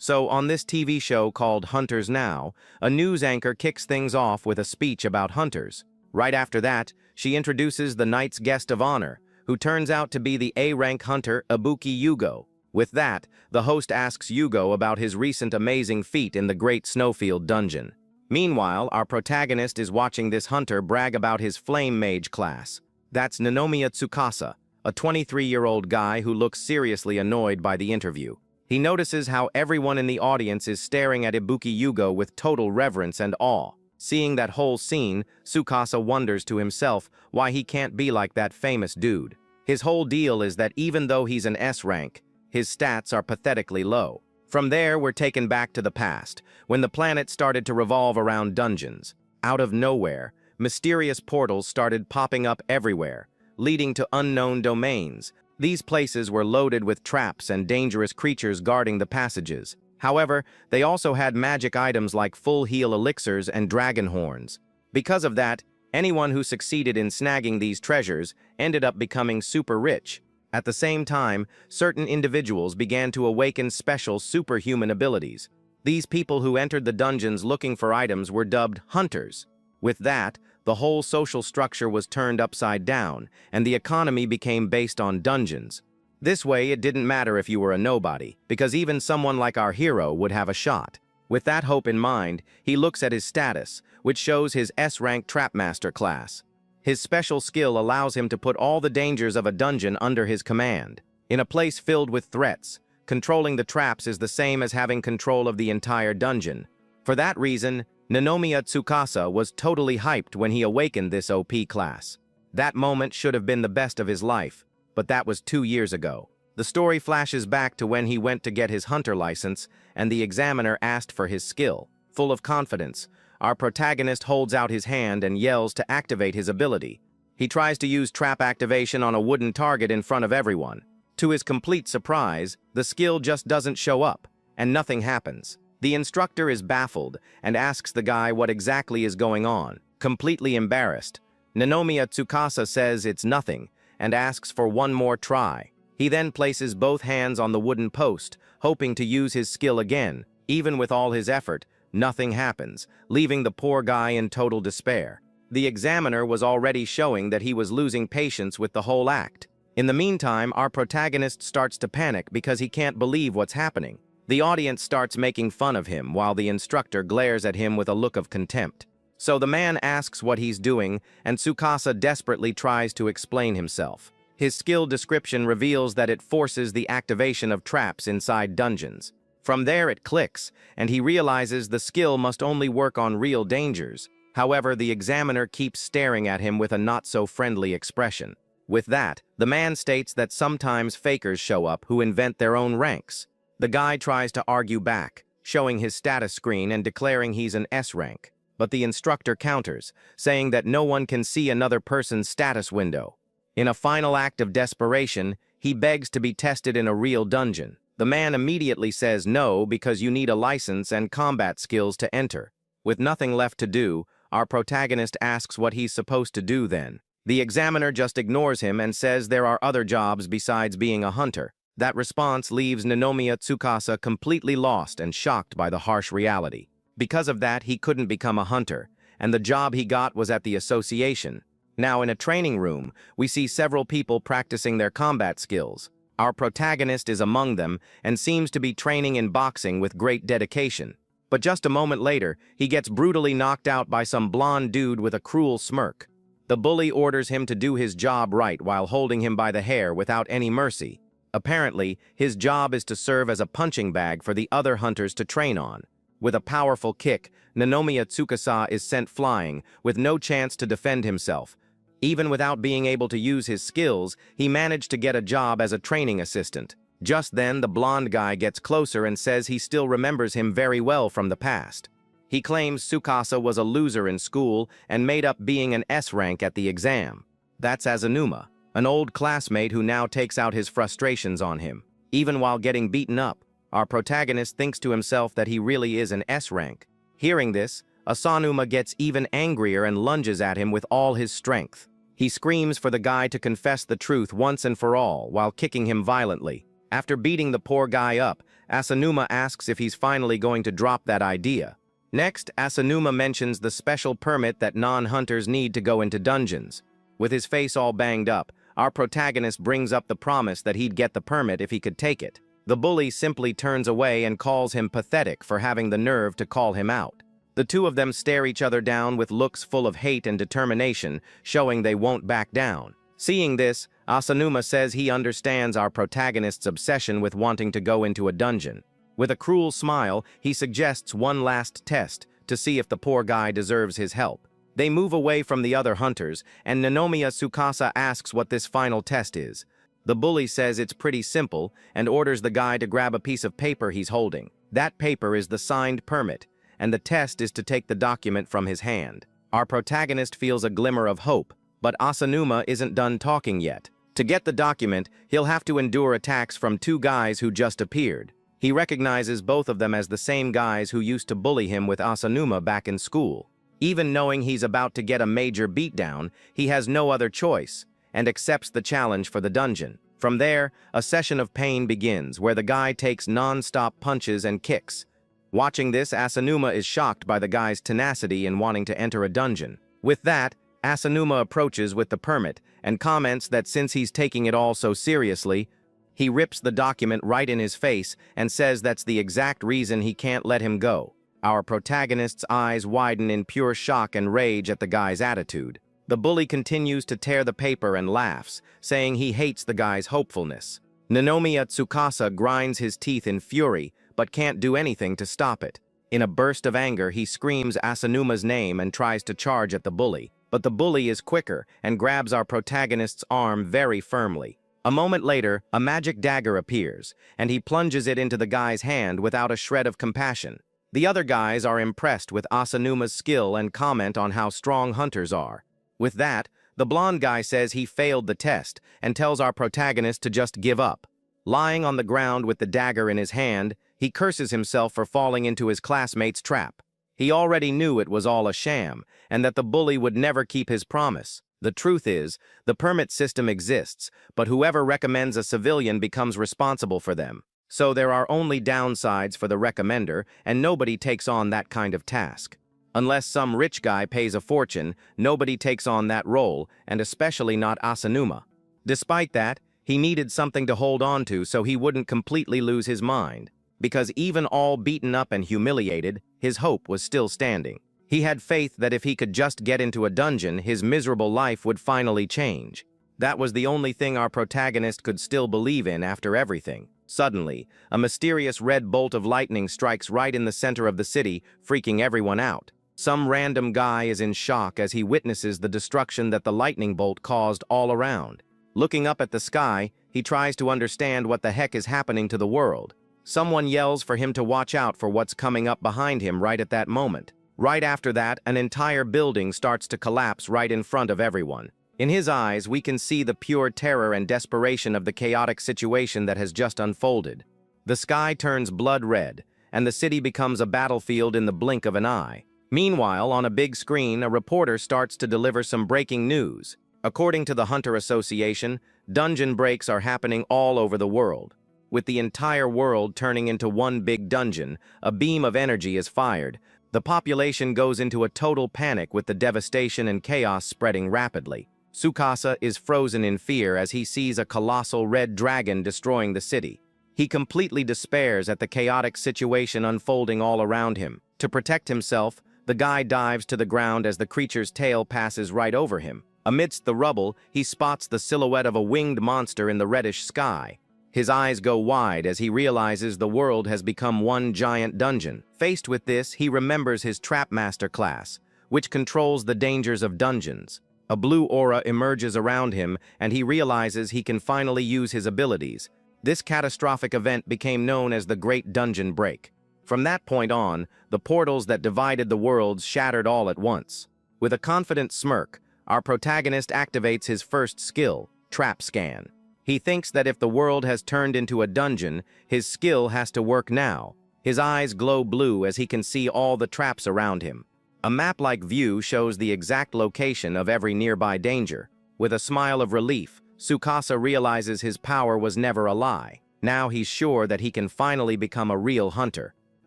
So on this TV show called Hunters Now, a news anchor kicks things off with a speech about hunters. Right after that, she introduces the night's guest of honor, who turns out to be the A-rank hunter Ibuki Yugo. With that, the host asks Yugo about his recent amazing feat in the Great Snowfield Dungeon. Meanwhile, our protagonist is watching this hunter brag about his Flame Mage class. That's Ninomiya Tsukasa, a 23-year-old guy who looks seriously annoyed by the interview. He notices how everyone in the audience is staring at Ibuki Yugo with total reverence and awe. Seeing that whole scene, Tsukasa wonders to himself why he can't be like that famous dude. His whole deal is that even though he's an S rank, his stats are pathetically low. From there, we're taken back to the past, when the planet started to revolve around dungeons. Out of nowhere, mysterious portals started popping up everywhere, leading to unknown domains. These places were loaded with traps and dangerous creatures guarding the passages. However, they also had magic items like full heal elixirs and dragon horns. Because of that, anyone who succeeded in snagging these treasures ended up becoming super rich. At the same time, certain individuals began to awaken special superhuman abilities. These people who entered the dungeons looking for items were dubbed hunters. With that, the whole social structure was turned upside down, and the economy became based on dungeons. This way, it didn't matter if you were a nobody, because even someone like our hero would have a shot. With that hope in mind, he looks at his status, which shows his S-rank Trapmaster class. His special skill allows him to put all the dangers of a dungeon under his command. In a place filled with threats, controlling the traps is the same as having control of the entire dungeon. For that reason, Ninomiya Tsukasa was totally hyped when he awakened this OP class. That moment should have been the best of his life, but that was 2 years ago. The story flashes back to when he went to get his hunter license, and the examiner asked for his skill. Full of confidence, our protagonist holds out his hand and yells to activate his ability. He tries to use trap activation on a wooden target in front of everyone. To his complete surprise, the skill just doesn't show up, and nothing happens. The instructor is baffled and asks the guy what exactly is going on. Completely embarrassed, Ninomiya Tsukasa says it's nothing and asks for one more try. He then places both hands on the wooden post, hoping to use his skill again. Even with all his effort, nothing happens, leaving the poor guy in total despair. The examiner was already showing that he was losing patience with the whole act. In the meantime, our protagonist starts to panic because he can't believe what's happening. The audience starts making fun of him while the instructor glares at him with a look of contempt. So the man asks what he's doing, and Tsukasa desperately tries to explain himself. His skill description reveals that it forces the activation of traps inside dungeons. From there it clicks, and he realizes the skill must only work on real dangers. However, the examiner keeps staring at him with a not-so-friendly expression. With that, the man states that sometimes fakers show up who invent their own ranks. The guy tries to argue back, showing his status screen and declaring he's an S rank. But the instructor counters, saying that no one can see another person's status window. In a final act of desperation, he begs to be tested in a real dungeon. The man immediately says no because you need a license and combat skills to enter. With nothing left to do, our protagonist asks what he's supposed to do then. The examiner just ignores him and says there are other jobs besides being a hunter. That response leaves Ninomiya Tsukasa completely lost and shocked by the harsh reality. Because of that, he couldn't become a hunter, and the job he got was at the association. Now, in a training room, we see several people practicing their combat skills. Our protagonist is among them and seems to be training in boxing with great dedication. But just a moment later, he gets brutally knocked out by some blonde dude with a cruel smirk. The bully orders him to do his job right while holding him by the hair without any mercy. Apparently, his job is to serve as a punching bag for the other hunters to train on. With a powerful kick, Ninomiya Tsukasa is sent flying, with no chance to defend himself. Even without being able to use his skills, he managed to get a job as a training assistant. Just then, the blonde guy gets closer and says he still remembers him very well from the past. He claims Tsukasa was a loser in school and made up being an S rank at the exam. That's Azunuma, an old classmate who now takes out his frustrations on him. Even while getting beaten up, our protagonist thinks to himself that he really is an S rank. Hearing this, Azunuma gets even angrier and lunges at him with all his strength. He screams for the guy to confess the truth once and for all while kicking him violently. After beating the poor guy up, Asanuma asks if he's finally going to drop that idea. Next, Asanuma mentions the special permit that non-hunters need to go into dungeons. With his face all banged up, our protagonist brings up the promise that he'd get the permit if he could take it. The bully simply turns away and calls him pathetic for having the nerve to call him out. The two of them stare each other down with looks full of hate and determination, showing they won't back down. Seeing this, Asanuma says he understands our protagonist's obsession with wanting to go into a dungeon. With a cruel smile, he suggests one last test to see if the poor guy deserves his help. They move away from the other hunters, and Nanomiya Tsukasa asks what this final test is. The bully says it's pretty simple and orders the guy to grab a piece of paper he's holding. That paper is the signed permit, and the test is to take the document from his hand. Our protagonist feels a glimmer of hope, but Asanuma isn't done talking yet. To get the document, he'll have to endure attacks from two guys who just appeared. He recognizes both of them as the same guys who used to bully him with Asanuma back in school. Even knowing he's about to get a major beatdown, he has no other choice, and accepts the challenge for the dungeon. From there, a session of pain begins, where the guy takes non-stop punches and kicks. Watching this, Asanuma is shocked by the guy's tenacity in wanting to enter a dungeon. With that, Asanuma approaches with the permit and comments that since he's taking it all so seriously, he rips the document right in his face and says that's the exact reason he can't let him go. Our protagonist's eyes widen in pure shock and rage at the guy's attitude. The bully continues to tear the paper and laughs, saying he hates the guy's hopefulness. Nanomiya Tsukasa grinds his teeth in fury, but can't do anything to stop it. In a burst of anger, he screams Asanuma's name and tries to charge at the bully. But the bully is quicker and grabs our protagonist's arm very firmly. A moment later, a magic dagger appears, and he plunges it into the guy's hand without a shred of compassion. The other guys are impressed with Asanuma's skill and comment on how strong hunters are. With that, the blonde guy says he failed the test and tells our protagonist to just give up. Lying on the ground with the dagger in his hand, he curses himself for falling into his classmate's trap. He already knew it was all a sham, and that the bully would never keep his promise. The truth is, the permit system exists, but whoever recommends a civilian becomes responsible for them. So there are only downsides for the recommender, and nobody takes on that kind of task. Unless some rich guy pays a fortune, nobody takes on that role, and especially not Asanuma. Despite that, he needed something to hold on to so he wouldn't completely lose his mind. Because even all beaten up and humiliated, his hope was still standing. He had faith that if he could just get into a dungeon, his miserable life would finally change. That was the only thing our protagonist could still believe in after everything. Suddenly, a mysterious red bolt of lightning strikes right in the center of the city, freaking everyone out. Some random guy is in shock as he witnesses the destruction that the lightning bolt caused all around. Looking up at the sky, he tries to understand what the heck is happening to the world. Someone yells for him to watch out for what's coming up behind him right at that moment. Right after that, an entire building starts to collapse right in front of everyone. In his eyes, we can see the pure terror and desperation of the chaotic situation that has just unfolded. The sky turns blood red, and the city becomes a battlefield in the blink of an eye. Meanwhile, on a big screen, a reporter starts to deliver some breaking news. According to the Hunter Association, dungeon breaks are happening all over the world. With the entire world turning into one big dungeon, a beam of energy is fired. The population goes into a total panic with the devastation and chaos spreading rapidly. Tsukasa is frozen in fear as he sees a colossal red dragon destroying the city. He completely despairs at the chaotic situation unfolding all around him. To protect himself, the guy dives to the ground as the creature's tail passes right over him. Amidst the rubble, he spots the silhouette of a winged monster in the reddish sky. His eyes go wide as he realizes the world has become one giant dungeon. Faced with this, he remembers his Trapmaster class, which controls the dangers of dungeons. A blue aura emerges around him, and he realizes he can finally use his abilities. This catastrophic event became known as the Great Dungeon Break. From that point on, the portals that divided the worlds shattered all at once. With a confident smirk, our protagonist activates his first skill, Trap Scan. He thinks that if the world has turned into a dungeon, his skill has to work now. His eyes glow blue as he can see all the traps around him. A map-like view shows the exact location of every nearby danger. With a smile of relief, Tsukasa realizes his power was never a lie. Now he's sure that he can finally become a real hunter.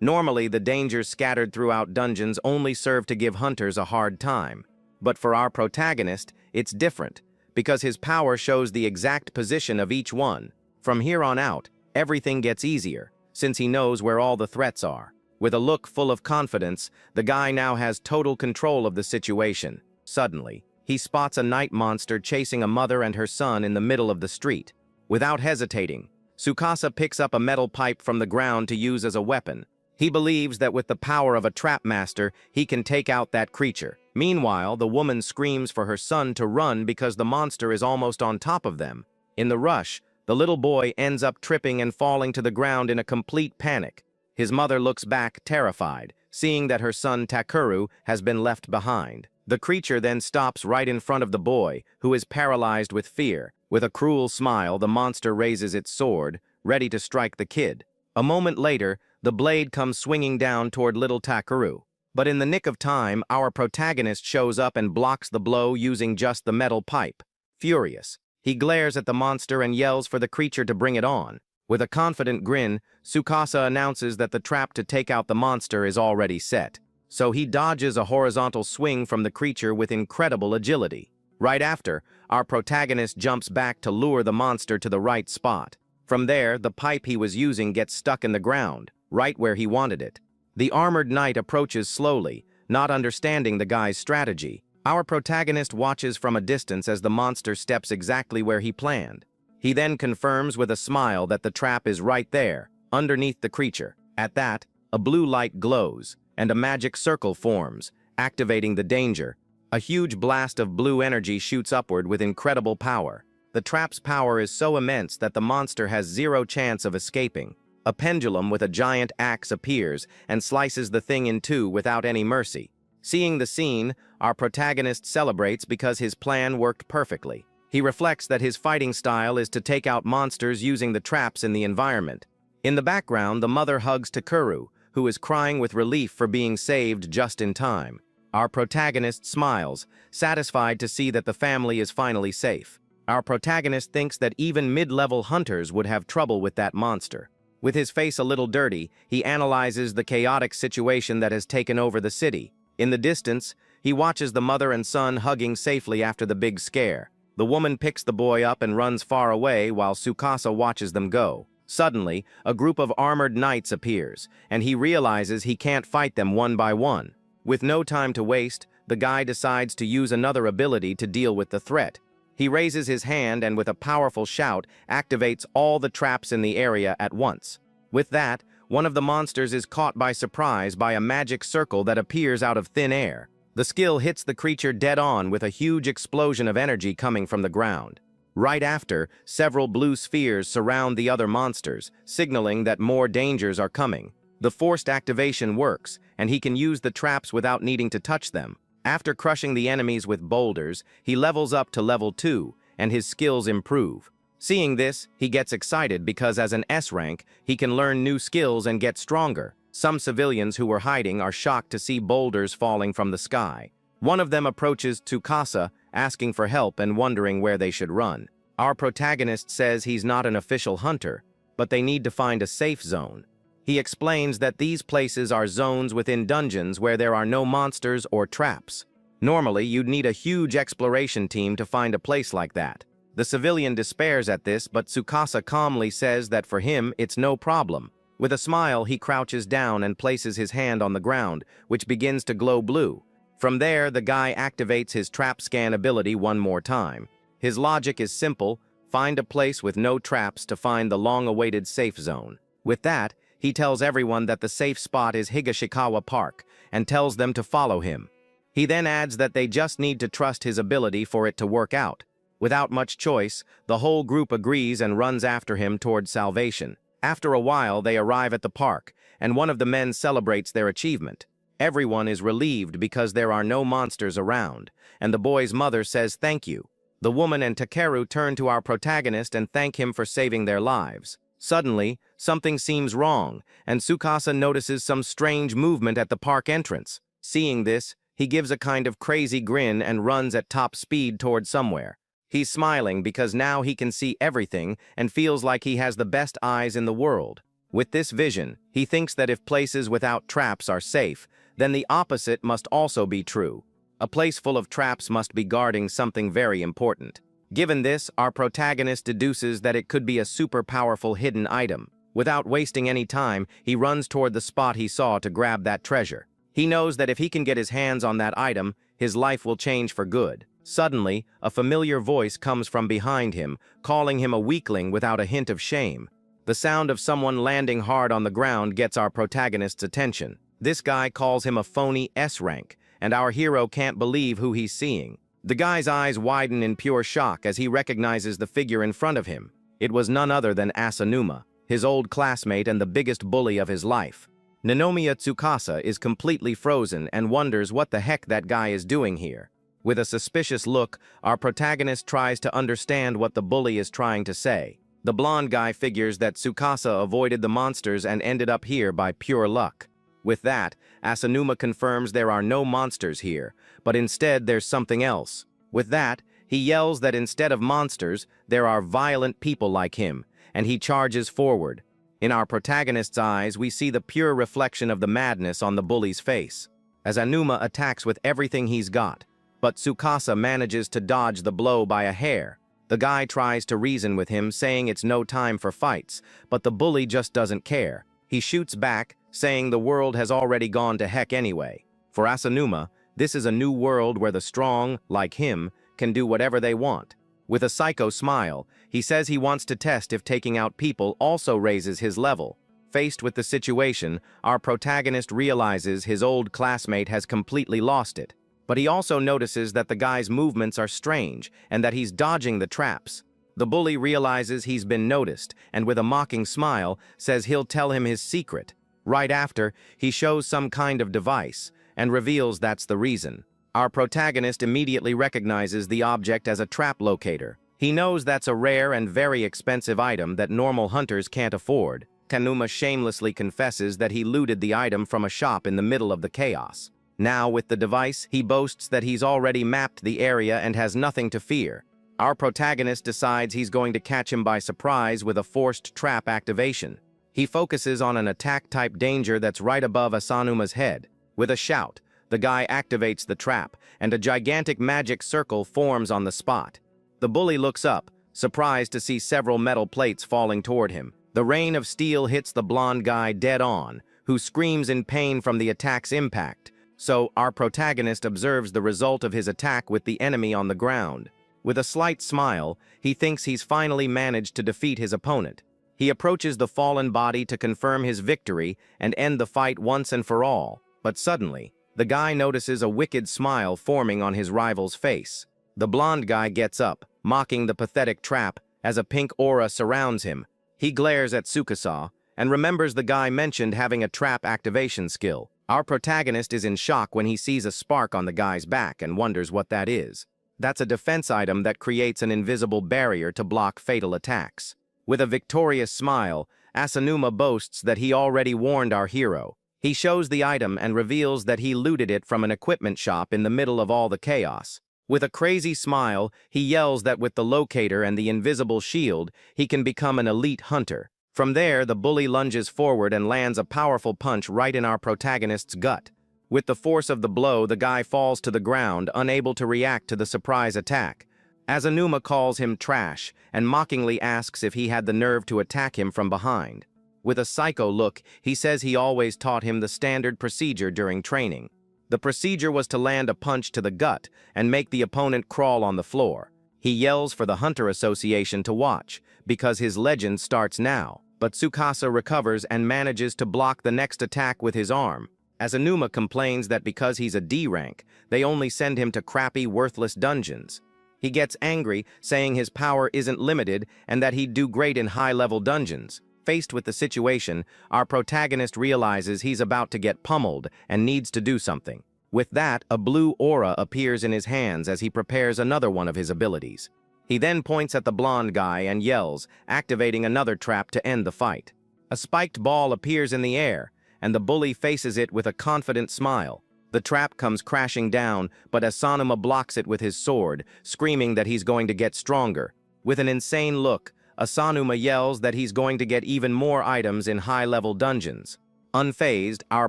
Normally, the dangers scattered throughout dungeons only serve to give hunters a hard time. But for our protagonist, it's different, because his power shows the exact position of each one. From here on out, everything gets easier, since he knows where all the threats are. With a look full of confidence, the guy now has total control of the situation. Suddenly, he spots a night monster chasing a mother and her son in the middle of the street. Without hesitating, Tsukasa picks up a metal pipe from the ground to use as a weapon. He believes that with the power of a trap master, he can take out that creature. Meanwhile, the woman screams for her son to run because the monster is almost on top of them. In the rush, the little boy ends up tripping and falling to the ground in a complete panic. His mother looks back, terrified, seeing that her son Takeru has been left behind. The creature then stops right in front of the boy, who is paralyzed with fear. With a cruel smile, the monster raises its sword, ready to strike the kid. A moment later, the blade comes swinging down toward little Takeru. But in the nick of time, our protagonist shows up and blocks the blow using just the metal pipe. Furious, he glares at the monster and yells for the creature to bring it on. With a confident grin, Tsukasa announces that the trap to take out the monster is already set. So he dodges a horizontal swing from the creature with incredible agility. Right after, our protagonist jumps back to lure the monster to the right spot. From there, the pipe he was using gets stuck in the ground, right where he wanted it. The armored knight approaches slowly, not understanding the guy's strategy. Our protagonist watches from a distance as the monster steps exactly where he planned. He then confirms with a smile that the trap is right there, underneath the creature. At that, a blue light glows, and a magic circle forms, activating the danger. A huge blast of blue energy shoots upward with incredible power. The trap's power is so immense that the monster has zero chance of escaping. A pendulum with a giant axe appears and slices the thing in two without any mercy. Seeing the scene, our protagonist celebrates because his plan worked perfectly. He reflects that his fighting style is to take out monsters using the traps in the environment. In the background, the mother hugs Takeru, who is crying with relief for being saved just in time. Our protagonist smiles, satisfied to see that the family is finally safe. Our protagonist thinks that even mid-level hunters would have trouble with that monster. With his face a little dirty, he analyzes the chaotic situation that has taken over the city. In the distance, he watches the mother and son hugging safely after the big scare. The woman picks the boy up and runs far away while Tsukasa watches them go. Suddenly, a group of armored knights appears, and he realizes he can't fight them one by one. With no time to waste, the guy decides to use another ability to deal with the threat. He raises his hand and with a powerful shout, activates all the traps in the area at once. With that, one of the monsters is caught by surprise by a magic circle that appears out of thin air. The skill hits the creature dead on with a huge explosion of energy coming from the ground. Right after, several blue spheres surround the other monsters, signaling that more dangers are coming. The forced activation works, and he can use the traps without needing to touch them. After crushing the enemies with boulders, he levels up to level 2, and his skills improve. Seeing this, he gets excited because as an S rank, he can learn new skills and get stronger. Some civilians who were hiding are shocked to see boulders falling from the sky. One of them approaches Tsukasa, asking for help and wondering where they should run. Our protagonist says he's not an official hunter, but they need to find a safe zone. He explains that these places are zones within dungeons where there are no monsters or traps. Normally, you'd need a huge exploration team to find a place like that. The civilian despairs at this, but Tsukasa calmly says that for him, it's no problem. With a smile, he crouches down and places his hand on the ground, which begins to glow blue. From there, the guy activates his trap scan ability one more time. His logic is simple: find a place with no traps to find the long-awaited safe zone. With that, he tells everyone that the safe spot is Higashikawa Park, and tells them to follow him. He then adds that they just need to trust his ability for it to work out. Without much choice, the whole group agrees and runs after him toward salvation. After a while, they arrive at the park, and one of the men celebrates their achievement. Everyone is relieved because there are no monsters around, and the boy's mother says thank you. The woman and Takeru turn to our protagonist and thank him for saving their lives. Suddenly, something seems wrong, and Tsukasa notices some strange movement at the park entrance. Seeing this, he gives a kind of crazy grin and runs at top speed toward somewhere. He's smiling because now he can see everything and feels like he has the best eyes in the world. With this vision, he thinks that if places without traps are safe, then the opposite must also be true. A place full of traps must be guarding something very important. Given this, our protagonist deduces that it could be a super powerful hidden item. Without wasting any time, he runs toward the spot he saw to grab that treasure. He knows that if he can get his hands on that item, his life will change for good. Suddenly, a familiar voice comes from behind him, calling him a weakling without a hint of shame. The sound of someone landing hard on the ground gets our protagonist's attention. This guy calls him a phony S-rank, and our hero can't believe who he's seeing. The guy's eyes widen in pure shock as he recognizes the figure in front of him. It was none other than Asanuma, his old classmate and the biggest bully of his life. Ninomiya Tsukasa is completely frozen and wonders what the heck that guy is doing here. With a suspicious look, our protagonist tries to understand what the bully is trying to say. The blonde guy figures that Tsukasa avoided the monsters and ended up here by pure luck. With that, Asanuma confirms there are no monsters here, but instead there's something else. With that, he yells that instead of monsters, there are violent people like him, and he charges forward. In our protagonist's eyes, we see the pure reflection of the madness on the bully's face. As Asanuma attacks with everything he's got, but Tsukasa manages to dodge the blow by a hair. The guy tries to reason with him, saying it's no time for fights, but the bully just doesn't care. He shoots back, saying the world has already gone to heck anyway. For Asanuma, this is a new world where the strong, like him, can do whatever they want. With a psycho smile, he says he wants to test if taking out people also raises his level. Faced with the situation, our protagonist realizes his old classmate has completely lost it. But he also notices that the guy's movements are strange and that he's dodging the traps. The bully realizes he's been noticed and with a mocking smile says he'll tell him his secret. Right after, he shows some kind of device and reveals that's the reason. Our protagonist immediately recognizes the object as a trap locator. He knows that's a rare and very expensive item that normal hunters can't afford. Asanuma shamelessly confesses that he looted the item from a shop in the middle of the chaos. Now, with the device, he boasts that he's already mapped the area and has nothing to fear. Our protagonist decides he's going to catch him by surprise with a forced trap activation. He focuses on an attack-type danger that's right above Asanuma's head. With a shout, the guy activates the trap, and a gigantic magic circle forms on the spot. The bully looks up, surprised to see several metal plates falling toward him. The rain of steel hits the blonde guy dead on, who screams in pain from the attack's impact. So, our protagonist observes the result of his attack with the enemy on the ground. With a slight smile, he thinks he's finally managed to defeat his opponent. He approaches the fallen body to confirm his victory and end the fight once and for all. But suddenly, the guy notices a wicked smile forming on his rival's face. The blonde guy gets up, mocking the pathetic trap, as a pink aura surrounds him. He glares at Tsukasa and remembers the guy mentioned having a trap activation skill. Our protagonist is in shock when he sees a spark on the guy's back and wonders what that is. That's a defense item that creates an invisible barrier to block fatal attacks. With a victorious smile, Asanuma boasts that he already warned our hero. He shows the item and reveals that he looted it from an equipment shop in the middle of all the chaos. With a crazy smile, he yells that with the locator and the invisible shield, he can become an elite hunter. From there, the bully lunges forward and lands a powerful punch right in our protagonist's gut. With the force of the blow, the guy falls to the ground, unable to react to the surprise attack. Asanuma calls him trash and mockingly asks if he had the nerve to attack him from behind. With a psycho look, he says he always taught him the standard procedure during training. The procedure was to land a punch to the gut and make the opponent crawl on the floor. He yells for the Hunter Association to watch, because his legend starts now. But Tsukasa recovers and manages to block the next attack with his arm. Asanuma complains that because he's a D rank, they only send him to crappy, worthless dungeons. He gets angry, saying his power isn't limited and that he'd do great in high-level dungeons. Faced with the situation, our protagonist realizes he's about to get pummeled and needs to do something. With that, a blue aura appears in his hands as he prepares another one of his abilities. He then points at the blonde guy and yells, activating another trap to end the fight. A spiked ball appears in the air, and the bully faces it with a confident smile. The trap comes crashing down, but Asanuma blocks it with his sword, screaming that he's going to get stronger. With an insane look, Asanuma yells that he's going to get even more items in high-level dungeons. Unfazed, our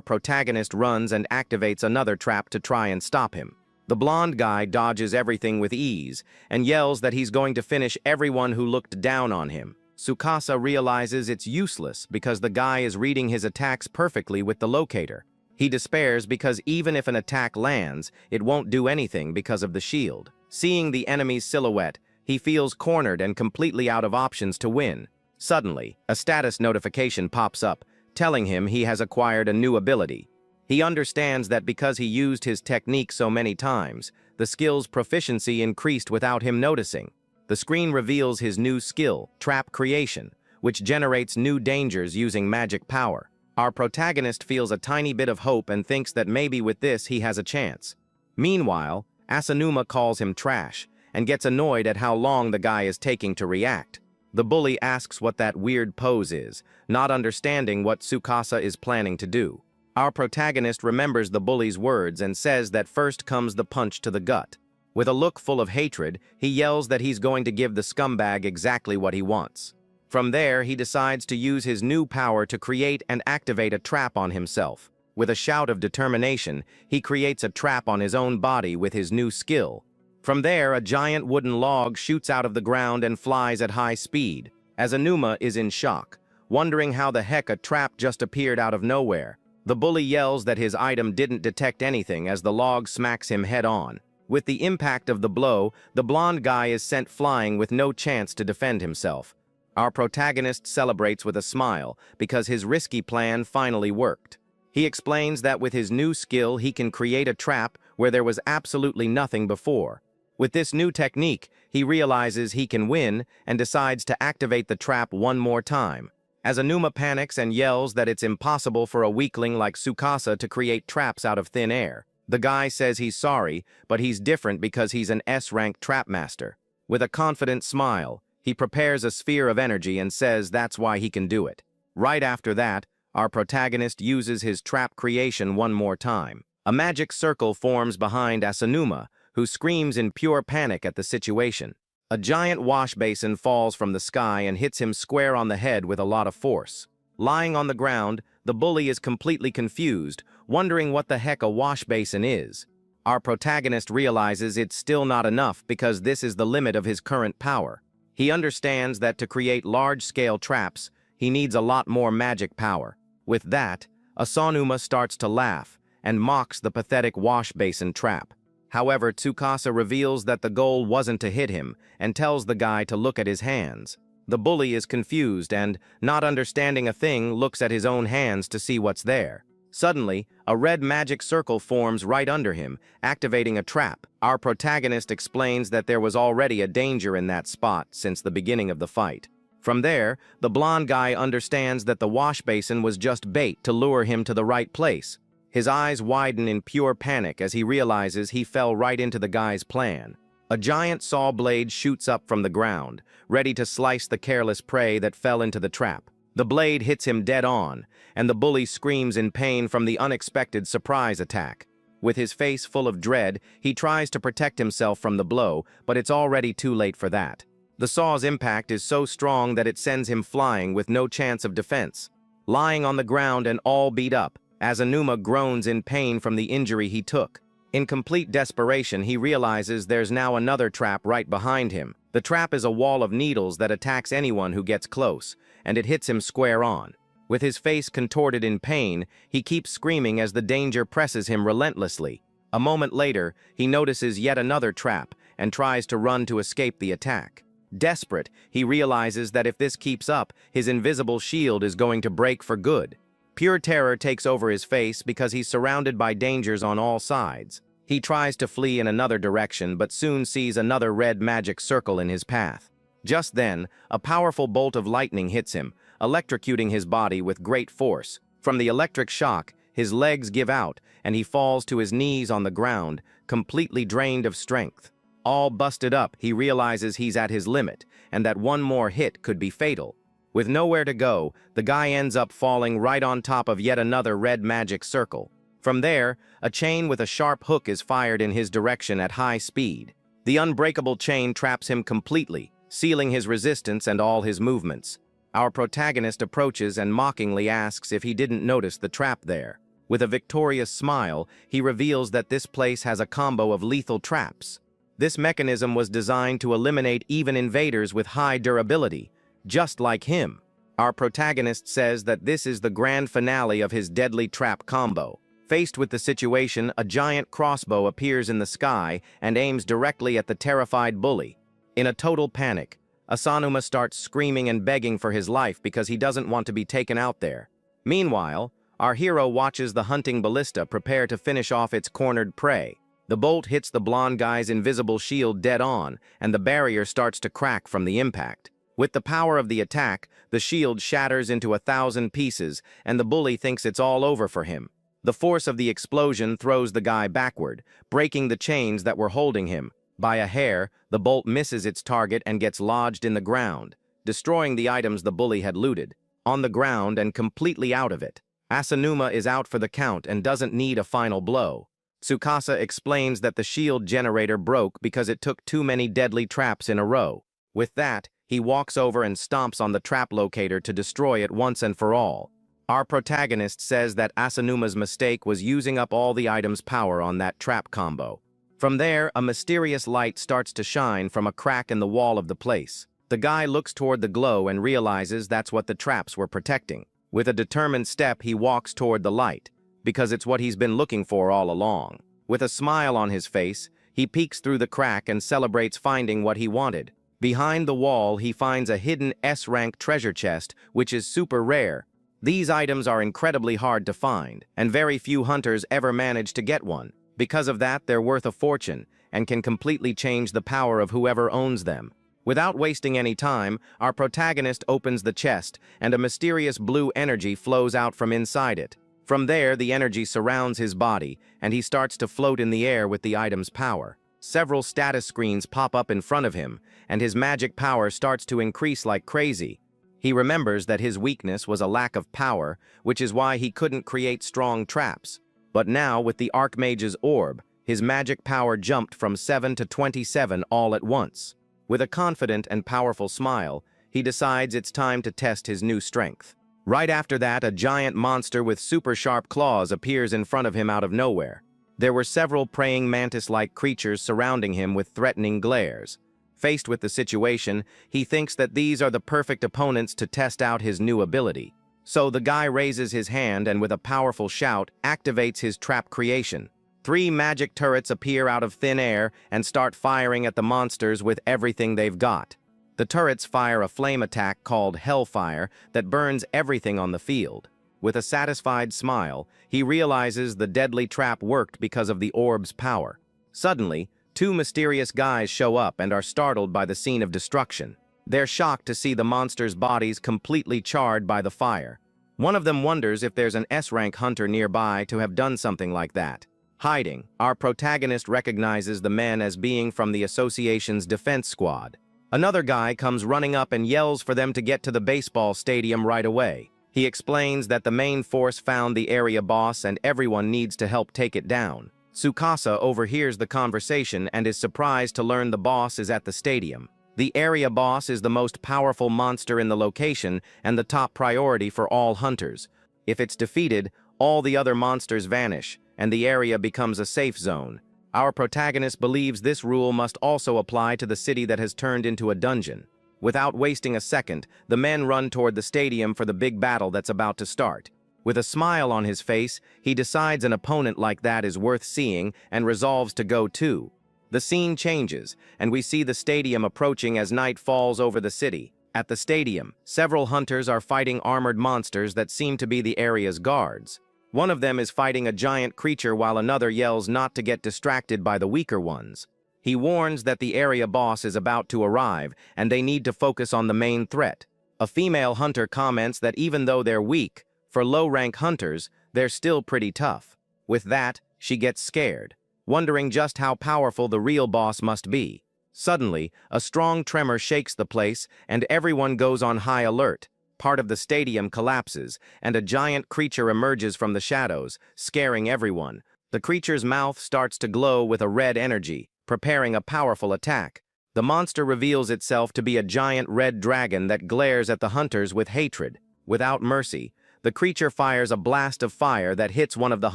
protagonist runs and activates another trap to try and stop him. The blonde guy dodges everything with ease and yells that he's going to finish everyone who looked down on him. Tsukasa realizes it's useless because the guy is reading his attacks perfectly with the locator. He despairs because even if an attack lands, it won't do anything because of the shield. Seeing the enemy's silhouette, he feels cornered and completely out of options to win. Suddenly, a status notification pops up, telling him he has acquired a new ability. He understands that because he used his technique so many times, the skill's proficiency increased without him noticing. The screen reveals his new skill, Trap Creation, which generates new dangers using magic power. Our protagonist feels a tiny bit of hope and thinks that maybe with this he has a chance. Meanwhile, Asanuma calls him trash and gets annoyed at how long the guy is taking to react. The bully asks what that weird pose is, not understanding what Tsukasa is planning to do. Our protagonist remembers the bully's words and says that first comes the punch to the gut. With a look full of hatred, he yells that he's going to give the scumbag exactly what he wants. From there, he decides to use his new power to create and activate a trap on himself. With a shout of determination, he creates a trap on his own body with his new skill. From there, a giant wooden log shoots out of the ground and flies at high speed. Asanuma is in shock, wondering how the heck a trap just appeared out of nowhere. The bully yells that his item didn't detect anything as the log smacks him head-on. With the impact of the blow, the blonde guy is sent flying with no chance to defend himself. Our protagonist celebrates with a smile because his risky plan finally worked. He explains that with his new skill he can create a trap where there was absolutely nothing before. With this new technique, he realizes he can win and decides to activate the trap one more time. Asanuma panics and yells that it's impossible for a weakling like Tsukasa to create traps out of thin air. The guy says he's sorry, but he's different because he's an S-rank trap master. With a confident smile, he prepares a sphere of energy and says that's why he can do it. Right after that, our protagonist uses his trap creation one more time. A magic circle forms behind Asanuma, who screams in pure panic at the situation. A giant wash basin falls from the sky and hits him square on the head with a lot of force. Lying on the ground, the bully is completely confused, wondering what the heck a wash basin is. Our protagonist realizes it's still not enough because this is the limit of his current power. He understands that to create large-scale traps, he needs a lot more magic power. With that, Asanuma starts to laugh and mocks the pathetic wash basin trap. However, Tsukasa reveals that the goal wasn't to hit him and tells the guy to look at his hands. The bully is confused and, not understanding a thing, looks at his own hands to see what's there. Suddenly, a red magic circle forms right under him, activating a trap. Our protagonist explains that there was already a danger in that spot since the beginning of the fight. From there, the blonde guy understands that the wash basin was just bait to lure him to the right place. His eyes widen in pure panic as he realizes he fell right into the guy's plan. A giant saw blade shoots up from the ground, ready to slice the careless prey that fell into the trap. The blade hits him dead on, and the bully screams in pain from the unexpected surprise attack. With his face full of dread, he tries to protect himself from the blow, but it's already too late for that. The saw's impact is so strong that it sends him flying with no chance of defense. Lying on the ground and all beat up, Asanuma groans in pain from the injury he took. In complete desperation, he realizes there's now another trap right behind him. The trap is a wall of needles that attacks anyone who gets close, and it hits him square on. With his face contorted in pain, he keeps screaming as the danger presses him relentlessly. A moment later, he notices yet another trap and tries to run to escape the attack. Desperate, he realizes that if this keeps up, his invisible shield is going to break for good. Pure terror takes over his face because he's surrounded by dangers on all sides. He tries to flee in another direction but soon sees another red magic circle in his path. Just then, a powerful bolt of lightning hits him, electrocuting his body with great force. From the electric shock, his legs give out and he falls to his knees on the ground, completely drained of strength. All busted up, he realizes he's at his limit and that one more hit could be fatal. With nowhere to go, the guy ends up falling right on top of yet another red magic circle. From there, a chain with a sharp hook is fired in his direction at high speed. The unbreakable chain traps him completely, sealing his resistance and all his movements. Our protagonist approaches and mockingly asks if he didn't notice the trap there. With a victorious smile, he reveals that this place has a combo of lethal traps. This mechanism was designed to eliminate even invaders with high durability, just like him. Our protagonist says that this is the grand finale of his deadly trap combo. Faced with the situation, a giant crossbow appears in the sky and aims directly at the terrified bully. In a total panic, Asanuma starts screaming and begging for his life because he doesn't want to be taken out there. Meanwhile, our hero watches the hunting ballista prepare to finish off its cornered prey. The bolt hits the blonde guy's invisible shield dead on, and the barrier starts to crack from the impact. With the power of the attack, the shield shatters into 1,000 pieces, and the bully thinks it's all over for him. The force of the explosion throws the guy backward, breaking the chains that were holding him. By a hair, the bolt misses its target and gets lodged in the ground, destroying the items the bully had looted. On the ground and completely out of it, Asanuma is out for the count and doesn't need a final blow. Tsukasa explains that the shield generator broke because it took too many deadly traps in a row. With that, he walks over and stomps on the trap locator to destroy it once and for all. Our protagonist says that Asanuma's mistake was using up all the item's power on that trap combo. From there, a mysterious light starts to shine from a crack in the wall of the place. The guy looks toward the glow and realizes that's what the traps were protecting. With a determined step, he walks toward the light, because it's what he's been looking for all along. With a smile on his face, he peeks through the crack and celebrates finding what he wanted. Behind the wall, he finds a hidden S-rank treasure chest, which is super rare. These items are incredibly hard to find, and very few hunters ever manage to get one. Because of that, they're worth a fortune, and can completely change the power of whoever owns them. Without wasting any time, our protagonist opens the chest, and a mysterious blue energy flows out from inside it. From there, the energy surrounds his body, and he starts to float in the air with the item's power. Several status screens pop up in front of him, and his magic power starts to increase like crazy. He remembers that his weakness was a lack of power, which is why he couldn't create strong traps. But now, with the Archmage's orb, his magic power jumped from 7 to 27 all at once. With a confident and powerful smile, he decides it's time to test his new strength. Right after that, a giant monster with super sharp claws appears in front of him out of nowhere. There were several praying mantis-like creatures surrounding him with threatening glares. Faced with the situation, he thinks that these are the perfect opponents to test out his new ability. So the guy raises his hand and with a powerful shout, activates his trap creation. 3 magic turrets appear out of thin air and start firing at the monsters with everything they've got. The turrets fire a flame attack called Hellfire that burns everything on the field. With a satisfied smile, he realizes the deadly trap worked because of the orb's power. Suddenly, 2 mysterious guys show up and are startled by the scene of destruction. They're shocked to see the monsters' bodies completely charred by the fire. One of them wonders if there's an S-rank hunter nearby to have done something like that. Hiding, our protagonist recognizes the men as being from the association's defense squad. Another guy comes running up and yells for them to get to the baseball stadium right away. He explains that the main force found the area boss and everyone needs to help take it down. Tsukasa overhears the conversation and is surprised to learn the boss is at the stadium. The area boss is the most powerful monster in the location and the top priority for all hunters. If it's defeated, all the other monsters vanish, and the area becomes a safe zone. Our protagonist believes this rule must also apply to the city that has turned into a dungeon. Without wasting a second, the men run toward the stadium for the big battle that's about to start. With a smile on his face, he decides an opponent like that is worth seeing and resolves to go too. The scene changes, and we see the stadium approaching as night falls over the city. At the stadium, several hunters are fighting armored monsters that seem to be the area's guards. One of them is fighting a giant creature while another yells not to get distracted by the weaker ones. He warns that the area boss is about to arrive and they need to focus on the main threat. A female hunter comments that even though they're weak, for low-rank hunters, they're still pretty tough. With that, she gets scared, wondering just how powerful the real boss must be. Suddenly, a strong tremor shakes the place and everyone goes on high alert. part of the stadium collapses, and a giant creature emerges from the shadows, scaring everyone. The creature's mouth starts to glow with a red energy, preparing a powerful attack. The monster reveals itself to be a giant red dragon that glares at the hunters with hatred. Without mercy, the creature fires a blast of fire that hits one of the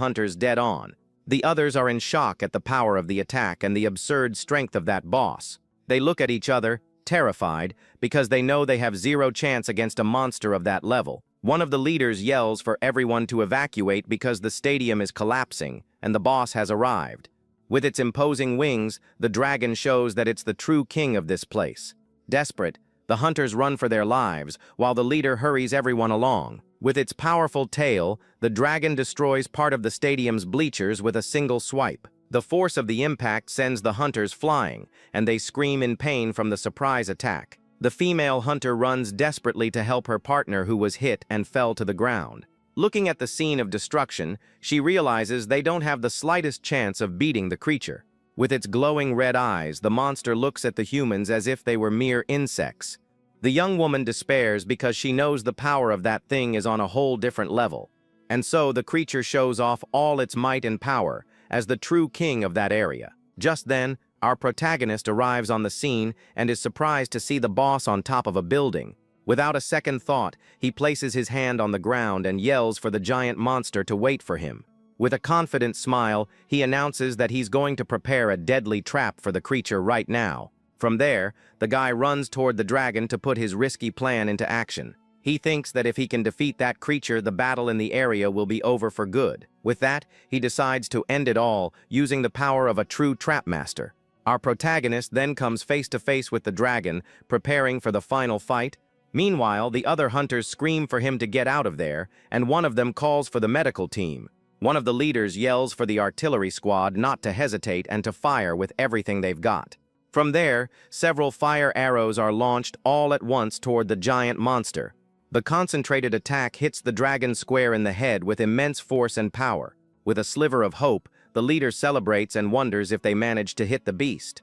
hunters dead on. The others are in shock at the power of the attack and the absurd strength of that boss. They look at each other, terrified, because they know they have zero chance against a monster of that level. One of the leaders yells for everyone to evacuate because the stadium is collapsing, and the boss has arrived. With its imposing wings, the dragon shows that it's the true king of this place. Desperate, the hunters run for their lives, while the leader hurries everyone along. With its powerful tail, the dragon destroys part of the stadium's bleachers with a single swipe. The force of the impact sends the hunters flying, and they scream in pain from the surprise attack. The female hunter runs desperately to help her partner who was hit and fell to the ground. Looking at the scene of destruction, she realizes they don't have the slightest chance of beating the creature. With its glowing red eyes, the monster looks at the humans as if they were mere insects. The young woman despairs because she knows the power of that thing is on a whole different level. And so the creature shows off all its might and power as the true king of that area. Just then, our protagonist arrives on the scene and is surprised to see the boss on top of a building. Without a second thought, he places his hand on the ground and yells for the giant monster to wait for him. With a confident smile, he announces that he's going to prepare a deadly trap for the creature right now. From there, the guy runs toward the dragon to put his risky plan into action. He thinks that if he can defeat that creature, the battle in the area will be over for good. With that, he decides to end it all, using the power of a true trap master. Our protagonist then comes face to face with the dragon, preparing for the final fight. Meanwhile, the other hunters scream for him to get out of there, and one of them calls for the medical team. One of the leaders yells for the artillery squad not to hesitate and to fire with everything they've got. From there, several fire arrows are launched all at once toward the giant monster. The concentrated attack hits the dragon square in the head with immense force and power. With a sliver of hope, the leader celebrates and wonders if they manage to hit the beast.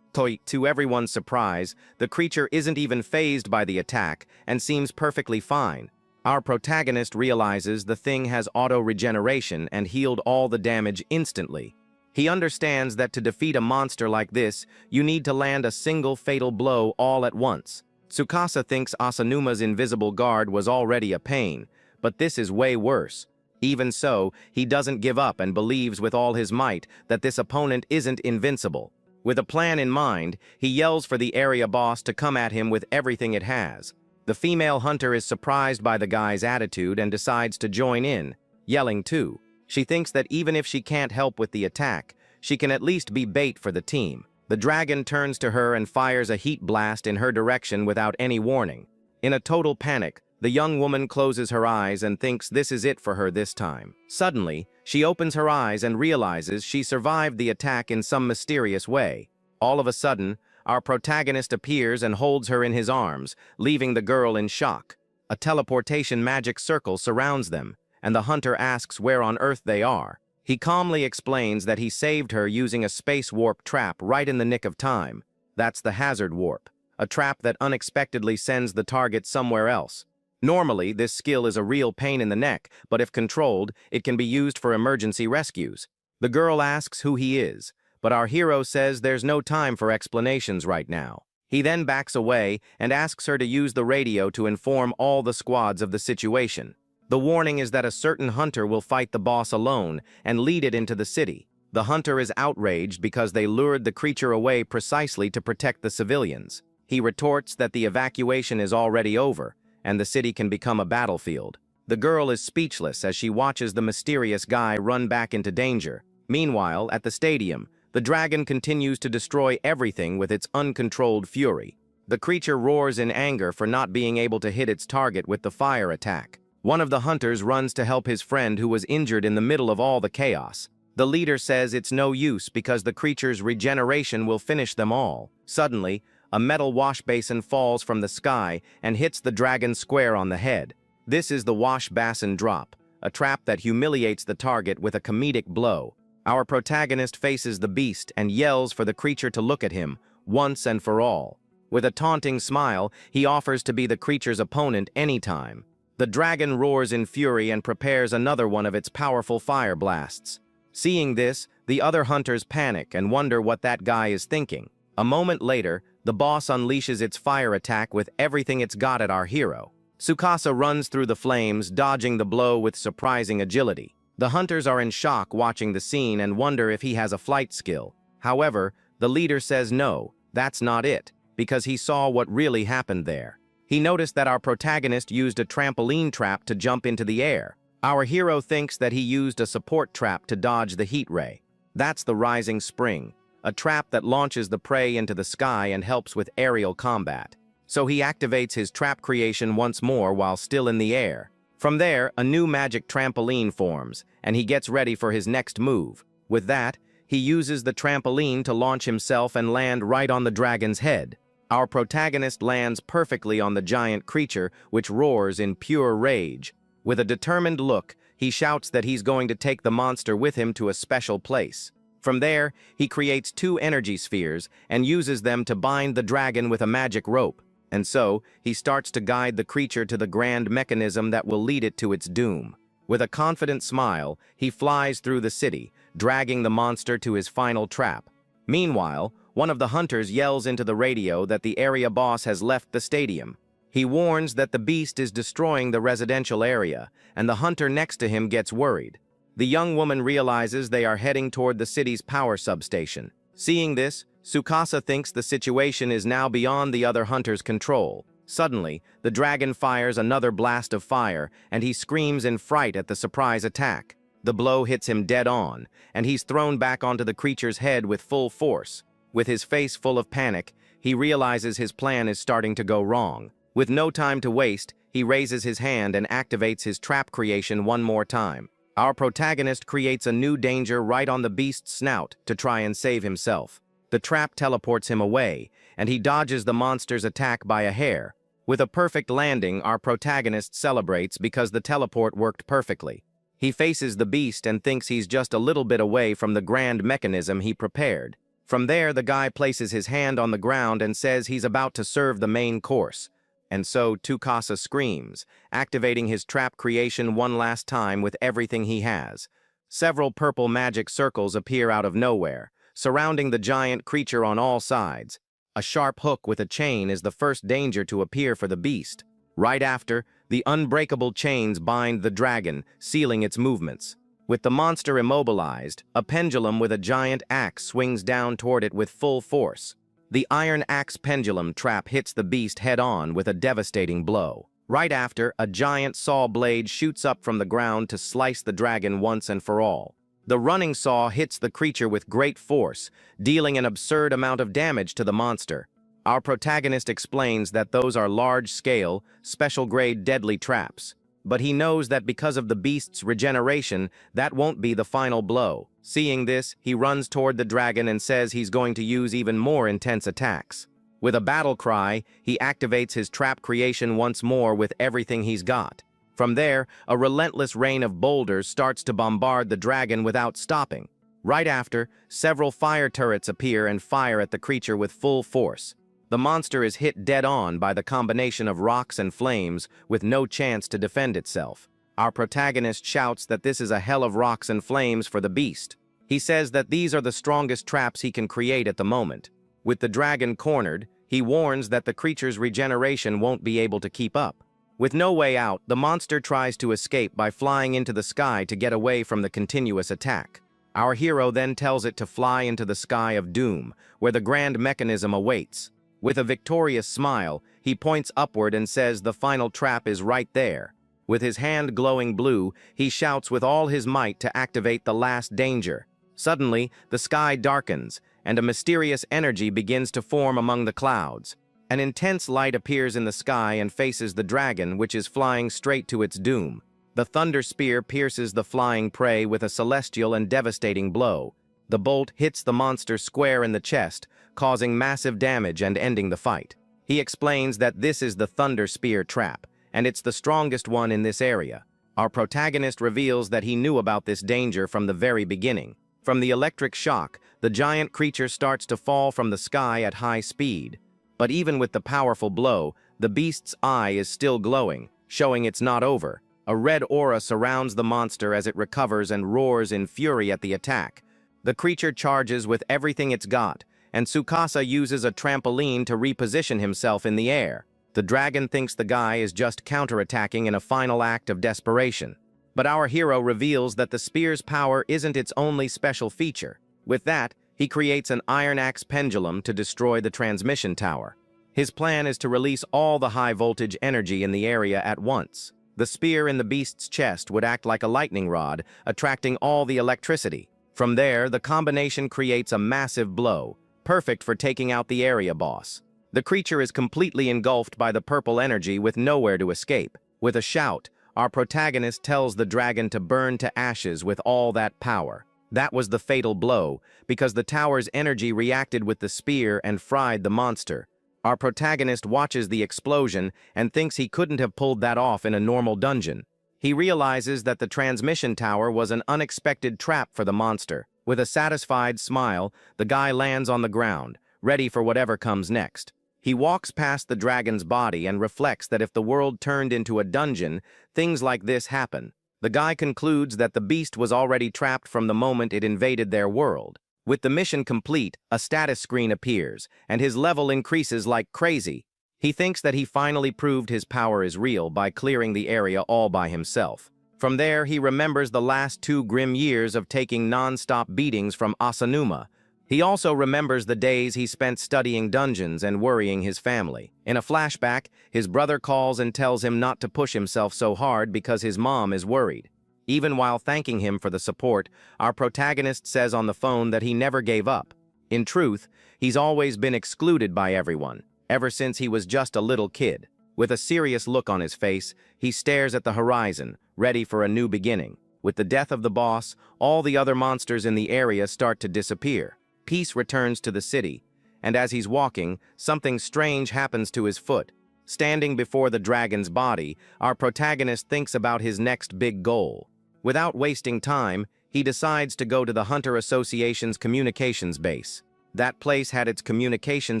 To everyone's surprise, the creature isn't even fazed by the attack and seems perfectly fine. Our protagonist realizes the thing has auto-regeneration and healed all the damage instantly. He understands that to defeat a monster like this, you need to land a single fatal blow all at once. Tsukasa thinks Asanuma's invisible guard was already a pain, but this is way worse. Even so, he doesn't give up and believes with all his might that this opponent isn't invincible. With a plan in mind, he yells for the area boss to come at him with everything it has. The female hunter is surprised by the guy's attitude and decides to join in, yelling too. She thinks that even if she can't help with the attack, she can at least be bait for the team. The dragon turns to her and fires a heat blast in her direction without any warning. In a total panic, the young woman closes her eyes and thinks this is it for her this time. Suddenly, she opens her eyes and realizes she survived the attack in some mysterious way. All of a sudden, our protagonist appears and holds her in his arms, leaving the girl in shock. A teleportation magic circle surrounds them, and the hunter asks where on earth they are. He calmly explains that he saved her using a space warp trap right in the nick of time. That's the hazard warp, a trap that unexpectedly sends the target somewhere else. Normally, this skill is a real pain in the neck, but if controlled, it can be used for emergency rescues. The girl asks who he is, but our hero says there's no time for explanations right now. He then backs away and asks her to use the radio to inform all the squads of the situation. The warning is that a certain hunter will fight the boss alone and lead it into the city. The hunter is outraged because they lured the creature away precisely to protect the civilians. He retorts that the evacuation is already over, and the city can become a battlefield. The girl is speechless as she watches the mysterious guy run back into danger. Meanwhile, at the stadium, the dragon continues to destroy everything with its uncontrolled fury. The creature roars in anger for not being able to hit its target with the fire attack. One of the hunters runs to help his friend who was injured in the middle of all the chaos. The leader says it's no use because the creature's regeneration will finish them all. Suddenly, a metal wash basin falls from the sky and hits the dragon square on the head. This is the wash basin drop, a trap that humiliates the target with a comedic blow. Our protagonist faces the beast and yells for the creature to look at him, once and for all. With a taunting smile, he offers to be the creature's opponent anytime. The dragon roars in fury and prepares another one of its powerful fire blasts. Seeing this, the other hunters panic and wonder what that guy is thinking. A moment later, the boss unleashes its fire attack with everything it's got at our hero. Tsukasa runs through the flames, dodging the blow with surprising agility. The hunters are in shock watching the scene and wonder if he has a flight skill. However, the leader says no, that's not it, because he saw what really happened there. He noticed that our protagonist used a trampoline trap to jump into the air. Our hero thinks that he used a support trap to dodge the heat ray. That's the Rising Spring, a trap that launches the prey into the sky and helps with aerial combat. So he activates his trap creation once more while still in the air. From there, a new magic trampoline forms, and he gets ready for his next move. With that, he uses the trampoline to launch himself and land right on the dragon's head. Our protagonist lands perfectly on the giant creature, which roars in pure rage. With a determined look, he shouts that he's going to take the monster with him to a special place. From there, he creates 2 energy spheres and uses them to bind the dragon with a magic rope. And so, he starts to guide the creature to the grand mechanism that will lead it to its doom. With a confident smile, he flies through the city, dragging the monster to his final trap. Meanwhile, one of the hunters yells into the radio that the area boss has left the stadium. He warns that the beast is destroying the residential area, and the hunter next to him gets worried. The young woman realizes they are heading toward the city's power substation. Seeing this, Tsukasa thinks the situation is now beyond the other hunter's control. Suddenly, the dragon fires another blast of fire, and he screams in fright at the surprise attack. The blow hits him dead on, and he's thrown back onto the creature's head with full force. With his face full of panic, he realizes his plan is starting to go wrong. With no time to waste, he raises his hand and activates his trap creation one more time. Our protagonist creates a new danger right on the beast's snout to try and save himself. The trap teleports him away, and he dodges the monster's attack by a hair. With a perfect landing, our protagonist celebrates because the teleport worked perfectly. He faces the beast and thinks he's just a little bit away from the grand mechanism he prepared. From there, the guy places his hand on the ground and says he's about to serve the main course. And so Tsukasa screams, activating his trap creation one last time with everything he has. Several purple magic circles appear out of nowhere, surrounding the giant creature on all sides. A sharp hook with a chain is the first danger to appear for the beast. Right after, the unbreakable chains bind the dragon, sealing its movements. With the monster immobilized, a pendulum with a giant axe swings down toward it with full force. The iron axe pendulum trap hits the beast head-on with a devastating blow. Right after, a giant saw blade shoots up from the ground to slice the dragon once and for all. The running saw hits the creature with great force, dealing an absurd amount of damage to the monster. Our protagonist explains that those are large-scale, special-grade deadly traps. But he knows that because of the beast's regeneration, that won't be the final blow. Seeing this, he runs toward the dragon and says he's going to use even more intense attacks. With a battle cry, he activates his trap creation once more with everything he's got. From there, a relentless rain of boulders starts to bombard the dragon without stopping. Right after, several fire turrets appear and fire at the creature with full force. The monster is hit dead on by the combination of rocks and flames with no chance to defend itself. Our protagonist shouts that this is a hell of rocks and flames for the beast. He says that these are the strongest traps he can create at the moment. With the dragon cornered, he warns that the creature's regeneration won't be able to keep up. With no way out, the monster tries to escape by flying into the sky to get away from the continuous attack. Our hero then tells it to fly into the sky of doom, where the grand mechanism awaits. With a victorious smile, he points upward and says the final trap is right there. With his hand glowing blue, he shouts with all his might to activate the last danger. Suddenly, the sky darkens, and a mysterious energy begins to form among the clouds. An intense light appears in the sky and faces the dragon, which is flying straight to its doom. The thunder spear pierces the flying prey with a celestial and devastating blow. The bolt hits the monster square in the chest, causing massive damage and ending the fight. He explains that this is the thunder spear trap, and it's the strongest one in this area. Our protagonist reveals that he knew about this danger from the very beginning. From the electric shock, the giant creature starts to fall from the sky at high speed. But even with the powerful blow, the beast's eye is still glowing, showing it's not over. A red aura surrounds the monster as it recovers and roars in fury at the attack. The creature charges with everything it's got, and Tsukasa uses a trampoline to reposition himself in the air. The dragon thinks the guy is just counterattacking in a final act of desperation. But our hero reveals that the spear's power isn't its only special feature. With that, he creates an iron axe pendulum to destroy the transmission tower. His plan is to release all the high-voltage energy in the area at once. The spear in the beast's chest would act like a lightning rod, attracting all the electricity. From there, the combination creates a massive blow, perfect for taking out the area boss. The creature is completely engulfed by the purple energy with nowhere to escape. With a shout, our protagonist tells the dragon to burn to ashes with all that power. That was the fatal blow, because the tower's energy reacted with the spear and fried the monster. Our protagonist watches the explosion and thinks he couldn't have pulled that off in a normal dungeon. He realizes that the transmission tower was an unexpected trap for the monster. With a satisfied smile, the guy lands on the ground, ready for whatever comes next. He walks past the dragon's body and reflects that if the world turned into a dungeon, things like this happen. The guy concludes that the beast was already trapped from the moment it invaded their world. With the mission complete, a status screen appears, and his level increases like crazy. He thinks that he finally proved his power is real by clearing the area all by himself. From there, he remembers the last 2 grim years of taking non-stop beatings from Asanuma. He also remembers the days he spent studying dungeons and worrying his family. In a flashback, his brother calls and tells him not to push himself so hard because his mom is worried. Even while thanking him for the support, our protagonist says on the phone that he never gave up. In truth, he's always been excluded by everyone, ever since he was just a little kid. With a serious look on his face, he stares at the horizon, ready for a new beginning. With the death of the boss, all the other monsters in the area start to disappear. Peace returns to the city, and as he's walking, something strange happens to his foot. Standing before the dragon's body, our protagonist thinks about his next big goal. Without wasting time, he decides to go to the Hunter Association's communications base. That place had its communication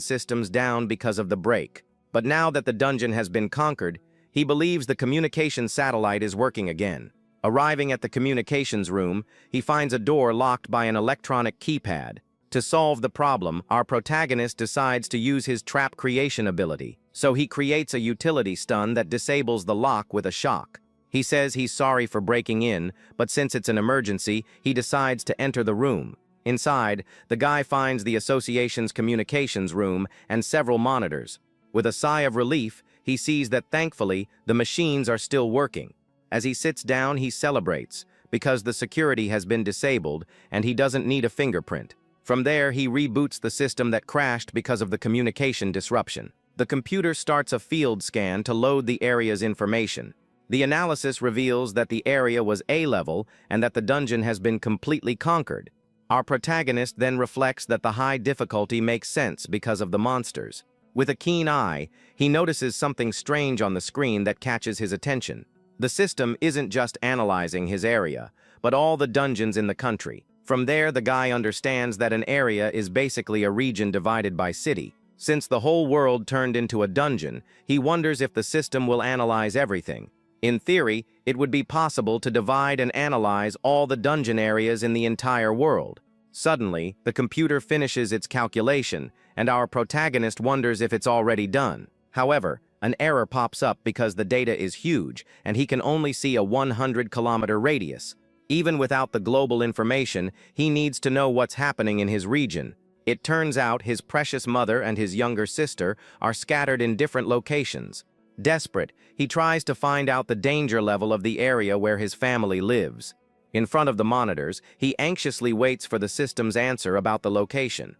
systems down because of the break. But now that the dungeon has been conquered, he believes the communication satellite is working again. Arriving at the communications room, he finds a door locked by an electronic keypad. To solve the problem, our protagonist decides to use his trap creation ability, so he creates a utility stun that disables the lock with a shock. He says he's sorry for breaking in, but since it's an emergency, he decides to enter the room. Inside, the guy finds the association's communications room and several monitors. With a sigh of relief, he sees that thankfully, the machines are still working. As he sits down, he celebrates, because the security has been disabled and he doesn't need a fingerprint. From there, he reboots the system that crashed because of the communication disruption. The computer starts a field scan to load the area's information. The analysis reveals that the area was A-level and that the dungeon has been completely conquered. Our protagonist then reflects that the high difficulty makes sense because of the monsters. With a keen eye, he notices something strange on the screen that catches his attention. The system isn't just analyzing his area, but all the dungeons in the country. From there, the guy understands that an area is basically a region divided by city. Since the whole world turned into a dungeon, he wonders if the system will analyze everything. In theory, it would be possible to divide and analyze all the dungeon areas in the entire world. Suddenly, the computer finishes its calculation, and our protagonist wonders if it's already done. However, an error pops up because the data is huge, and he can only see a 100-kilometer radius. Even without the global information, he needs to know what's happening in his region. It turns out his precious mother and his younger sister are scattered in different locations. Desperate, he tries to find out the danger level of the area where his family lives. In front of the monitors, he anxiously waits for the system's answer about the location.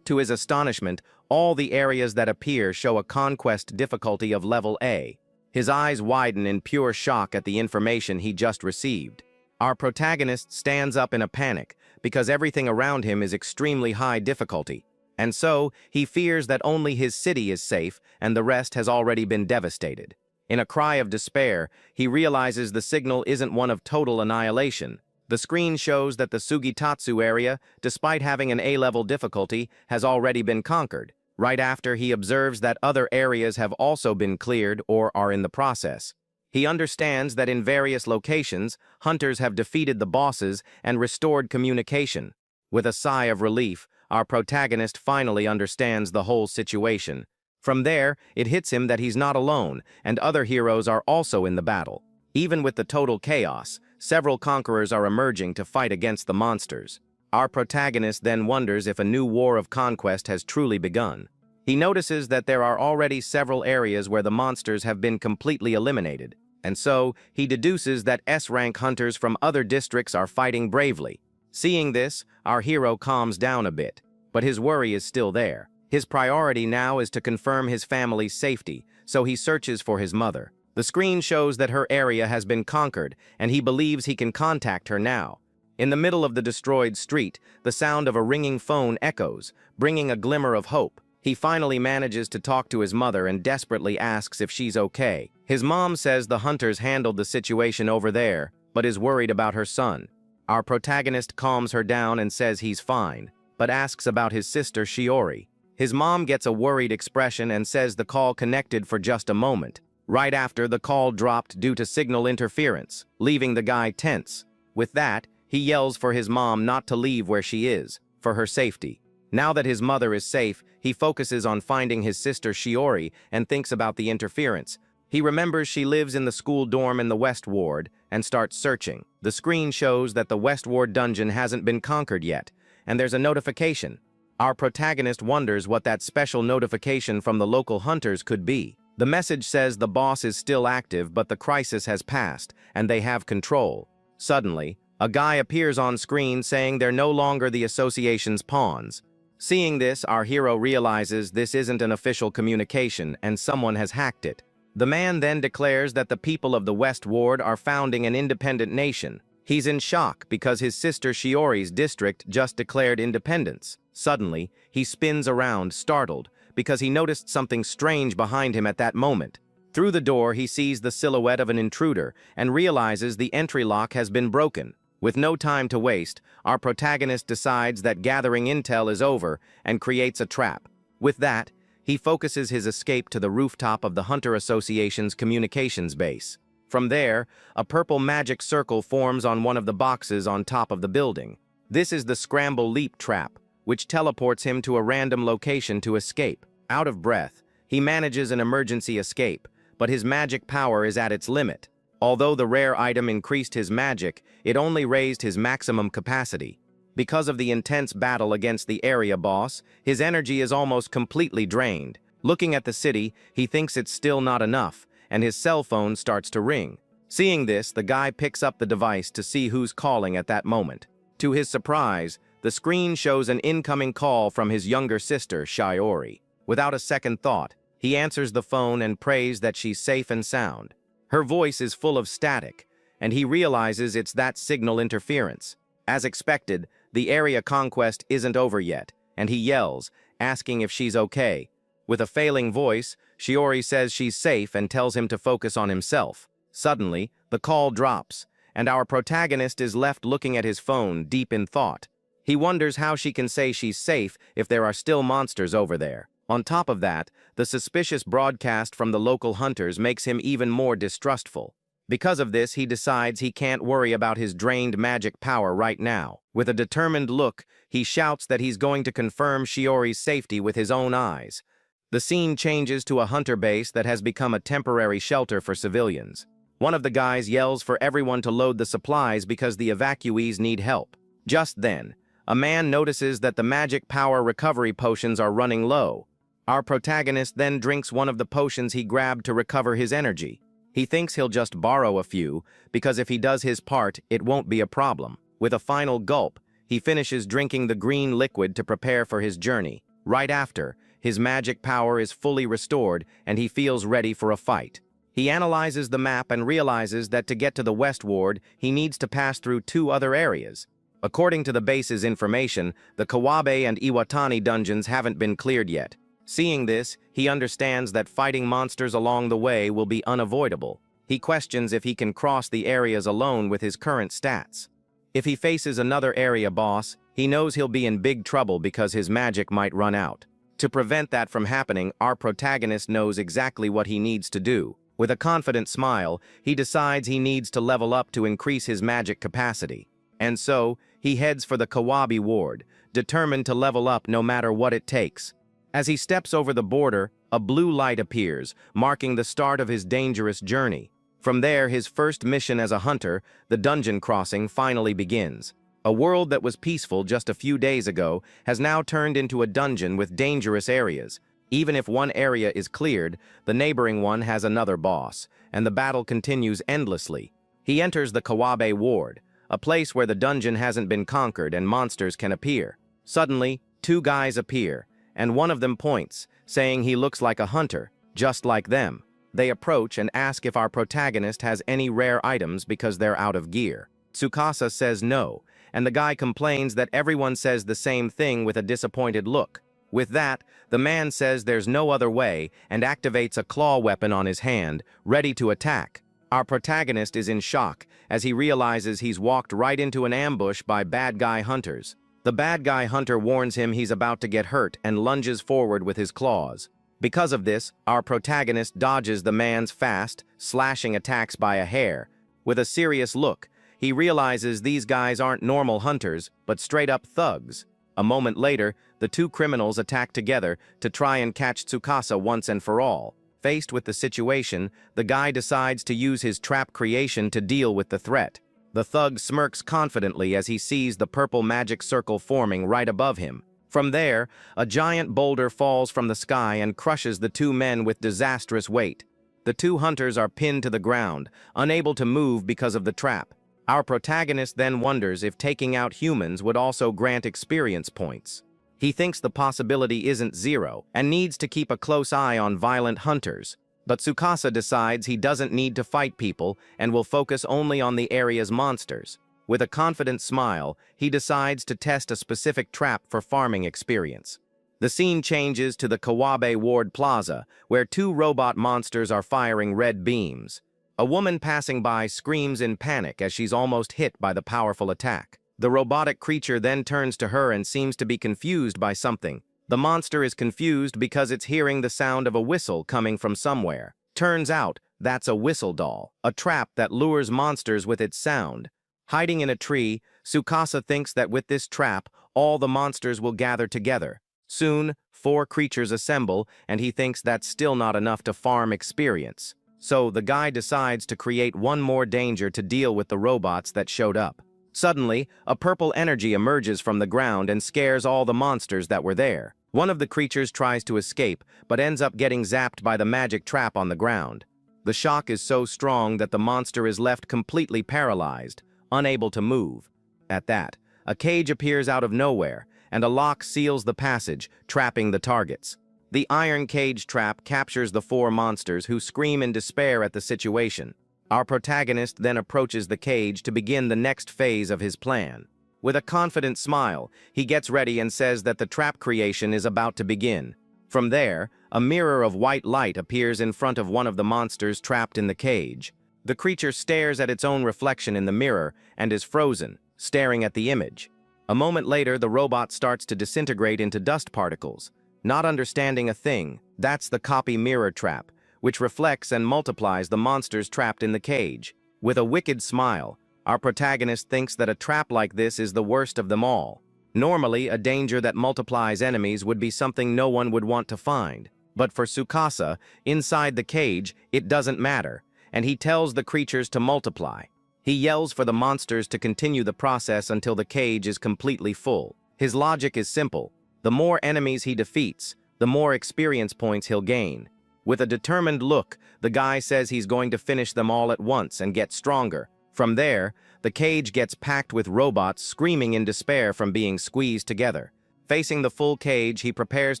To his astonishment, all the areas that appear show a conquest difficulty of level A. His eyes widen in pure shock at the information he just received. Our protagonist stands up in a panic because everything around him is extremely high difficulty, and so he fears that only his city is safe and the rest has already been devastated. In a cry of despair, he realizes the signal isn't one of total annihilation. The screen shows that the Sugitatsu area, despite having an A-level difficulty, has already been conquered. Right after, he observes that other areas have also been cleared or are in the process. He understands that in various locations, hunters have defeated the bosses and restored communication. With a sigh of relief, our protagonist finally understands the whole situation. From there, it hits him that he's not alone, and other heroes are also in the battle. Even with the total chaos, several conquerors are emerging to fight against the monsters. Our protagonist then wonders if a new war of conquest has truly begun. He notices that there are already several areas where the monsters have been completely eliminated, and so he deduces that S-rank hunters from other districts are fighting bravely. Seeing this, our hero calms down a bit, but his worry is still there. His priority now is to confirm his family's safety, so he searches for his mother. The screen shows that her area has been conquered, and he believes he can contact her now. In the middle of the destroyed street, the sound of a ringing phone echoes, bringing a glimmer of hope. He finally manages to talk to his mother and desperately asks if she's okay. His mom says the hunters handled the situation over there, but is worried about her son. Our protagonist calms her down and says he's fine, but asks about his sister Shiori. His mom gets a worried expression and says the call connected for just a moment. Right after, the call dropped due to signal interference, leaving the guy tense. With that, he yells for his mom not to leave where she is, for her safety. Now that his mother is safe, he focuses on finding his sister Shiori and thinks about the interference. He remembers she lives in the school dorm in the West Ward and starts searching. The screen shows that the West Ward dungeon hasn't been conquered yet, and there's a notification. Our protagonist wonders what that special notification from the local hunters could be. The message says the boss is still active, but the crisis has passed, and they have control. Suddenly, a guy appears on screen saying they're no longer the association's pawns. Seeing this, our hero realizes this isn't an official communication, and someone has hacked it. The man then declares that the people of the West Ward are founding an independent nation. He's in shock because his sister Shiori's district just declared independence. Suddenly, he spins around, startled, because he noticed something strange behind him at that moment. Through the door, he sees the silhouette of an intruder and realizes the entry lock has been broken. With no time to waste, our protagonist decides that gathering intel is over and creates a trap. With that, he focuses his escape to the rooftop of the Hunter Association's communications base. From there, a purple magic circle forms on one of the boxes on top of the building. This is the Scramble Leap trap, which teleports him to a random location to escape. Out of breath, he manages an emergency escape, but his magic power is at its limit. Although the rare item increased his magic, it only raised his maximum capacity. Because of the intense battle against the area boss, his energy is almost completely drained. Looking at the city, he thinks it's still not enough, and his cell phone starts to ring. Seeing this, the guy picks up the device to see who's calling at that moment. To his surprise, the screen shows an incoming call from his younger sister, Shiori. Without a second thought, he answers the phone and prays that she's safe and sound. Her voice is full of static, and he realizes it's that signal interference. As expected, the area conquest isn't over yet, and he yells, asking if she's okay. With a failing voice, Shiori says she's safe and tells him to focus on himself. Suddenly, the call drops, and our protagonist is left looking at his phone, deep in thought. He wonders how she can say she's safe if there are still monsters over there. On top of that, the suspicious broadcast from the local hunters makes him even more distrustful. Because of this, he decides he can't worry about his drained magic power right now. With a determined look, he shouts that he's going to confirm Shiori's safety with his own eyes. The scene changes to a hunter base that has become a temporary shelter for civilians. One of the guys yells for everyone to load the supplies because the evacuees need help. Just then, a man notices that the magic power recovery potions are running low. Our protagonist then drinks one of the potions he grabbed to recover his energy. He thinks he'll just borrow a few, because if he does his part, it won't be a problem. With a final gulp, he finishes drinking the green liquid to prepare for his journey. Right after, his magic power is fully restored and he feels ready for a fight. He analyzes the map and realizes that to get to the West Ward, he needs to pass through 2 other areas. According to the base's information, the Kawabe and Iwatani dungeons haven't been cleared yet. Seeing this, he understands that fighting monsters along the way will be unavoidable. He questions if he can cross the areas alone with his current stats. If he faces another area boss, he knows he'll be in big trouble because his magic might run out. To prevent that from happening, our protagonist knows exactly what he needs to do. With a confident smile, he decides he needs to level up to increase his magic capacity. And so, he heads for the Kawabi ward, determined to level up no matter what it takes. As he steps over the border, a blue light appears, marking the start of his dangerous journey. From there, his first mission as a hunter, the dungeon crossing, finally begins. A world that was peaceful just a few days ago has now turned into a dungeon with dangerous areas. Even if one area is cleared, the neighboring one has another boss, and the battle continues endlessly. He enters the Kawabe ward, a place where the dungeon hasn't been conquered and monsters can appear. Suddenly, two guys appear, and one of them points, saying he looks like a hunter, just like them. They approach and ask if our protagonist has any rare items because they're out of gear. Tsukasa says no, and the guy complains that everyone says the same thing with a disappointed look. With that, the man says there's no other way and activates a claw weapon on his hand, ready to attack. Our protagonist is in shock as he realizes he's walked right into an ambush by bad guy hunters. The bad guy hunter warns him he's about to get hurt and lunges forward with his claws. Because of this, our protagonist dodges the man's fast, slashing attacks by a hair. With a serious look, he realizes these guys aren't normal hunters, but straight-up thugs. A moment later, the two criminals attack together to try and catch Tsukasa once and for all. Faced with the situation, the guy decides to use his trap creation to deal with the threat. The thug smirks confidently as he sees the purple magic circle forming right above him. From there, a giant boulder falls from the sky and crushes the two men with disastrous weight. The two hunters are pinned to the ground, unable to move because of the trap. Our protagonist then wonders if taking out humans would also grant experience points. He thinks the possibility isn't zero and needs to keep a close eye on violent hunters. But Tsukasa decides he doesn't need to fight people and will focus only on the area's monsters. With a confident smile, he decides to test a specific trap for farming experience. The scene changes to the Kawabe Ward Plaza, where two robot monsters are firing red beams. A woman passing by screams in panic as she's almost hit by the powerful attack. The robotic creature then turns to her and seems to be confused by something. The monster is confused because it's hearing the sound of a whistle coming from somewhere. Turns out, that's a whistle doll, a trap that lures monsters with its sound. Hiding in a tree, Tsukasa thinks that with this trap, all the monsters will gather together. Soon, 4 creatures assemble, and he thinks that's still not enough to farm experience. So the guy decides to create one more danger to deal with the robots that showed up. Suddenly, a purple energy emerges from the ground and scares all the monsters that were there. One of the creatures tries to escape, but ends up getting zapped by the magic trap on the ground. The shock is so strong that the monster is left completely paralyzed, unable to move. At that, a cage appears out of nowhere, and a lock seals the passage, trapping the targets. The iron cage trap captures the 4 monsters who scream in despair at the situation. Our protagonist then approaches the cage to begin the next phase of his plan. With a confident smile, he gets ready and says that the trap creation is about to begin. From there, a mirror of white light appears in front of one of the monsters trapped in the cage. The creature stares at its own reflection in the mirror and is frozen, staring at the image. A moment later, the robot starts to disintegrate into dust particles. Not understanding a thing, that's the copy mirror trap, which reflects and multiplies the monsters trapped in the cage. With a wicked smile, our protagonist thinks that a trap like this is the worst of them all. Normally, a danger that multiplies enemies would be something no one would want to find. But for Tsukasa, inside the cage, it doesn't matter, and he tells the creatures to multiply. He yells for the monsters to continue the process until the cage is completely full. His logic is simple. The more enemies he defeats, the more experience points he'll gain. With a determined look, the guy says he's going to finish them all at once and get stronger. From there, the cage gets packed with robots screaming in despair from being squeezed together. Facing the full cage, he prepares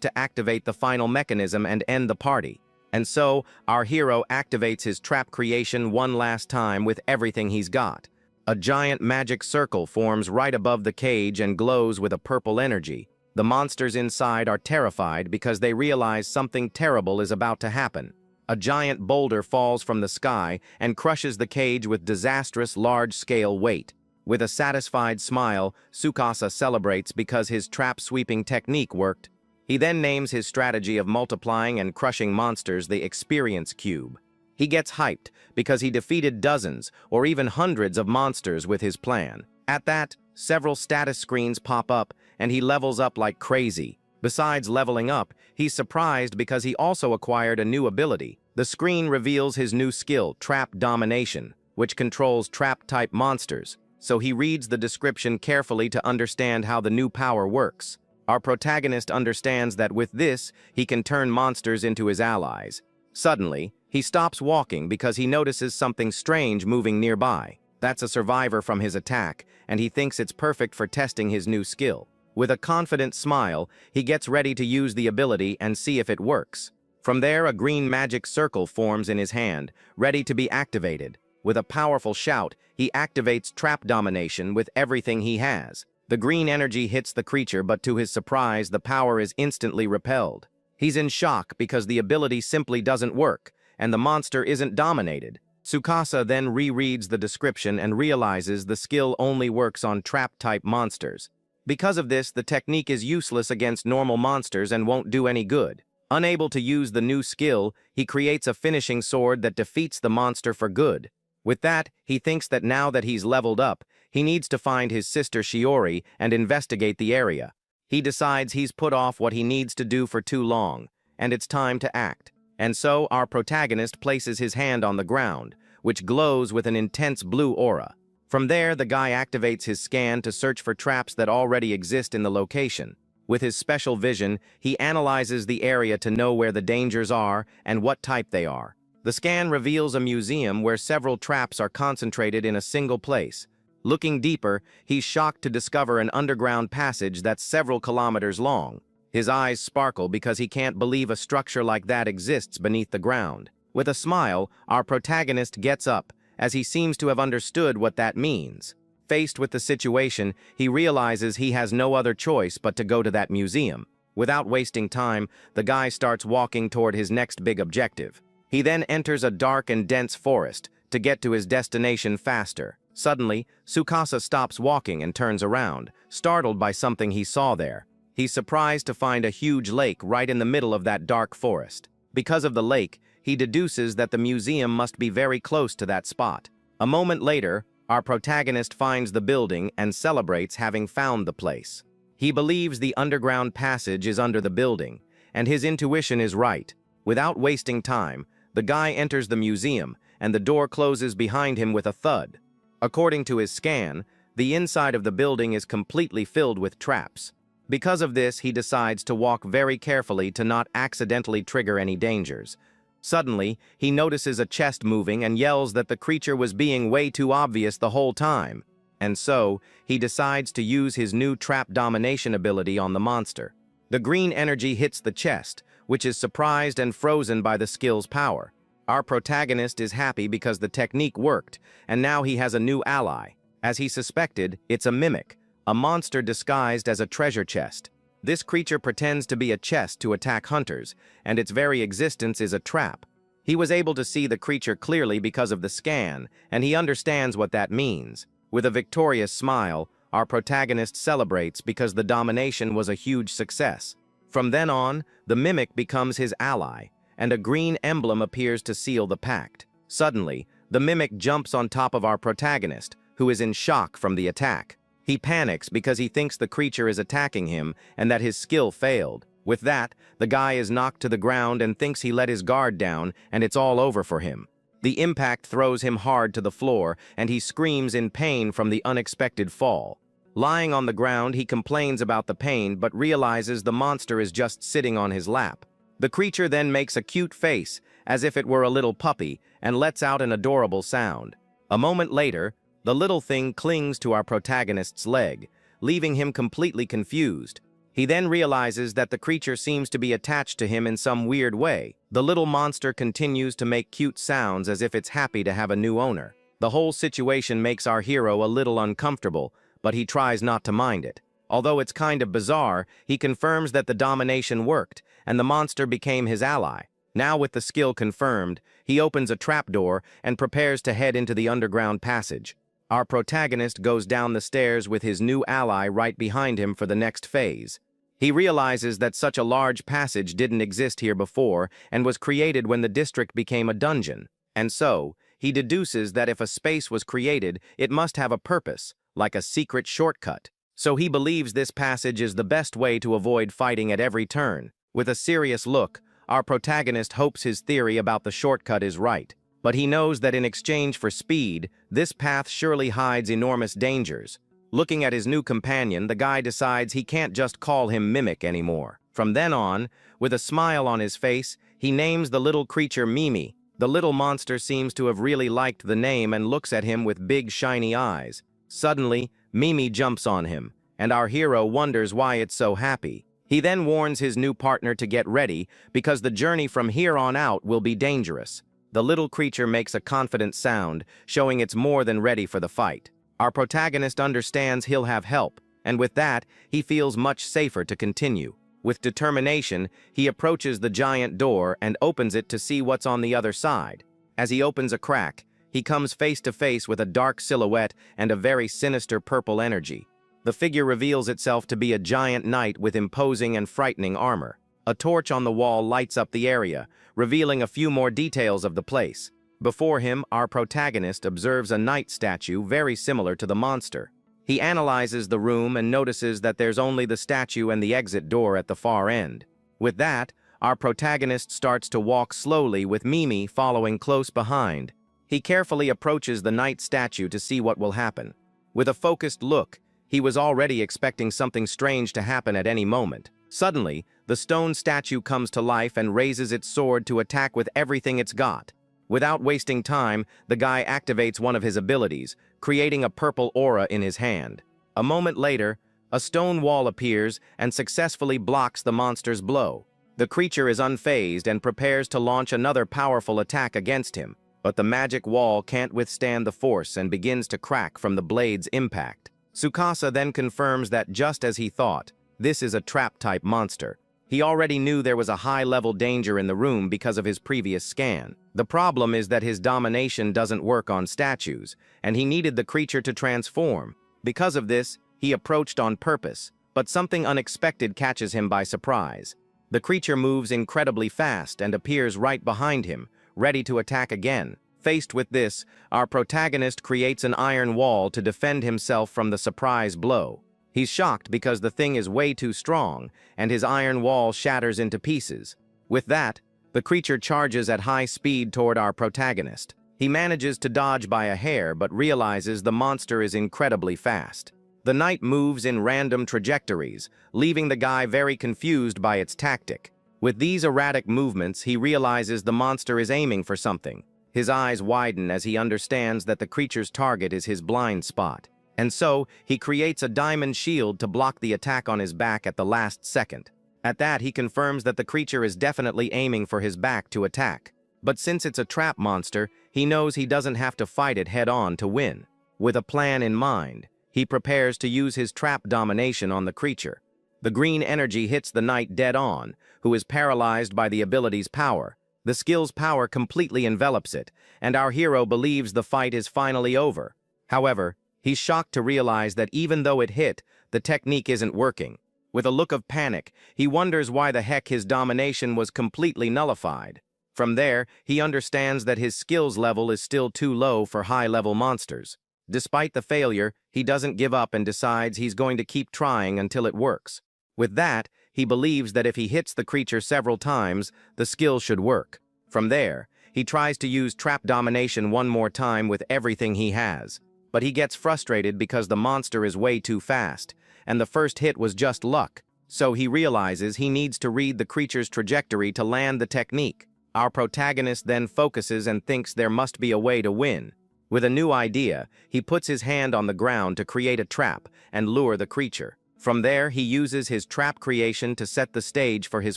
to activate the final mechanism and end the party. And so, our hero activates his trap creation one last time with everything he's got. A giant magic circle forms right above the cage and glows with a purple energy. The monsters inside are terrified because they realize something terrible is about to happen. A giant boulder falls from the sky and crushes the cage with disastrous large-scale weight. With a satisfied smile, Tsukasa celebrates because his trap-sweeping technique worked. He then names his strategy of multiplying and crushing monsters the Experience Cube. He gets hyped because he defeated dozens or even hundreds of monsters with his plan. At that, several status screens pop up and he levels up like crazy. Besides leveling up, he's surprised because he also acquired a new ability. The screen reveals his new skill, Trap Domination, which controls trap-type monsters, so he reads the description carefully to understand how the new power works. Our protagonist understands that with this, he can turn monsters into his allies. Suddenly, he stops walking because he notices something strange moving nearby. That's a survivor from his attack, and he thinks it's perfect for testing his new skill. With a confident smile, he gets ready to use the ability and see if it works. From there, a green magic circle forms in his hand, ready to be activated. With a powerful shout, he activates Trap Domination with everything he has. The green energy hits the creature, but to his surprise, the power is instantly repelled. He's in shock because the ability simply doesn't work, and the monster isn't dominated. Tsukasa then rereads the description and realizes the skill only works on trap-type monsters. Because of this, the technique is useless against normal monsters and won't do any good. Unable to use the new skill, he creates a finishing sword that defeats the monster for good. With that, he thinks that now that he's leveled up, he needs to find his sister Shiori and investigate the area. He decides he's put off what he needs to do for too long, and it's time to act. And so, our protagonist places his hand on the ground, which glows with an intense blue aura. From there, the guy activates his scan to search for traps that already exist in the location. With his special vision, he analyzes the area to know where the dangers are and what type they are. The scan reveals a museum where several traps are concentrated in a single place. Looking deeper, he's shocked to discover an underground passage that's several kilometers long. His eyes sparkle because he can't believe a structure like that exists beneath the ground. With a smile, our protagonist gets up, as he seems to have understood what that means. Faced with the situation, he realizes he has no other choice but to go to that museum. Without wasting time, the guy starts walking toward his next big objective. He then enters a dark and dense forest to get to his destination faster. Suddenly, Tsukasa stops walking and turns around, startled by something he saw there. He's surprised to find a huge lake right in the middle of that dark forest. Because of the lake, he deduces that the museum must be very close to that spot. A moment later, our protagonist finds the building and celebrates having found the place. He believes the underground passage is under the building, and his intuition is right. Without wasting time, the guy enters the museum, and the door closes behind him with a thud. According to his scan, the inside of the building is completely filled with traps. Because of this, he decides to walk very carefully to not accidentally trigger any dangers. Suddenly, he notices a chest moving and yells that the creature was being way too obvious the whole time. And so, he decides to use his new Trap Domination ability on the monster. The green energy hits the chest, which is surprised and frozen by the skill's power. Our protagonist is happy because the technique worked, and now he has a new ally. As he suspected, it's a mimic, a monster disguised as a treasure chest. This creature pretends to be a chest to attack hunters, and its very existence is a trap. He was able to see the creature clearly because of the scan, and he understands what that means. With a victorious smile, our protagonist celebrates because the domination was a huge success. From then on, the mimic becomes his ally, and a green emblem appears to seal the pact. Suddenly, the mimic jumps on top of our protagonist, who is in shock from the attack. He panics because he thinks the creature is attacking him and that his skill failed. With that, the guy is knocked to the ground and thinks he let his guard down and it's all over for him. The impact throws him hard to the floor and he screams in pain from the unexpected fall. Lying on the ground, he complains about the pain but realizes the monster is just sitting on his lap. The creature then makes a cute face, as if it were a little puppy, and lets out an adorable sound. A moment later, the little thing clings to our protagonist's leg, leaving him completely confused. He then realizes that the creature seems to be attached to him in some weird way. The little monster continues to make cute sounds as if it's happy to have a new owner. The whole situation makes our hero a little uncomfortable, but he tries not to mind it. Although it's kind of bizarre, he confirms that the domination worked, and the monster became his ally. Now with the skill confirmed, he opens a trapdoor and prepares to head into the underground passage. Our protagonist goes down the stairs with his new ally right behind him for the next phase. He realizes that such a large passage didn't exist here before and was created when the district became a dungeon. And so, he deduces that if a space was created, it must have a purpose, like a secret shortcut. So he believes this passage is the best way to avoid fighting at every turn. With a serious look, our protagonist hopes his theory about the shortcut is right. But he knows that in exchange for speed, this path surely hides enormous dangers. Looking at his new companion, the guy decides he can't just call him Mimic anymore. From then on, with a smile on his face, he names the little creature Mimi. The little monster seems to have really liked the name and looks at him with big shiny eyes. Suddenly, Mimi jumps on him, and our hero wonders why it's so happy. He then warns his new partner to get ready because the journey from here on out will be dangerous. The little creature makes a confident sound, showing it's more than ready for the fight. Our protagonist understands he'll have help, and with that, he feels much safer to continue. With determination, he approaches the giant door and opens it to see what's on the other side. As he opens a crack, he comes face to face with a dark silhouette and a very sinister purple energy. The figure reveals itself to be a giant knight with imposing and frightening armor. A torch on the wall lights up the area, revealing a few more details of the place. Before him, our protagonist observes a knight statue very similar to the monster. He analyzes the room and notices that there's only the statue and the exit door at the far end. With that, our protagonist starts to walk slowly with Mimi following close behind. He carefully approaches the knight statue to see what will happen. With a focused look, he was already expecting something strange to happen at any moment. Suddenly, the stone statue comes to life and raises its sword to attack with everything it's got. Without wasting time, the guy activates one of his abilities, creating a purple aura in his hand. A moment later, a stone wall appears and successfully blocks the monster's blow. The creature is unfazed and prepares to launch another powerful attack against him, but the magic wall can't withstand the force and begins to crack from the blade's impact. Tsukasa then confirms that just as he thought, this is a trap-type monster. He already knew there was a high-level danger in the room because of his previous scan. The problem is that his domination doesn't work on statues, and he needed the creature to transform. Because of this, he approached on purpose, but something unexpected catches him by surprise. The creature moves incredibly fast and appears right behind him, ready to attack again. Faced with this, our protagonist creates an iron wall to defend himself from the surprise blow. He's shocked because the thing is way too strong, and his iron wall shatters into pieces. With that, the creature charges at high speed toward our protagonist. He manages to dodge by a hair but realizes the monster is incredibly fast. The knight moves in random trajectories, leaving the guy very confused by its tactic. With these erratic movements, he realizes the monster is aiming for something. His eyes widen as he understands that the creature's target is his blind spot. And so, he creates a diamond shield to block the attack on his back at the last second. At that, he confirms that the creature is definitely aiming for his back to attack. But since it's a trap monster, he knows he doesn't have to fight it head-on to win. With a plan in mind, he prepares to use his trap domination on the creature. The green energy hits the knight dead-on, who is paralyzed by the ability's power. The skill's power completely envelops it, and our hero believes the fight is finally over. However, he's shocked to realize that even though it hit, the technique isn't working. With a look of panic, he wonders why the heck his domination was completely nullified. From there, he understands that his skills level is still too low for high-level monsters. Despite the failure, he doesn't give up and decides he's going to keep trying until it works. With that, he believes that if he hits the creature several times, the skill should work. From there, he tries to use trap domination one more time with everything he has. But he gets frustrated because the monster is way too fast, and the first hit was just luck. So he realizes he needs to read the creature's trajectory to land the technique. Our protagonist then focuses and thinks there must be a way to win. With a new idea, he puts his hand on the ground to create a trap and lure the creature. From there, he uses his trap creation to set the stage for his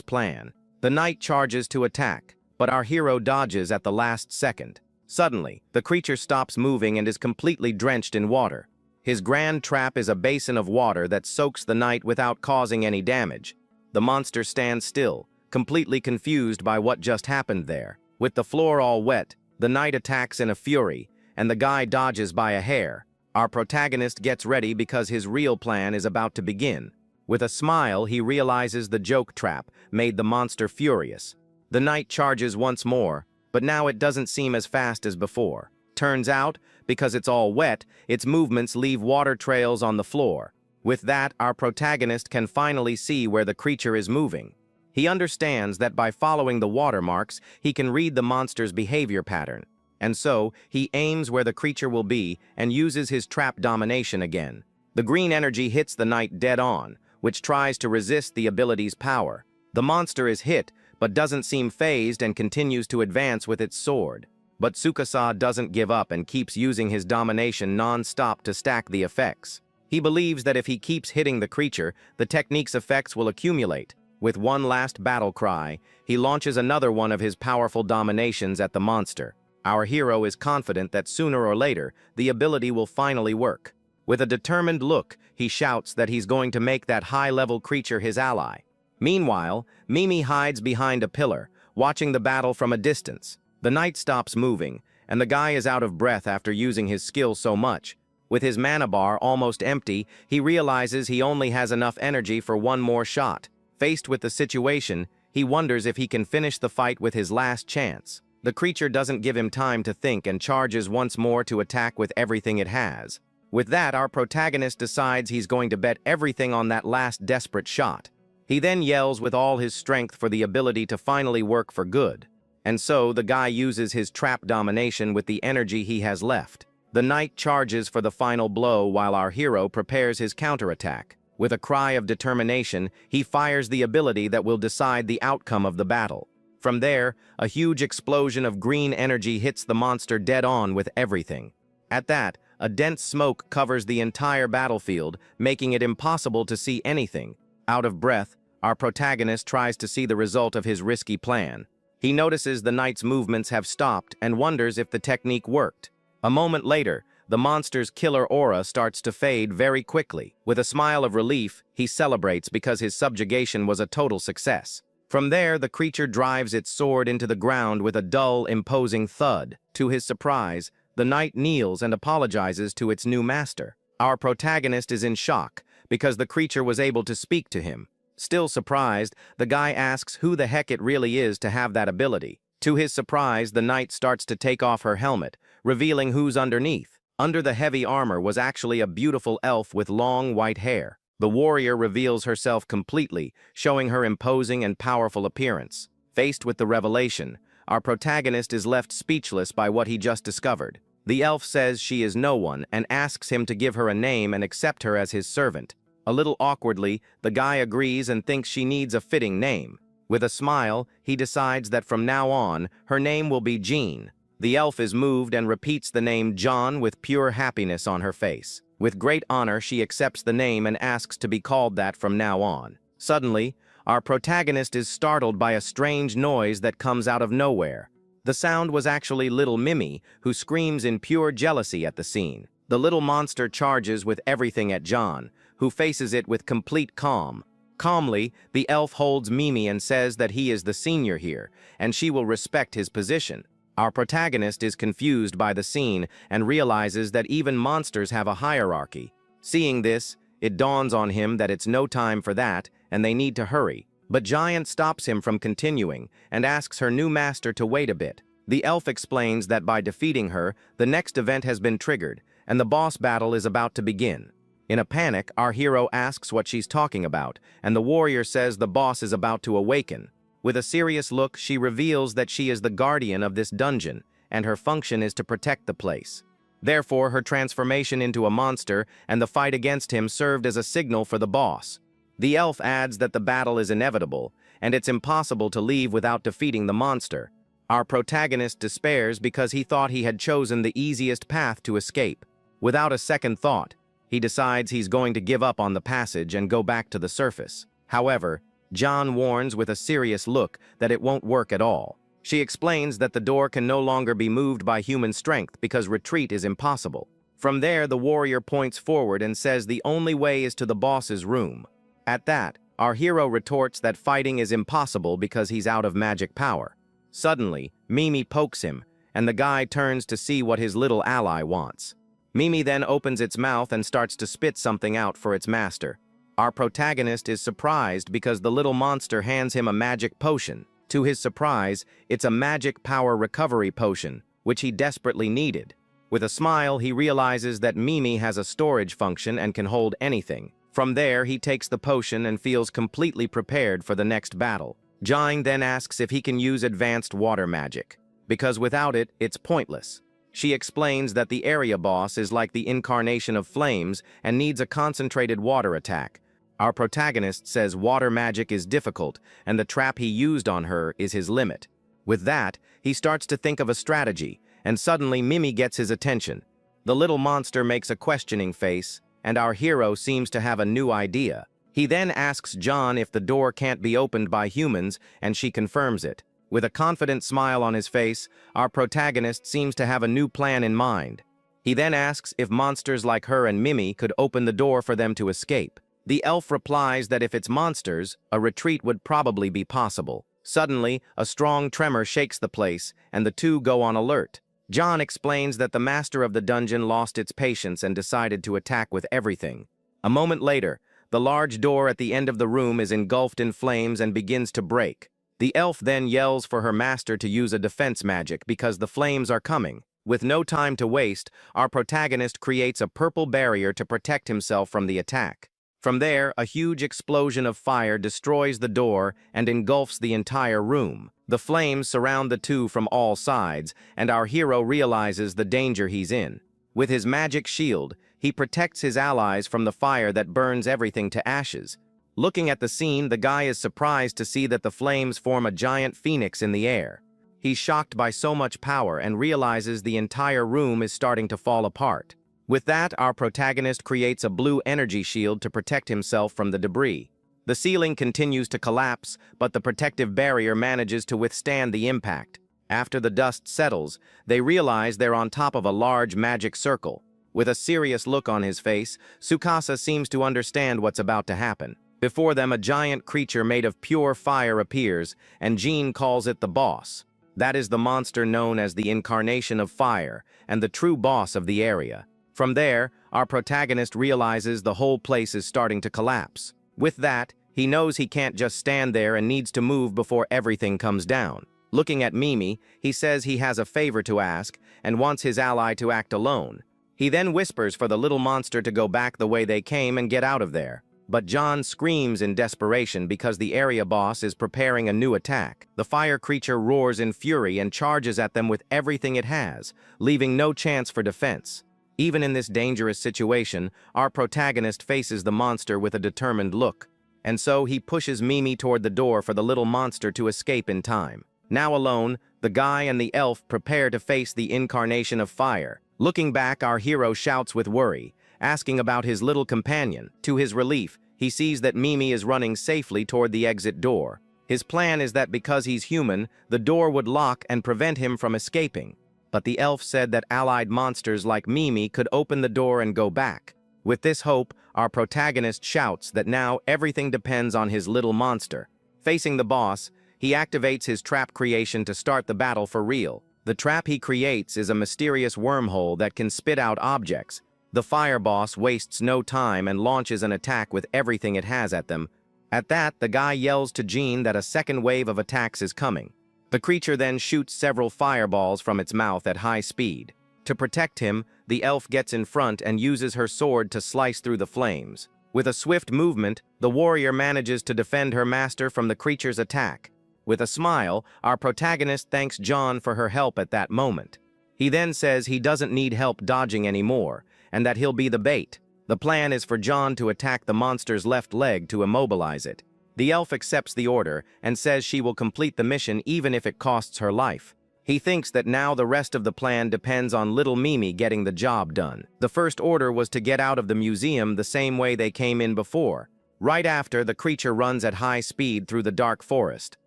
plan. The knight charges to attack, but our hero dodges at the last second. Suddenly, the creature stops moving and is completely drenched in water. His grand trap is a basin of water that soaks the knight without causing any damage. The monster stands still, completely confused by what just happened there. With the floor all wet, the knight attacks in a fury, and the guy dodges by a hair. Our protagonist gets ready because his real plan is about to begin. With a smile, he realizes the joke trap made the monster furious. The knight charges once more, but now it doesn't seem as fast as before. Turns out, because it's all wet, its movements leave water trails on the floor. With that, our protagonist can finally see where the creature is moving. He understands that by following the watermarks, he can read the monster's behavior pattern. And so, he aims where the creature will be and uses his trap domination again. The green energy hits the knight dead on, which tries to resist the ability's power. The monster is hit, but doesn't seem fazed and continues to advance with its sword. But Tsukasa doesn't give up and keeps using his domination non-stop to stack the effects. He believes that if he keeps hitting the creature, the technique's effects will accumulate. With one last battle cry, he launches another one of his powerful dominations at the monster. Our hero is confident that sooner or later, the ability will finally work. With a determined look, he shouts that he's going to make that high-level creature his ally. Meanwhile, Mimi hides behind a pillar, watching the battle from a distance. The knight stops moving, and the guy is out of breath after using his skill so much. With his mana bar almost empty, he realizes he only has enough energy for one more shot. Faced with the situation, he wonders if he can finish the fight with his last chance. The creature doesn't give him time to think and charges once more to attack with everything it has. With that, our protagonist decides he's going to bet everything on that last desperate shot. He then yells with all his strength for the ability to finally work for good. And so, the guy uses his trap domination with the energy he has left. The knight charges for the final blow while our hero prepares his counterattack. With a cry of determination, he fires the ability that will decide the outcome of the battle. From there, a huge explosion of green energy hits the monster dead on with everything. At that, a dense smoke covers the entire battlefield, making it impossible to see anything. Out of breath, our protagonist tries to see the result of his risky plan. He notices the knight's movements have stopped and wonders if the technique worked. A moment later, the monster's killer aura starts to fade very quickly. With a smile of relief, he celebrates because his subjugation was a total success. From there, the creature drives its sword into the ground with a dull, imposing thud. To his surprise, the knight kneels and apologizes to its new master. Our protagonist is in shock because the creature was able to speak to him. Still surprised, the guy asks who the heck it really is to have that ability. To his surprise, the knight starts to take off her helmet, revealing who's underneath. Under the heavy armor was actually a beautiful elf with long white hair. The warrior reveals herself completely, showing her imposing and powerful appearance. Faced with the revelation, our protagonist is left speechless by what he just discovered. The elf says she is no one and asks him to give her a name and accept her as his servant. A little awkwardly, the guy agrees and thinks she needs a fitting name. With a smile, he decides that from now on, her name will be Jean. The elf is moved and repeats the name John with pure happiness on her face. With great honor, she accepts the name and asks to be called that from now on. Suddenly, our protagonist is startled by a strange noise that comes out of nowhere. The sound was actually little Mimi, who screams in pure jealousy at the scene. The little monster charges with everything at John, who faces it with complete calm. Calmly, the elf holds Mimi and says that he is the senior here, and she will respect his position. Our protagonist is confused by the scene and realizes that even monsters have a hierarchy. Seeing this, it dawns on him that it's no time for that, and they need to hurry. But Giant stops him from continuing and asks her new master to wait a bit. The elf explains that by defeating her, the next event has been triggered, and the boss battle is about to begin. In a panic, our hero asks what she's talking about, and the warrior says the boss is about to awaken. With a serious look, she reveals that she is the guardian of this dungeon, and her function is to protect the place. Therefore, her transformation into a monster and the fight against him served as a signal for the boss. The elf adds that the battle is inevitable, and it's impossible to leave without defeating the monster. Our protagonist despairs because he thought he had chosen the easiest path to escape. Without a second thought, he decides he's going to give up on the passage and go back to the surface. However, John warns with a serious look that it won't work at all. She explains that the door can no longer be moved by human strength because retreat is impossible. From there, the warrior points forward and says the only way is to the boss's room. At that, our hero retorts that fighting is impossible because he's out of magic power. Suddenly, Mimi pokes him, and the guy turns to see what his little ally wants. Mimi then opens its mouth and starts to spit something out for its master. Our protagonist is surprised because the little monster hands him a magic potion. To his surprise, it's a magic power recovery potion, which he desperately needed. With a smile, he realizes that Mimi has a storage function and can hold anything. From there, he takes the potion and feels completely prepared for the next battle. Jane then asks if he can use advanced water magic, because without it, it's pointless. She explains that the area boss is like the incarnation of flames and needs a concentrated water attack. Our protagonist says water magic is difficult, and the trap he used on her is his limit. With that, he starts to think of a strategy, and suddenly Mimi gets his attention. The little monster makes a questioning face, and our hero seems to have a new idea. He then asks John if the door can't be opened by humans, and she confirms it. With a confident smile on his face, our protagonist seems to have a new plan in mind. He then asks if monsters like her and Mimi could open the door for them to escape. The elf replies that if it's monsters, a retreat would probably be possible. Suddenly, a strong tremor shakes the place, and the two go on alert. John explains that the master of the dungeon lost its patience and decided to attack with everything. A moment later, the large door at the end of the room is engulfed in flames and begins to break. The elf then yells for her master to use a defense magic because the flames are coming. With no time to waste, our protagonist creates a purple barrier to protect himself from the attack. From there, a huge explosion of fire destroys the door and engulfs the entire room. The flames surround the two from all sides, and our hero realizes the danger he's in. With his magic shield, he protects his allies from the fire that burns everything to ashes. Looking at the scene, the guy is surprised to see that the flames form a giant phoenix in the air. He's shocked by so much power and realizes the entire room is starting to fall apart. With that, our protagonist creates a blue energy shield to protect himself from the debris. The ceiling continues to collapse, but the protective barrier manages to withstand the impact. After the dust settles, they realize they're on top of a large magic circle. With a serious look on his face, Tsukasa seems to understand what's about to happen. Before them, a giant creature made of pure fire appears, and Jean calls it the boss. That is the monster known as the incarnation of fire, and the true boss of the area. From there, our protagonist realizes the whole place is starting to collapse. With that, he knows he can't just stand there and needs to move before everything comes down. Looking at Mimi, he says he has a favor to ask and wants his ally to act alone. He then whispers for the little monster to go back the way they came and get out of there. But John screams in desperation because the area boss is preparing a new attack. The fire creature roars in fury and charges at them with everything it has, leaving no chance for defense. Even in this dangerous situation, our protagonist faces the monster with a determined look. And so he pushes Mimi toward the door for the little monster to escape in time. Now alone, the guy and the elf prepare to face the incarnation of fire. Looking back, our hero shouts with worry, asking about his little companion. To his relief, he sees that Mimi is running safely toward the exit door. His plan is that because he's human, the door would lock and prevent him from escaping. But the elf said that allied monsters like Mimi could open the door and go back. With this hope, our protagonist shouts that now everything depends on his little monster. Facing the boss, he activates his trap creation to start the battle for real. The trap he creates is a mysterious wormhole that can spit out objects. The fire boss wastes no time and launches an attack with everything it has at them. At that, the guy yells to Jean that a second wave of attacks is coming. The creature then shoots several fireballs from its mouth at high speed. To protect him, the elf gets in front and uses her sword to slice through the flames. With a swift movement, the warrior manages to defend her master from the creature's attack. With a smile, our protagonist thanks John for her help at that moment. He then says he doesn't need help dodging anymore, and that he'll be the bait. The plan is for John to attack the monster's left leg to immobilize it. The elf accepts the order and says she will complete the mission even if it costs her life. He thinks that now the rest of the plan depends on little Mimi getting the job done. The first order was to get out of the museum the same way they came in before. Right after, the creature runs at high speed through the dark forest.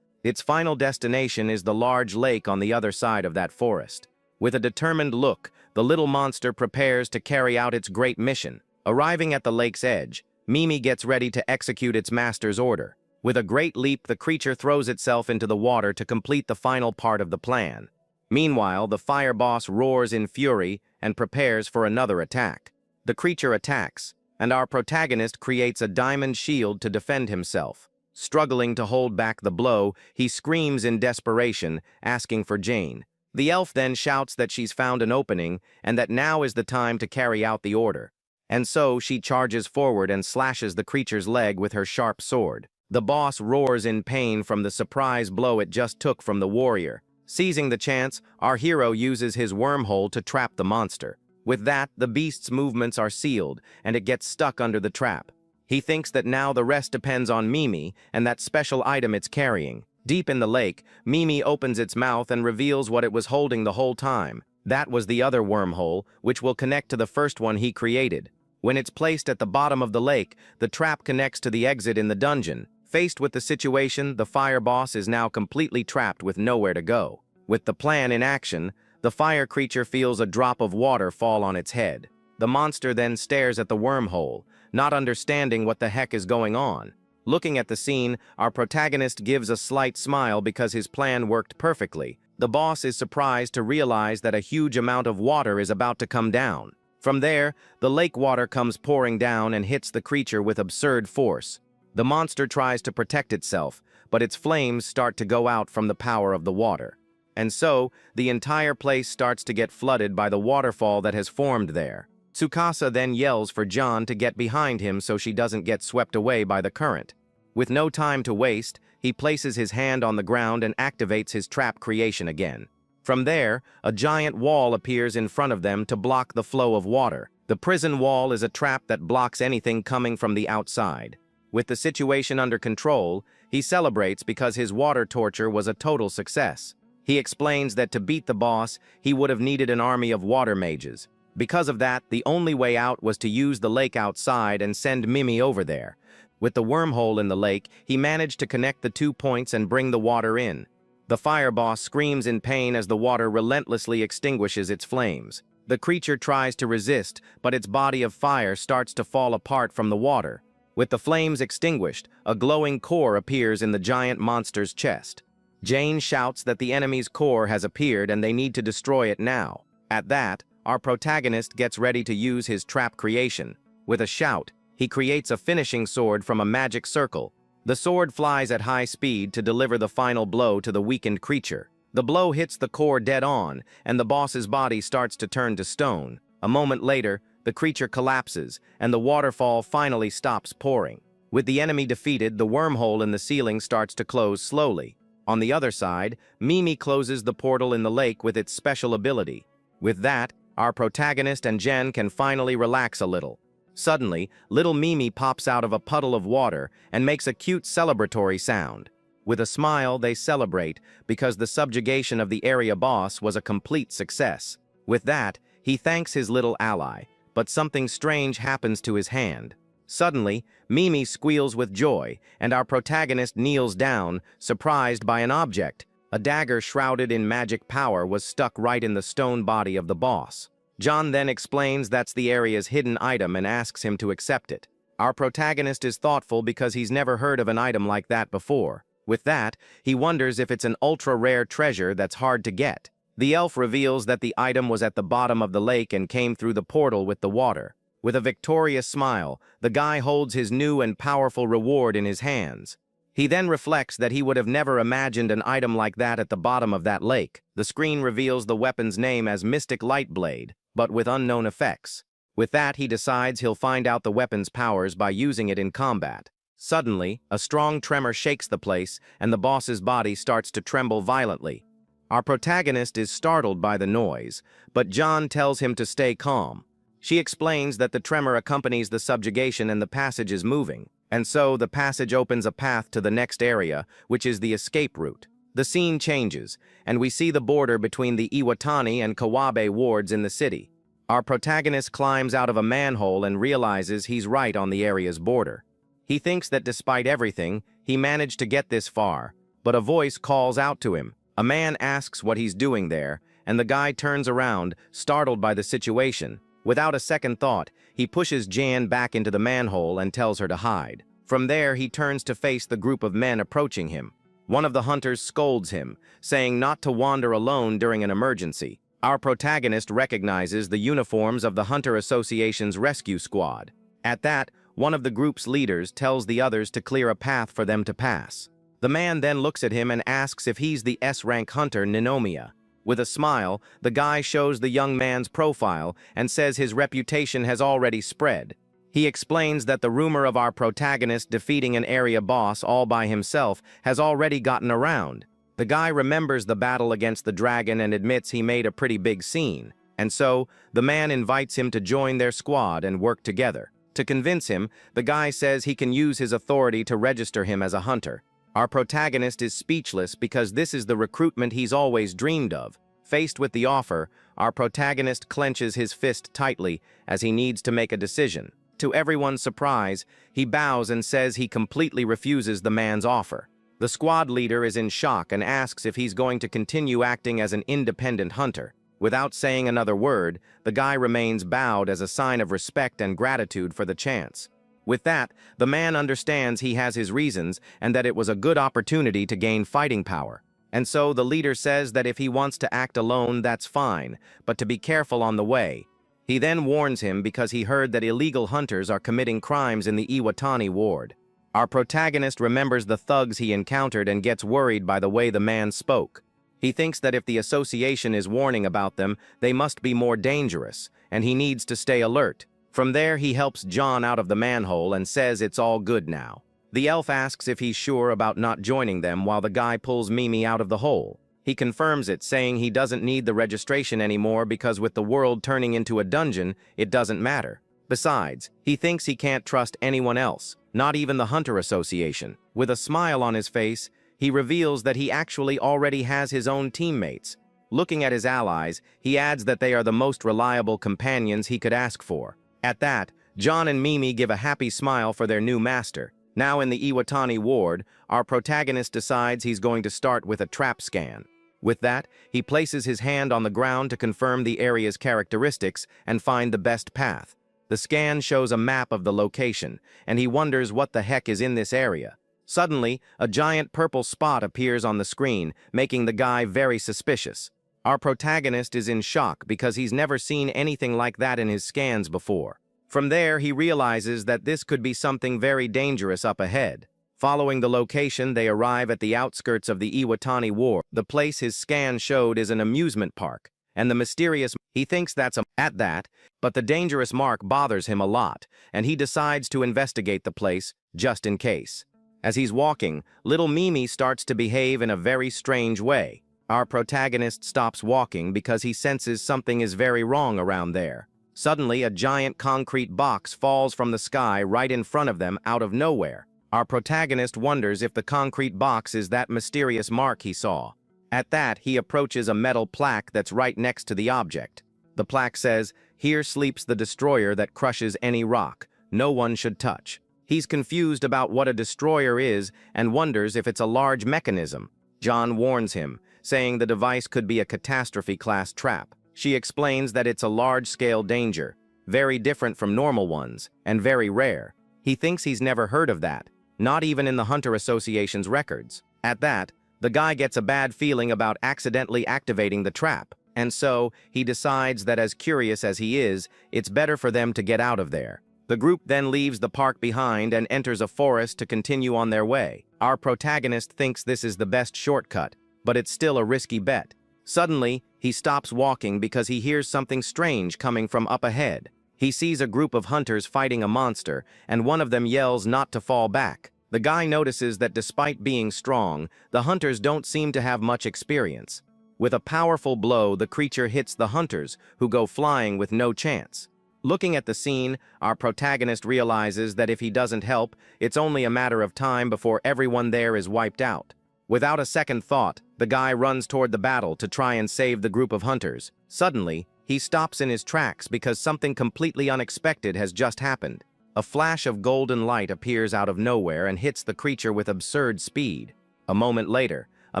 Its final destination is the large lake on the other side of that forest. With a determined look, the little monster prepares to carry out its great mission. Arriving at the lake's edge, Mimi gets ready to execute its master's order. With a great leap, the creature throws itself into the water to complete the final part of the plan. Meanwhile, the fire boss roars in fury and prepares for another attack. The creature attacks, and our protagonist creates a diamond shield to defend himself. Struggling to hold back the blow, he screams in desperation, asking for Jane. The elf then shouts that she's found an opening and that now is the time to carry out the order. And so she charges forward and slashes the creature's leg with her sharp sword. The boss roars in pain from the surprise blow it just took from the warrior. Seizing the chance, our hero uses his wormhole to trap the monster. With that, the beast's movements are sealed, and it gets stuck under the trap. He thinks that now the rest depends on Mimi and that special item it's carrying. Deep in the lake, Mimi opens its mouth and reveals what it was holding the whole time. That was the other wormhole, which will connect to the first one he created. When it's placed at the bottom of the lake, the trap connects to the exit in the dungeon. Faced with the situation, the fire boss is now completely trapped with nowhere to go. With the plan in action, the fire creature feels a drop of water fall on its head. The monster then stares at the wormhole, not understanding what the heck is going on. Looking at the scene, our protagonist gives a slight smile because his plan worked perfectly. The boss is surprised to realize that a huge amount of water is about to come down. From there, the lake water comes pouring down and hits the creature with absurd force. The monster tries to protect itself, but its flames start to go out from the power of the water. And so, the entire place starts to get flooded by the waterfall that has formed there. Tsukasa then yells for John to get behind him so she doesn't get swept away by the current. With no time to waste, he places his hand on the ground and activates his trap creation again. From there, a giant wall appears in front of them to block the flow of water. The prison wall is a trap that blocks anything coming from the outside. With the situation under control, he celebrates because his water torture was a total success. He explains that to beat the boss, he would have needed an army of water mages. Because of that, the only way out was to use the lake outside and send Mimi over there. With the wormhole in the lake, he managed to connect the 2 points and bring the water in. The fire boss screams in pain as the water relentlessly extinguishes its flames. The creature tries to resist, but its body of fire starts to fall apart from the water. With the flames extinguished, a glowing core appears in the giant monster's chest. Jane shouts that the enemy's core has appeared and they need to destroy it now. At that, our protagonist gets ready to use his trap creation. With a shout, he creates a finishing sword from a magic circle. The sword flies at high speed to deliver the final blow to the weakened creature. The blow hits the core dead on, and the boss's body starts to turn to stone. A moment later, the creature collapses, and the waterfall finally stops pouring. With the enemy defeated, the wormhole in the ceiling starts to close slowly. On the other side, Mimi closes the portal in the lake with its special ability. With that, our protagonist and Jen can finally relax a little. Suddenly, little Mimi pops out of a puddle of water and makes a cute celebratory sound. With a smile, they celebrate because the subjugation of the area boss was a complete success. With that, he thanks his little ally, but something strange happens to his hand. Suddenly, Mimi squeals with joy, and our protagonist kneels down, surprised by an object. A dagger shrouded in magic power was stuck right in the stone body of the boss. John then explains that's the area's hidden item and asks him to accept it. Our protagonist is thoughtful because he's never heard of an item like that before. With that, he wonders if it's an ultra-rare treasure that's hard to get. The elf reveals that the item was at the bottom of the lake and came through the portal with the water. With a victorious smile, the guy holds his new and powerful reward in his hands. He then reflects that he would have never imagined an item like that at the bottom of that lake. The screen reveals the weapon's name as Mystic Light Blade, but with unknown effects. With that, he decides he'll find out the weapon's powers by using it in combat. Suddenly, a strong tremor shakes the place, and the boss's body starts to tremble violently. Our protagonist is startled by the noise, but John tells him to stay calm. She explains that the tremor accompanies the subjugation and the passage is moving, and so the passage opens a path to the next area, which is the escape route. The scene changes, and we see the border between the Iwatani and Kawabe wards in the city. Our protagonist climbs out of a manhole and realizes he's right on the area's border. He thinks that despite everything, he managed to get this far, but a voice calls out to him. A man asks what he's doing there, and the guy turns around, startled by the situation. Without a second thought, he pushes Jan back into the manhole and tells her to hide. From there, he turns to face the group of men approaching him. One of the hunters scolds him, saying not to wander alone during an emergency. Our protagonist recognizes the uniforms of the Hunter Association's rescue squad. At that, one of the group's leaders tells the others to clear a path for them to pass. The man then looks at him and asks if he's the S-rank hunter Ninomiya. With a smile, the guy shows the young man's profile and says his reputation has already spread. He explains that the rumor of our protagonist defeating an area boss all by himself has already gotten around. The guy remembers the battle against the dragon and admits he made a pretty big scene, and so the man invites him to join their squad and work together. To convince him, the guy says he can use his authority to register him as a hunter. Our protagonist is speechless because this is the recruitment he's always dreamed of. Faced with the offer, our protagonist clenches his fist tightly as he needs to make a decision. To everyone's surprise, he bows and says he completely refuses the man's offer. The squad leader is in shock and asks if he's going to continue acting as an independent hunter. Without saying another word, the guy remains bowed as a sign of respect and gratitude for the chance. With that, the man understands he has his reasons and that it was a good opportunity to gain fighting power. And so the leader says that if he wants to act alone, that's fine, but to be careful on the way. He then warns him because he heard that illegal hunters are committing crimes in the Iwatani ward. Our protagonist remembers the thugs he encountered and gets worried by the way the man spoke. He thinks that if the association is warning about them, they must be more dangerous, and he needs to stay alert. From there, he helps John out of the manhole and says it's all good now. The elf asks if he's sure about not joining them while the guy pulls Mimi out of the hole. He confirms it, saying he doesn't need the registration anymore because with the world turning into a dungeon, it doesn't matter. Besides, he thinks he can't trust anyone else, not even the Hunter Association. With a smile on his face, he reveals that he actually already has his own teammates. Looking at his allies, he adds that they are the most reliable companions he could ask for. At that, John and Mimi give a happy smile for their new master. Now in the Iwatani ward, our protagonist decides he's going to start with a trap scan. With that, he places his hand on the ground to confirm the area's characteristics and find the best path. The scan shows a map of the location, and he wonders what the heck is in this area. Suddenly, a giant purple spot appears on the screen, making the guy very suspicious. Our protagonist is in shock because he's never seen anything like that in his scans before. From there, he realizes that this could be something very dangerous up ahead. Following the location, they arrive at the outskirts of the Iwatani ward. The place his scan showed is an amusement park, and the mysterious he thinks that's but the dangerous mark bothers him a lot, and he decides to investigate the place just in case. As he's walking, little Mimi starts to behave in a very strange way. Our protagonist stops walking because he senses something is very wrong around there. Suddenly, a giant concrete box falls from the sky right in front of them out of nowhere. Our protagonist wonders if the concrete box is that mysterious mark he saw. At that, he approaches a metal plaque that's right next to the object. The plaque says, "Here sleeps the destroyer that crushes any rock. No one should touch." He's confused about what a destroyer is and wonders if it's a large mechanism. John warns him, saying the device could be a catastrophe-class trap. She explains that it's a large-scale danger, very different from normal ones, and very rare. He thinks he's never heard of that, not even in the Hunter Association's records. At that, the guy gets a bad feeling about accidentally activating the trap, and so he decides that as curious as he is, it's better for them to get out of there. The group then leaves the park behind and enters a forest to continue on their way. Our protagonist thinks this is the best shortcut, but it's still a risky bet. Suddenly, he stops walking because he hears something strange coming from up ahead. He sees a group of hunters fighting a monster, and one of them yells not to fall back. The guy notices that despite being strong, the hunters don't seem to have much experience. With a powerful blow, the creature hits the hunters, who go flying with no chance. Looking at the scene, our protagonist realizes that if he doesn't help, it's only a matter of time before everyone there is wiped out. Without a second thought, the guy runs toward the battle to try and save the group of hunters. Suddenly, he stops in his tracks because something completely unexpected has just happened. A flash of golden light appears out of nowhere and hits the creature with absurd speed. A moment later, a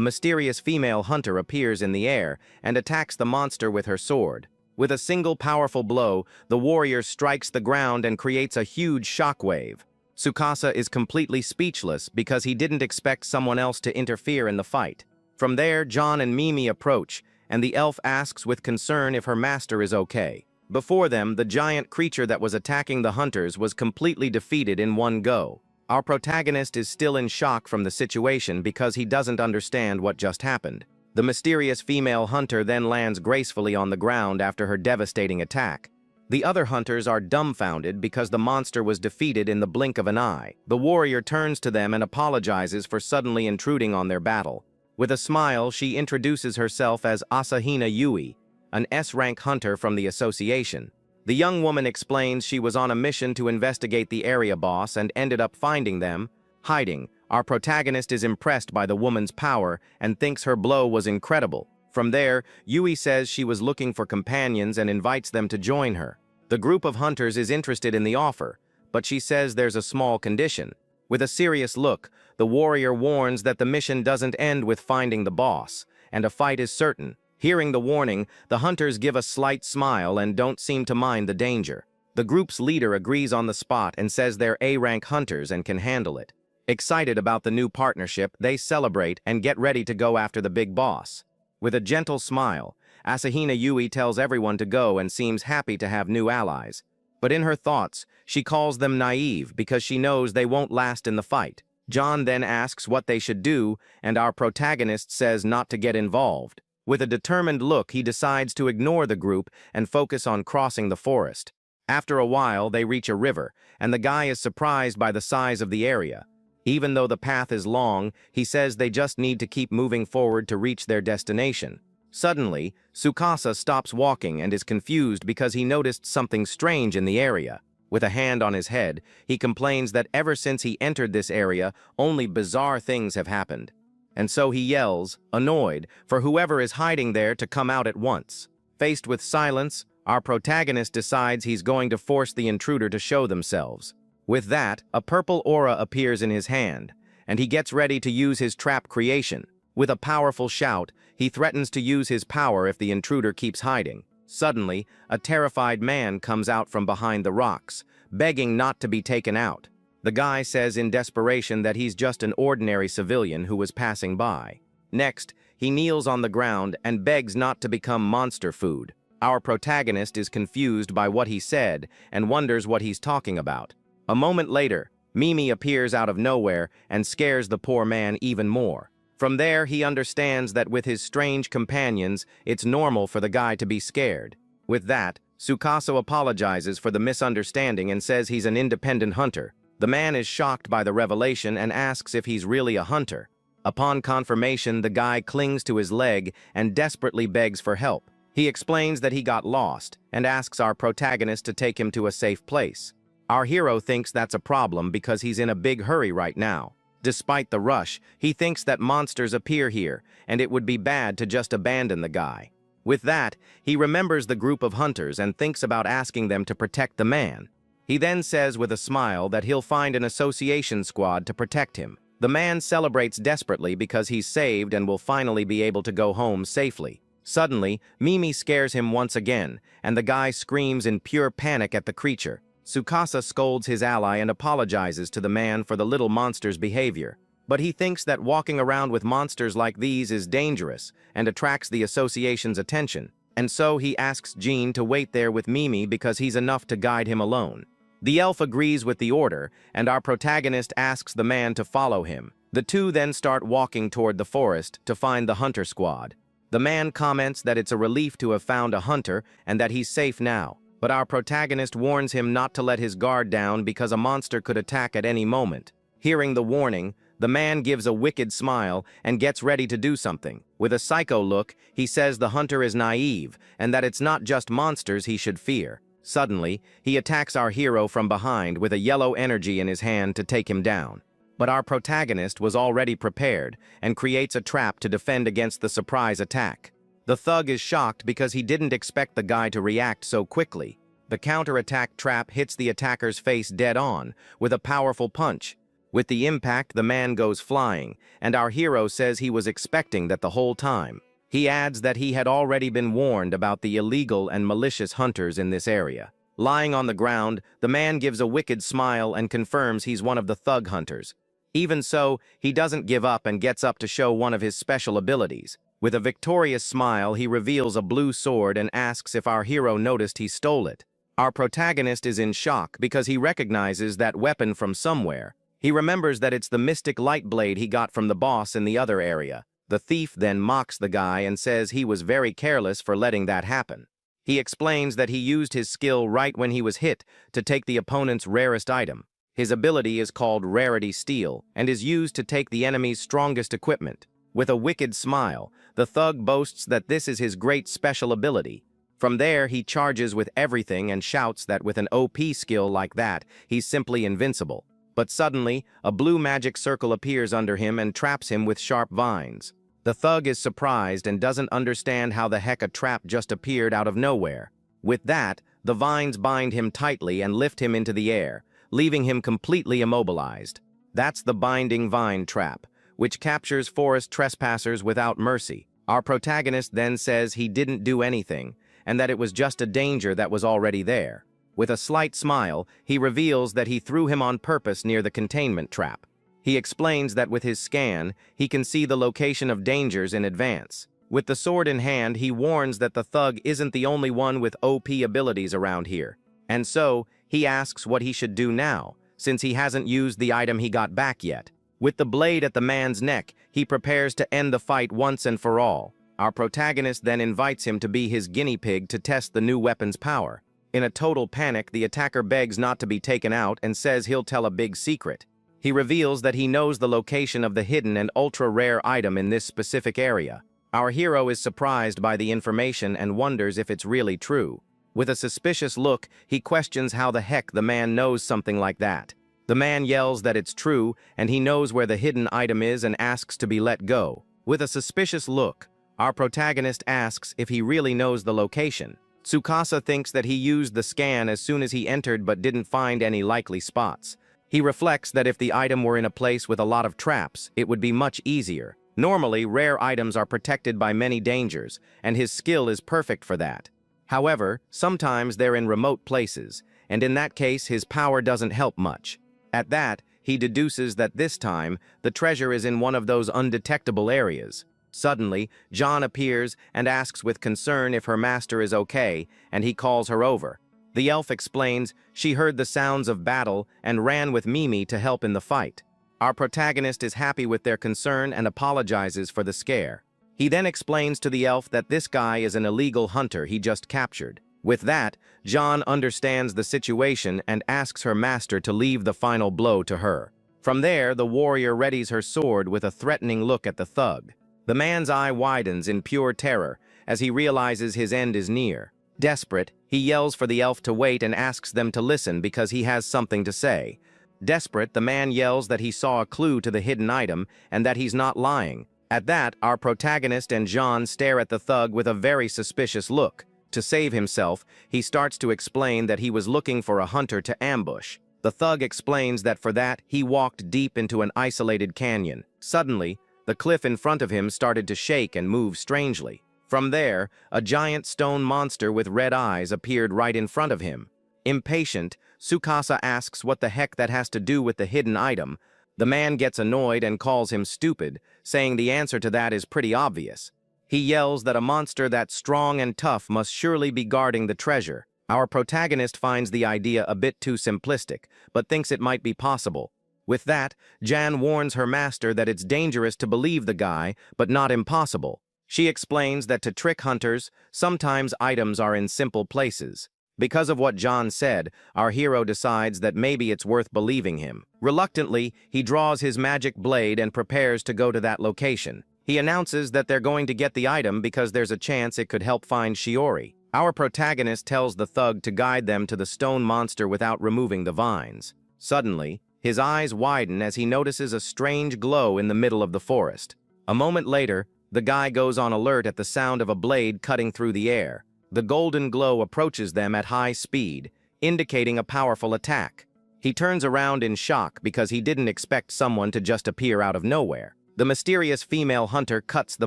mysterious female hunter appears in the air and attacks the monster with her sword. With a single powerful blow, the warrior strikes the ground and creates a huge shockwave. Tsukasa is completely speechless because he didn't expect someone else to interfere in the fight. From there, John and Mimi approach, and the elf asks with concern if her master is okay. Before them, the giant creature that was attacking the hunters was completely defeated in one go. Our protagonist is still in shock from the situation because he doesn't understand what just happened. The mysterious female hunter then lands gracefully on the ground after her devastating attack. The other hunters are dumbfounded because the monster was defeated in the blink of an eye. The warrior turns to them and apologizes for suddenly intruding on their battle. With a smile, she introduces herself as Asahina Yui, an S-rank hunter from the association. The young woman explains she was on a mission to investigate the area boss and ended up finding them, hiding. Our protagonist is impressed by the woman's power and thinks her blow was incredible. From there, Yui says she was looking for companions and invites them to join her. The group of hunters is interested in the offer, but she says there's a small condition. With a serious look, the warrior warns that the mission doesn't end with finding the boss, and a fight is certain. Hearing the warning, the hunters give a slight smile and don't seem to mind the danger. The group's leader agrees on the spot and says they're A-rank hunters and can handle it. Excited about the new partnership, they celebrate and get ready to go after the big boss. With a gentle smile, Asahina Yui tells everyone to go and seems happy to have new allies. But in her thoughts, she calls them naive because she knows they won't last in the fight. John then asks what they should do, and our protagonist says not to get involved. With a determined look, he decides to ignore the group and focus on crossing the forest. After a while, they reach a river, and the guy is surprised by the size of the area. Even though the path is long, he says they just need to keep moving forward to reach their destination. Suddenly, Tsukasa stops walking and is confused because he noticed something strange in the area. With a hand on his head, he complains that ever since he entered this area, only bizarre things have happened. And so he yells, annoyed, for whoever is hiding there to come out at once. Faced with silence, our protagonist decides he's going to force the intruder to show themselves. With that, a purple aura appears in his hand, and he gets ready to use his trap creation. With a powerful shout, he threatens to use his power if the intruder keeps hiding. Suddenly, a terrified man comes out from behind the rocks, begging not to be taken out. The guy says in desperation that he's just an ordinary civilian who was passing by. Next, he kneels on the ground and begs not to become monster food. Our protagonist is confused by what he said and wonders what he's talking about. A moment later, Mimi appears out of nowhere and scares the poor man even more. From there, he understands that with his strange companions, it's normal for the guy to be scared. With that, Tsukasa apologizes for the misunderstanding and says he's an independent hunter. The man is shocked by the revelation and asks if he's really a hunter. Upon confirmation, the guy clings to his leg and desperately begs for help. He explains that he got lost and asks our protagonist to take him to a safe place. Our hero thinks that's a problem because he's in a big hurry right now. Despite the rush, he thinks that monsters appear here, and it would be bad to just abandon the guy. With that, he remembers the group of hunters and thinks about asking them to protect the man. He then says with a smile that he'll find an association squad to protect him. The man celebrates desperately because he's saved and will finally be able to go home safely. Suddenly, Mimi scares him once again, and the guy screams in pure panic at the creature. Tsukasa scolds his ally and apologizes to the man for the little monster's behavior. But he thinks that walking around with monsters like these is dangerous and attracts the association's attention. And so he asks Jean to wait there with Mimi because he's enough to guide him alone. The elf agrees with the order, and our protagonist asks the man to follow him. The two then start walking toward the forest to find the hunter squad. The man comments that it's a relief to have found a hunter and that he's safe now. But our protagonist warns him not to let his guard down because a monster could attack at any moment. Hearing the warning, the man gives a wicked smile and gets ready to do something. With a psycho look, he says the hunter is naive and that it's not just monsters he should fear. Suddenly, he attacks our hero from behind with a yellow energy in his hand to take him down. But our protagonist was already prepared and creates a trap to defend against the surprise attack. The thug is shocked because he didn't expect the guy to react so quickly. The counterattack trap hits the attacker's face dead on, with a powerful punch. With the impact, the man goes flying, and our hero says he was expecting that the whole time. He adds that he had already been warned about the illegal and malicious hunters in this area. Lying on the ground, the man gives a wicked smile and confirms he's one of the thug hunters. Even so, he doesn't give up and gets up to show one of his special abilities. With a victorious smile, he reveals a blue sword and asks if our hero noticed he stole it. Our protagonist is in shock because he recognizes that weapon from somewhere. He remembers that it's the mystic light blade he got from the boss in the other area. The thief then mocks the guy and says he was very careless for letting that happen. He explains that he used his skill right when he was hit to take the opponent's rarest item. His ability is called Rarity Steel and is used to take the enemy's strongest equipment. With a wicked smile, the thug boasts that this is his great special ability. From there, he charges with everything and shouts that with an OP skill like that, he's simply invincible. But suddenly, a blue magic circle appears under him and traps him with sharp vines. The thug is surprised and doesn't understand how the heck a trap just appeared out of nowhere. With that, the vines bind him tightly and lift him into the air, leaving him completely immobilized. That's the binding vine trap, which captures forest trespassers without mercy. Our protagonist then says he didn't do anything, and that it was just a danger that was already there. With a slight smile, he reveals that he threw him on purpose near the containment trap. He explains that with his scan, he can see the location of dangers in advance. With the sword in hand, he warns that the thug isn't the only one with OP abilities around here. And so, he asks what he should do now, since he hasn't used the item he got back yet. With the blade at the man's neck, he prepares to end the fight once and for all. Our protagonist then invites him to be his guinea pig to test the new weapon's power. In a total panic, the attacker begs not to be taken out and says he'll tell a big secret. He reveals that he knows the location of the hidden and ultra-rare item in this specific area. Our hero is surprised by the information and wonders if it's really true. With a suspicious look, he questions how the heck the man knows something like that. The man yells that it's true, and he knows where the hidden item is and asks to be let go. With a suspicious look, our protagonist asks if he really knows the location. Tsukasa thinks that he used the scan as soon as he entered but didn't find any likely spots. He reflects that if the item were in a place with a lot of traps, it would be much easier. Normally, rare items are protected by many dangers, and his skill is perfect for that. However, sometimes they're in remote places, and in that case his power doesn't help much. At that, he deduces that this time, the treasure is in one of those undetectable areas. Suddenly, John appears and asks with concern if her master is okay, and he calls her over. The elf explains she heard the sounds of battle and ran with Mimi to help in the fight. Our protagonist is happy with their concern and apologizes for the scare. He then explains to the elf that this guy is an illegal hunter he just captured. With that, John understands the situation and asks her master to leave the final blow to her. From there, the warrior readies her sword with a threatening look at the thug. The man's eye widens in pure terror as he realizes his end is near. Desperate, he yells for the elf to wait and asks them to listen because he has something to say. Desperate, the man yells that he saw a clue to the hidden item and that he's not lying. At that, our protagonist and Jean stare at the thug with a very suspicious look. To save himself, he starts to explain that he was looking for a hunter to ambush. The thug explains that for that, he walked deep into an isolated canyon. Suddenly, the cliff in front of him started to shake and move strangely. From there, a giant stone monster with red eyes appeared right in front of him. Impatient, Tsukasa asks what the heck that has to do with the hidden item. The man gets annoyed and calls him stupid, saying the answer to that is pretty obvious. He yells that a monster that's strong and tough must surely be guarding the treasure. Our protagonist finds the idea a bit too simplistic, but thinks it might be possible. With that, Jan warns her master that it's dangerous to believe the guy, but not impossible. She explains that to trick hunters, sometimes items are in simple places. Because of what John said, our hero decides that maybe it's worth believing him. Reluctantly, he draws his magic blade and prepares to go to that location. He announces that they're going to get the item because there's a chance it could help find Shiori. Our protagonist tells the thug to guide them to the stone monster without removing the vines. Suddenly, his eyes widen as he notices a strange glow in the middle of the forest. A moment later, the guy goes on alert at the sound of a blade cutting through the air. The golden glow approaches them at high speed, indicating a powerful attack. He turns around in shock because he didn't expect someone to just appear out of nowhere. The mysterious female hunter cuts the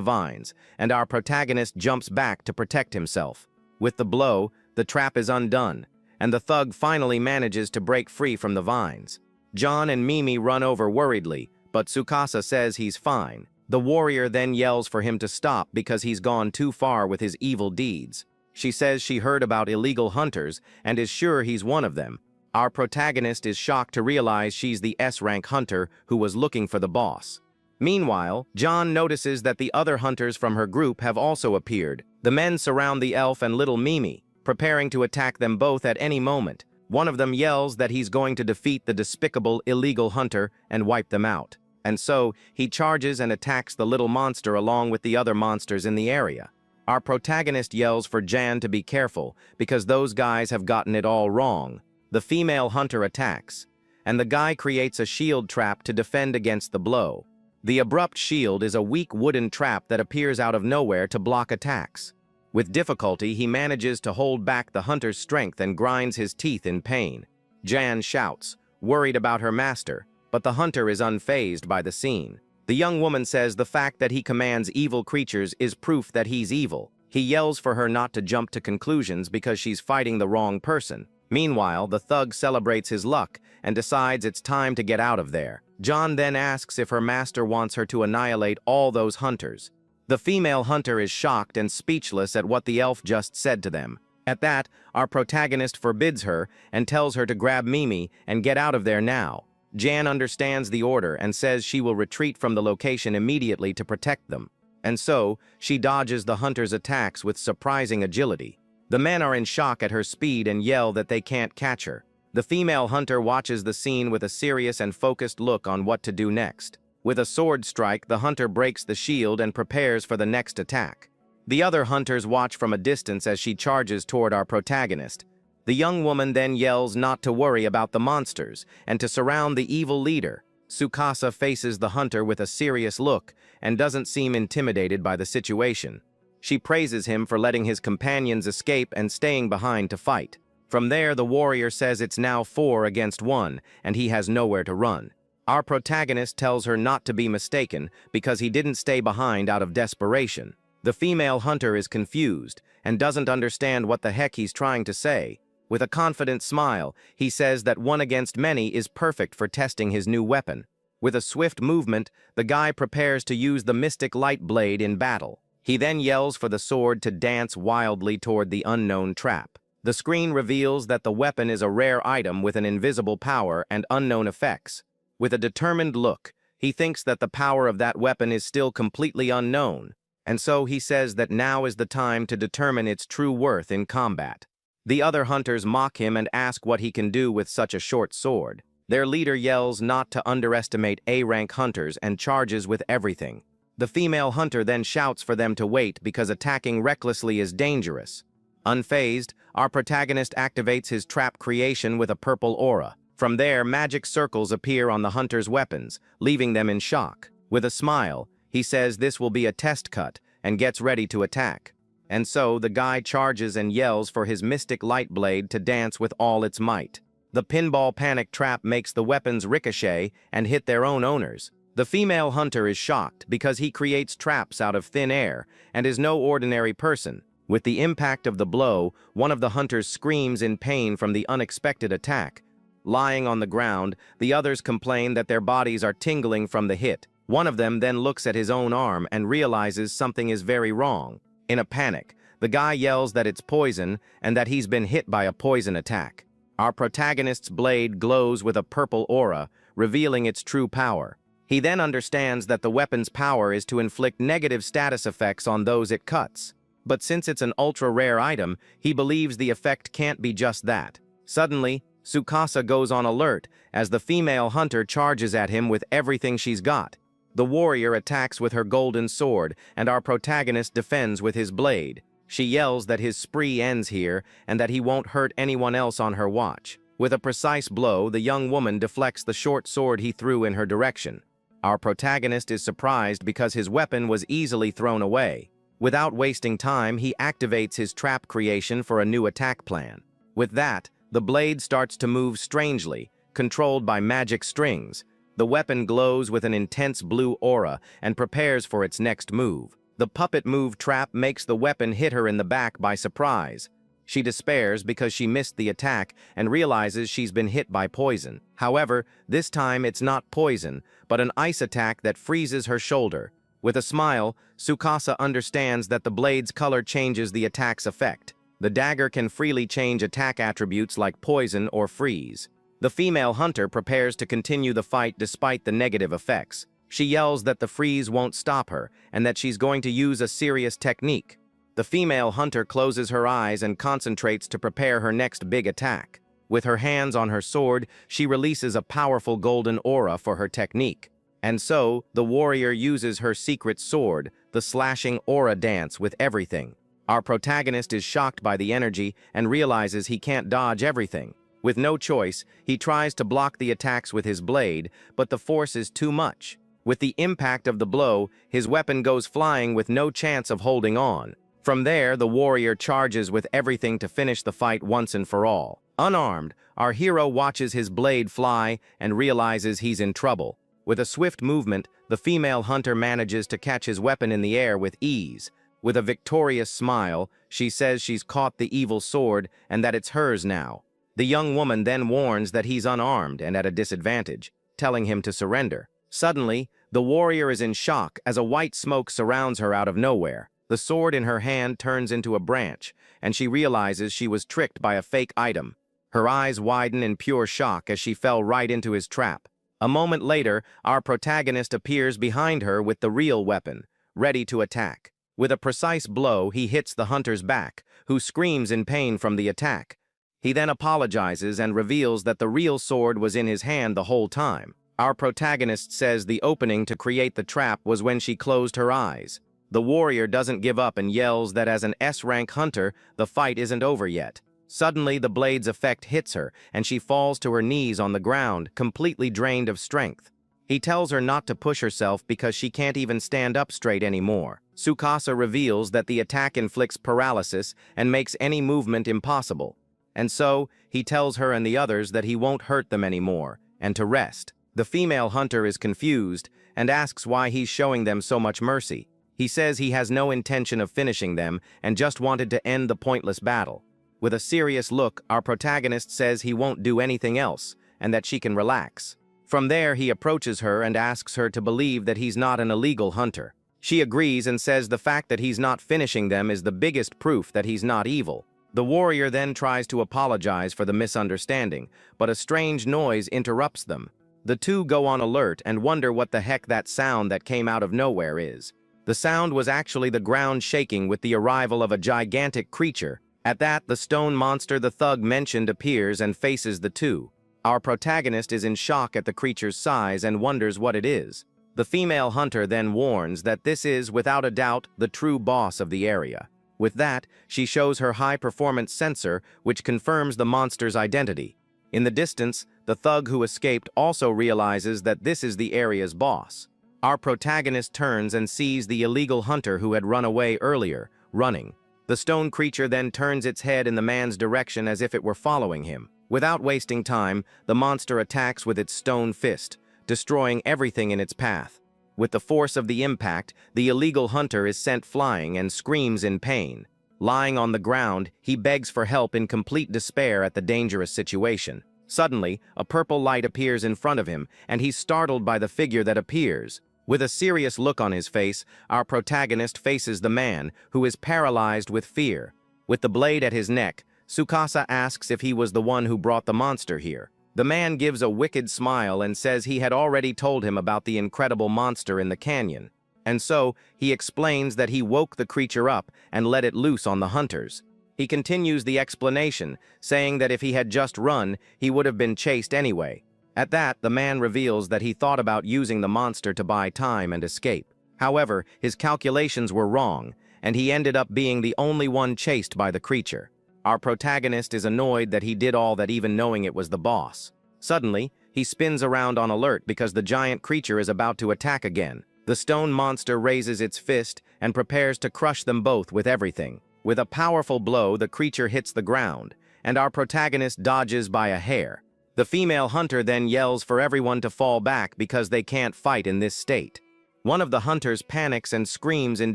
vines, and our protagonist jumps back to protect himself. With the blow, the trap is undone, and the thug finally manages to break free from the vines. John and Mimi run over worriedly, but Tsukasa says he's fine. The warrior then yells for him to stop because he's gone too far with his evil deeds. She says she heard about illegal hunters and is sure he's one of them. Our protagonist is shocked to realize she's the S-rank hunter who was looking for the boss. Meanwhile, John notices that the other hunters from her group have also appeared. The men surround the elf and little Mimi, preparing to attack them both at any moment. One of them yells that he's going to defeat the despicable illegal hunter and wipe them out. And so, he charges and attacks the little monster along with the other monsters in the area. Our protagonist yells for Jan to be careful because those guys have gotten it all wrong. The female hunter attacks, and the guy creates a shield trap to defend against the blow. The abrupt shield is a weak wooden trap that appears out of nowhere to block attacks. With difficulty, he manages to hold back the hunter's strength and grinds his teeth in pain. Jan shouts, worried about her master, but the hunter is unfazed by the scene. The young woman says the fact that he commands evil creatures is proof that he's evil. He yells for her not to jump to conclusions because she's fighting the wrong person. Meanwhile, the thug celebrates his luck and decides it's time to get out of there. John then asks if her master wants her to annihilate all those hunters. The female hunter is shocked and speechless at what the elf just said to them. At that, our protagonist forbids her and tells her to grab Mimi and get out of there now. Jan understands the order and says she will retreat from the location immediately to protect them. And so, she dodges the hunter's attacks with surprising agility. The men are in shock at her speed and yell that they can't catch her. The female hunter watches the scene with a serious and focused look on what to do next. With a sword strike, the hunter breaks the shield and prepares for the next attack. The other hunters watch from a distance as she charges toward our protagonist. The young woman then yells not to worry about the monsters and to surround the evil leader. Tsukasa faces the hunter with a serious look and doesn't seem intimidated by the situation. She praises him for letting his companions escape and staying behind to fight. From there, the warrior says it's now 4 against 1 and he has nowhere to run. Our protagonist tells her not to be mistaken because he didn't stay behind out of desperation. The female hunter is confused and doesn't understand what the heck he's trying to say. With a confident smile, he says that 1 against many is perfect for testing his new weapon. With a swift movement, the guy prepares to use the mystic light blade in battle. He then yells for the sword to dance wildly toward the unknown trap. The screen reveals that the weapon is a rare item with an invisible power and unknown effects. With a determined look, he thinks that the power of that weapon is still completely unknown, and so he says that now is the time to determine its true worth in combat. The other hunters mock him and ask what he can do with such a short sword. Their leader yells not to underestimate A-rank hunters and charges with everything. The female hunter then shouts for them to wait because attacking recklessly is dangerous. Unfazed, our protagonist activates his trap creation with a purple aura. From there, magic circles appear on the hunter's weapons, leaving them in shock. With a smile, he says this will be a test cut and gets ready to attack. And so, the guy charges and yells for his mystic light blade to dance with all its might. The pinball panic trap makes the weapons ricochet and hit their own owners. The female hunter is shocked because he creates traps out of thin air and is no ordinary person. With the impact of the blow, one of the hunters screams in pain from the unexpected attack. Lying on the ground, the others complain that their bodies are tingling from the hit. One of them then looks at his own arm and realizes something is very wrong. In a panic, the guy yells that it's poison and that he's been hit by a poison attack. Our protagonist's blade glows with a purple aura, revealing its true power. He then understands that the weapon's power is to inflict negative status effects on those it cuts. But since it's an ultra-rare item, he believes the effect can't be just that. Suddenly, Tsukasa goes on alert as the female hunter charges at him with everything she's got. The warrior attacks with her golden sword, and our protagonist defends with his blade. She yells that his spree ends here and that he won't hurt anyone else on her watch. With a precise blow, the young woman deflects the short sword he threw in her direction. Our protagonist is surprised because his weapon was easily thrown away. Without wasting time, he activates his trap creation for a new attack plan. With that, the blade starts to move strangely, controlled by magic strings. The weapon glows with an intense blue aura and prepares for its next move. The puppet move trap makes the weapon hit her in the back by surprise. She despairs because she missed the attack and realizes she's been hit by poison. However, this time it's not poison, but an ice attack that freezes her shoulder. With a smile, Tsukasa understands that the blade's color changes the attack's effect. The dagger can freely change attack attributes like poison or freeze. The female hunter prepares to continue the fight despite the negative effects. She yells that the freeze won't stop her and that she's going to use a serious technique. The female hunter closes her eyes and concentrates to prepare her next big attack. With her hands on her sword, she releases a powerful golden aura for her technique. And so, the warrior uses her secret sword, the slashing aura dance with everything. Our protagonist is shocked by the energy and realizes he can't dodge everything. With no choice, he tries to block the attacks with his blade, but the force is too much. With the impact of the blow, his weapon goes flying with no chance of holding on. From there, the warrior charges with everything to finish the fight once and for all. Unarmed, our hero watches his blade fly and realizes he's in trouble. With a swift movement, the female hunter manages to catch his weapon in the air with ease. With a victorious smile, she says she's caught the evil sword and that it's hers now. The young woman then warns that he's unarmed and at a disadvantage, telling him to surrender. Suddenly, the warrior is in shock as a white smoke surrounds her out of nowhere. The sword in her hand turns into a branch, and she realizes she was tricked by a fake item. Her eyes widen in pure shock as she fell right into his trap. A moment later, our protagonist appears behind her with the real weapon, ready to attack. With a precise blow, he hits the hunter's back, who screams in pain from the attack. He then apologizes and reveals that the real sword was in his hand the whole time. Our protagonist says the opening to create the trap was when she closed her eyes. The warrior doesn't give up and yells that as an S-rank hunter, the fight isn't over yet. Suddenly, the blade's effect hits her, and she falls to her knees on the ground, completely drained of strength. He tells her not to push herself because she can't even stand up straight anymore. Tsukasa reveals that the attack inflicts paralysis and makes any movement impossible. And so, he tells her and the others that he won't hurt them anymore, and to rest. The female hunter is confused and asks why he's showing them so much mercy. He says he has no intention of finishing them and just wanted to end the pointless battle. With a serious look, our protagonist says he won't do anything else, and that she can relax. From there, he approaches her and asks her to believe that he's not an illegal hunter. She agrees and says the fact that he's not finishing them is the biggest proof that he's not evil. The warrior then tries to apologize for the misunderstanding, but a strange noise interrupts them. The two go on alert and wonder what the heck that sound that came out of nowhere is. The sound was actually the ground shaking with the arrival of a gigantic creature. At that, the stone monster the thug mentioned appears and faces the two. Our protagonist is in shock at the creature's size and wonders what it is. The female hunter then warns that this is, without a doubt, the true boss of the area. With that, she shows her high-performance sensor, which confirms the monster's identity. In the distance, the thug who escaped also realizes that this is the area's boss. Our protagonist turns and sees the illegal hunter who had run away earlier, running. The stone creature then turns its head in the man's direction as if it were following him. Without wasting time, the monster attacks with its stone fist, destroying everything in its path. With the force of the impact, the illegal hunter is sent flying and screams in pain. Lying on the ground, he begs for help in complete despair at the dangerous situation. Suddenly, a purple light appears in front of him, and he's startled by the figure that appears. With a serious look on his face, our protagonist faces the man, who is paralyzed with fear. With the blade at his neck, Tsukasa asks if he was the one who brought the monster here. The man gives a wicked smile and says he had already told him about the incredible monster in the canyon. And so, he explains that he woke the creature up and let it loose on the hunters. He continues the explanation, saying that if he had just run, he would have been chased anyway. At that, the man reveals that he thought about using the monster to buy time and escape. However, his calculations were wrong, and he ended up being the only one chased by the creature. Our protagonist is annoyed that he did all that even knowing it was the boss. Suddenly, he spins around on alert because the giant creature is about to attack again. The stone monster raises its fist and prepares to crush them both with everything. With a powerful blow, the creature hits the ground, and our protagonist dodges by a hair. The female hunter then yells for everyone to fall back because they can't fight in this state. One of the hunters panics and screams in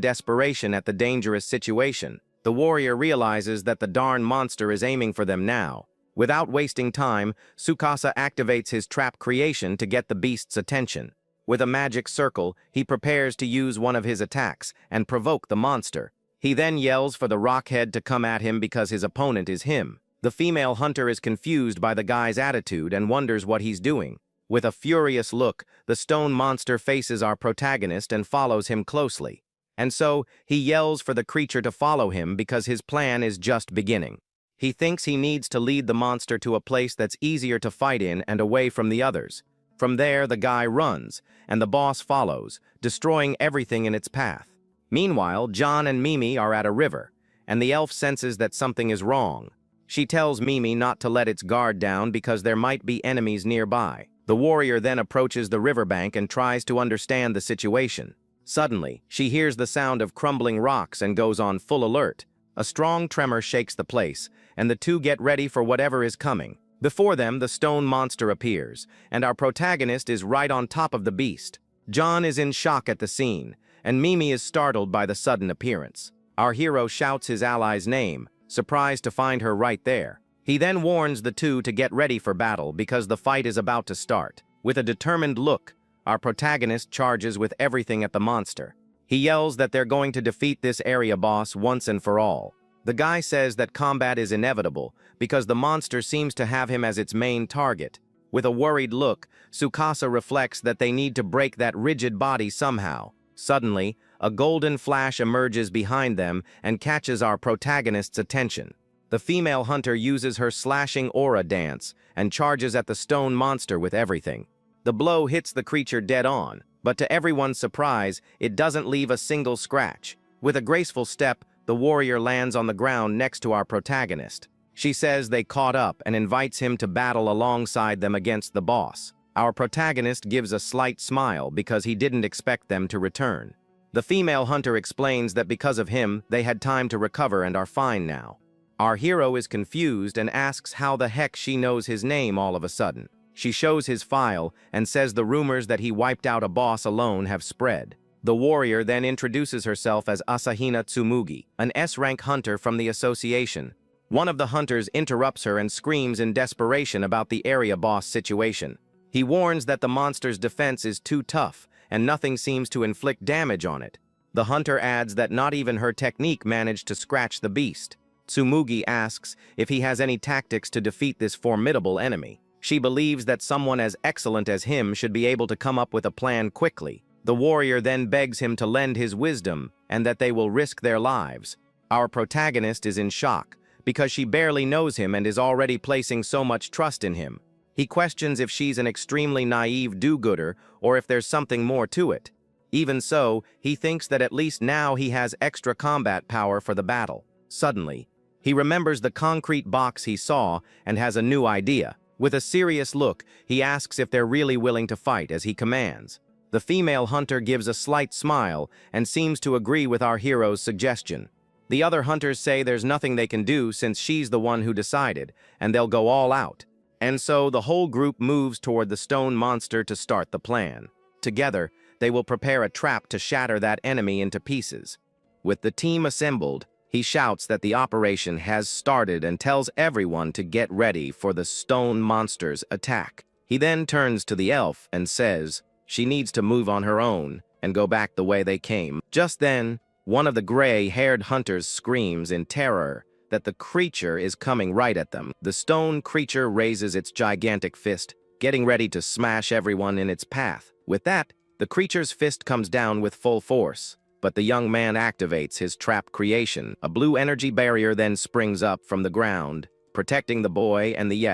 desperation at the dangerous situation. The warrior realizes that the darn monster is aiming for them now. Without wasting time, Tsukasa activates his trap creation to get the beast's attention. With a magic circle, he prepares to use one of his attacks and provoke the monster. He then yells for the rockhead to come at him because his opponent is him. The female hunter is confused by the guy's attitude and wonders what he's doing. With a furious look, the stone monster faces our protagonist and follows him closely. And so, he yells for the creature to follow him because his plan is just beginning. He thinks he needs to lead the monster to a place that's easier to fight in and away from the others. From there, the guy runs, and the boss follows, destroying everything in its path. Meanwhile, John and Mimi are at a river, and the elf senses that something is wrong. She tells Mimi not to let its guard down because there might be enemies nearby. The warrior then approaches the riverbank and tries to understand the situation. Suddenly, she hears the sound of crumbling rocks and goes on full alert. A strong tremor shakes the place, and the two get ready for whatever is coming. Before them, the stone monster appears, and our protagonist is right on top of the beast. John is in shock at the scene, and Mimi is startled by the sudden appearance. Our hero shouts his ally's name, surprised to find her right there. He then warns the two to get ready for battle because the fight is about to start. With a determined look, our protagonist charges with everything at the monster. He yells that they're going to defeat this area boss once and for all. The guy says that combat is inevitable because the monster seems to have him as its main target. With a worried look, Tsukasa reflects that they need to break that rigid body somehow. Suddenly, a golden flash emerges behind them and catches our protagonist's attention. The female hunter uses her slashing aura dance and charges at the stone monster with everything. The blow hits the creature dead on, but to everyone's surprise, it doesn't leave a single scratch. With a graceful step, the warrior lands on the ground next to our protagonist. She says they caught up and invites him to battle alongside them against the boss. Our protagonist gives a slight smile because he didn't expect them to return. The female hunter explains that because of him, they had time to recover and are fine now. Our hero is confused and asks how the heck she knows his name all of a sudden. She shows his file and says the rumors that he wiped out a boss alone have spread. The warrior then introduces herself as Asahina Tsumugi, an S-rank hunter from the association. One of the hunters interrupts her and screams in desperation about the area boss situation. He warns that the monster's defense is too tough, and nothing seems to inflict damage on it. The hunter adds that not even her technique managed to scratch the beast. Tsumugi asks if he has any tactics to defeat this formidable enemy. She believes that someone as excellent as him should be able to come up with a plan quickly. The warrior then begs him to lend his wisdom and that they will risk their lives. Our protagonist is in shock because she barely knows him and is already placing so much trust in him. He questions if she's an extremely naive do-gooder or if there's something more to it. Even so, he thinks that at least now he has extra combat power for the battle. Suddenly, he remembers the concrete box he saw and has a new idea. With a serious look, he asks if they're really willing to fight as he commands. The female hunter gives a slight smile and seems to agree with our hero's suggestion. The other hunters say there's nothing they can do since she's the one who decided, and they'll go all out. And so the whole group moves toward the stone monster to start the plan. Together, they will prepare a trap to shatter that enemy into pieces. With the team assembled, he shouts that the operation has started and tells everyone to get ready for the stone monster's attack. He then turns to the elf and says she needs to move on her own and go back the way they came. Just then, one of the gray-haired hunters screams in terror that the creature is coming right at them. The stone creature raises its gigantic fist, getting ready to smash everyone in its path. With that, the creature's fist comes down with full force. But the young man activates his trap creation. A blue energy barrier then springs up from the ground, protecting the boy and the